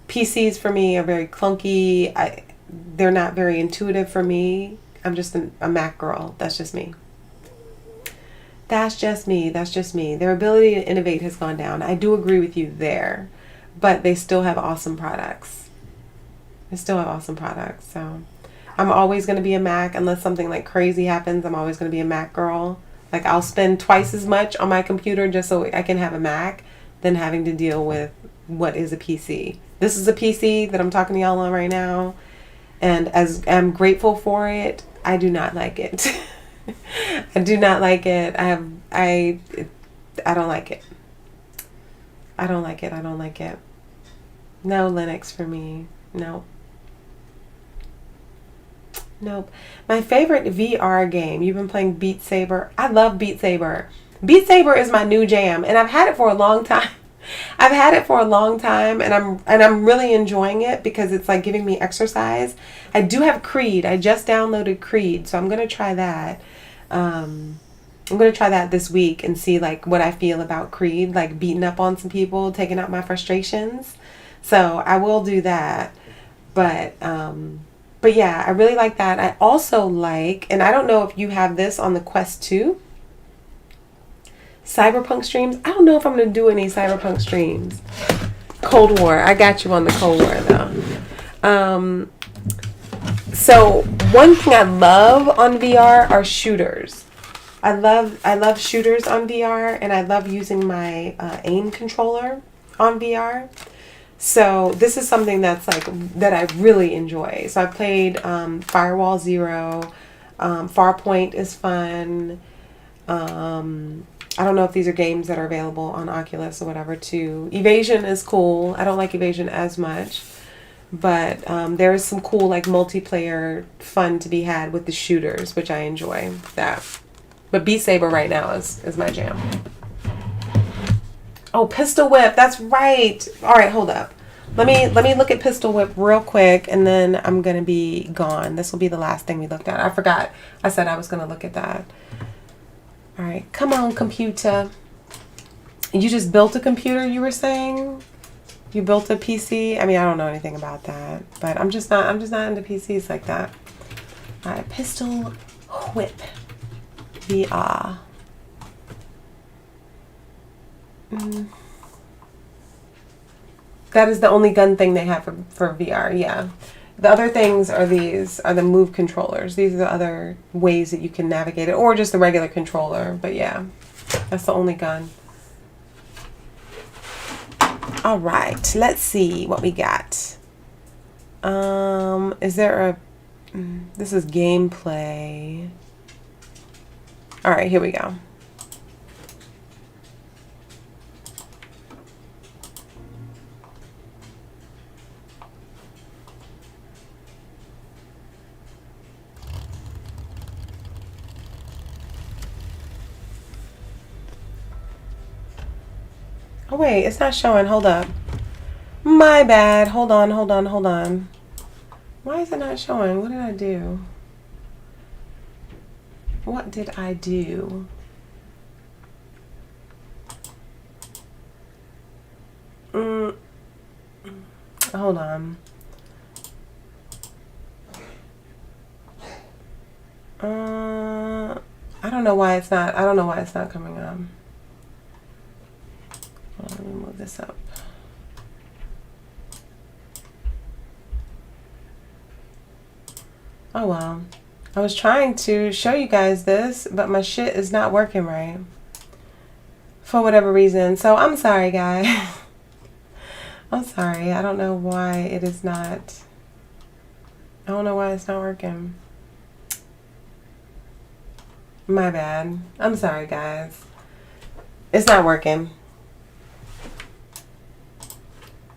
PCs for me are very clunky. They're not very intuitive for me. I'm just a Mac girl. That's just me. That's just me. That's just me. Their ability to innovate has gone down. I do agree with you there, but they still have awesome products. They still have awesome products. So I'm always going to be a Mac unless something like crazy happens. I'm always going to be a Mac girl. Like, I'll spend twice as much on my computer just so I can have a Mac than having to deal with what is a PC. This is a PC that I'm talking to y'all on right now. And as I'm grateful for it, I do not like it. I do not like it. I don't like it. I don't like it. I don't like it. No Linux for me. Nope. Nope. My favorite VR game. You've been playing Beat Saber. I love Beat Saber. Beat Saber is my new jam, and I've had it for a long time. I've had it for a long time, and I'm really enjoying it because it's like giving me exercise. I do have Creed. I just downloaded Creed, so I'm gonna try that. I'm gonna try that this week and see like what I feel about Creed, like beating up on some people, taking out my frustrations. So I will do that. But yeah, I really like that. I also like, and I don't know if you have this on the Quest 2. Cyberpunk streams. I don't know if I'm going to do any Cyberpunk streams. Cold War. I got you on the Cold War though. So one thing I love on VR are shooters. I love shooters on VR, and I love using my aim controller on VR. So this is something that's like that I really enjoy. So I played Firewall Zero. Farpoint is fun. I don't know if these are games that are available on Oculus or whatever too. Evasion is cool. I don't like Evasion as much. But there is some cool like multiplayer fun to be had with the shooters, which I enjoy that. But Beat Saber right now is my jam. Oh, Pistol Whip. That's right. All right, hold up. Let me look at Pistol Whip real quick, and then I'm going to be gone. This will be the last thing we looked at. I forgot. I said I was going to look at that. All right, come on, computer. You just built a computer, you were saying? You built a PC? I mean, I don't know anything about that, but I'm just not into PCs like that. All right, Pistol Whip VR. That is the only gun thing they have for VR, yeah. The other things are the Move controllers. These are the other ways that you can navigate it, or just the regular controller. But yeah, that's the only gun. All right, let's see what we got. Is there a? This is gameplay. All right, here we go. Oh wait, it's not showing. Hold up. My bad. Hold on. Why is it not showing? What did I do? What did I do? Hold on. I don't know why it's not. I don't know why it's not coming up. Hold on, let me move this up. Oh well. I was trying to show you guys this, but my shit is not working right. For whatever reason. So I'm sorry, guys. I'm sorry. I don't know why it is not. I don't know why it's not working. My bad. I'm sorry, guys. It's not working.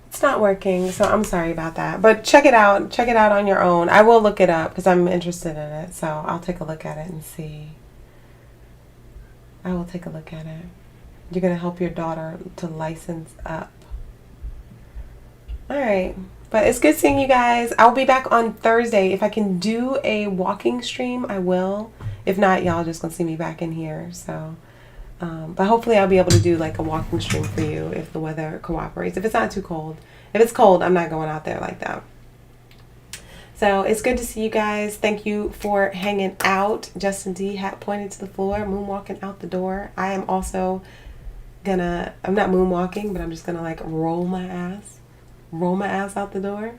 It's not working, so I'm sorry about that. But check it out. Check it out on your own. I will look it up because I'm interested in it. So I'll take a look at it and see. I will take a look at it. You're going to help your daughter to license up. All right. But it's good seeing you guys. I'll be back on Thursday. If I can do a walking stream, I will. If not, y'all just going to see me back in here. So, but hopefully I'll be able to do like a walking stream for you if the weather cooperates. If it's not too cold. If it's cold, I'm not going out there like that. So it's good to see you guys. Thank you for hanging out. Justin D hat pointed to the floor, moonwalking out the door. I am also gonna, I'm not moonwalking, but I'm just gonna like roll my ass out the door.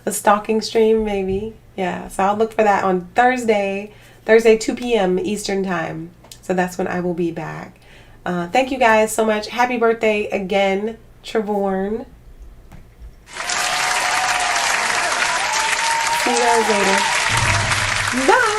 A stalking stream maybe. Yeah, so I'll look for that on Thursday 2 p.m. Eastern time. So that's when I will be back. Thank you guys so much. Happy birthday again, Trevorn. See you guys later. Bye.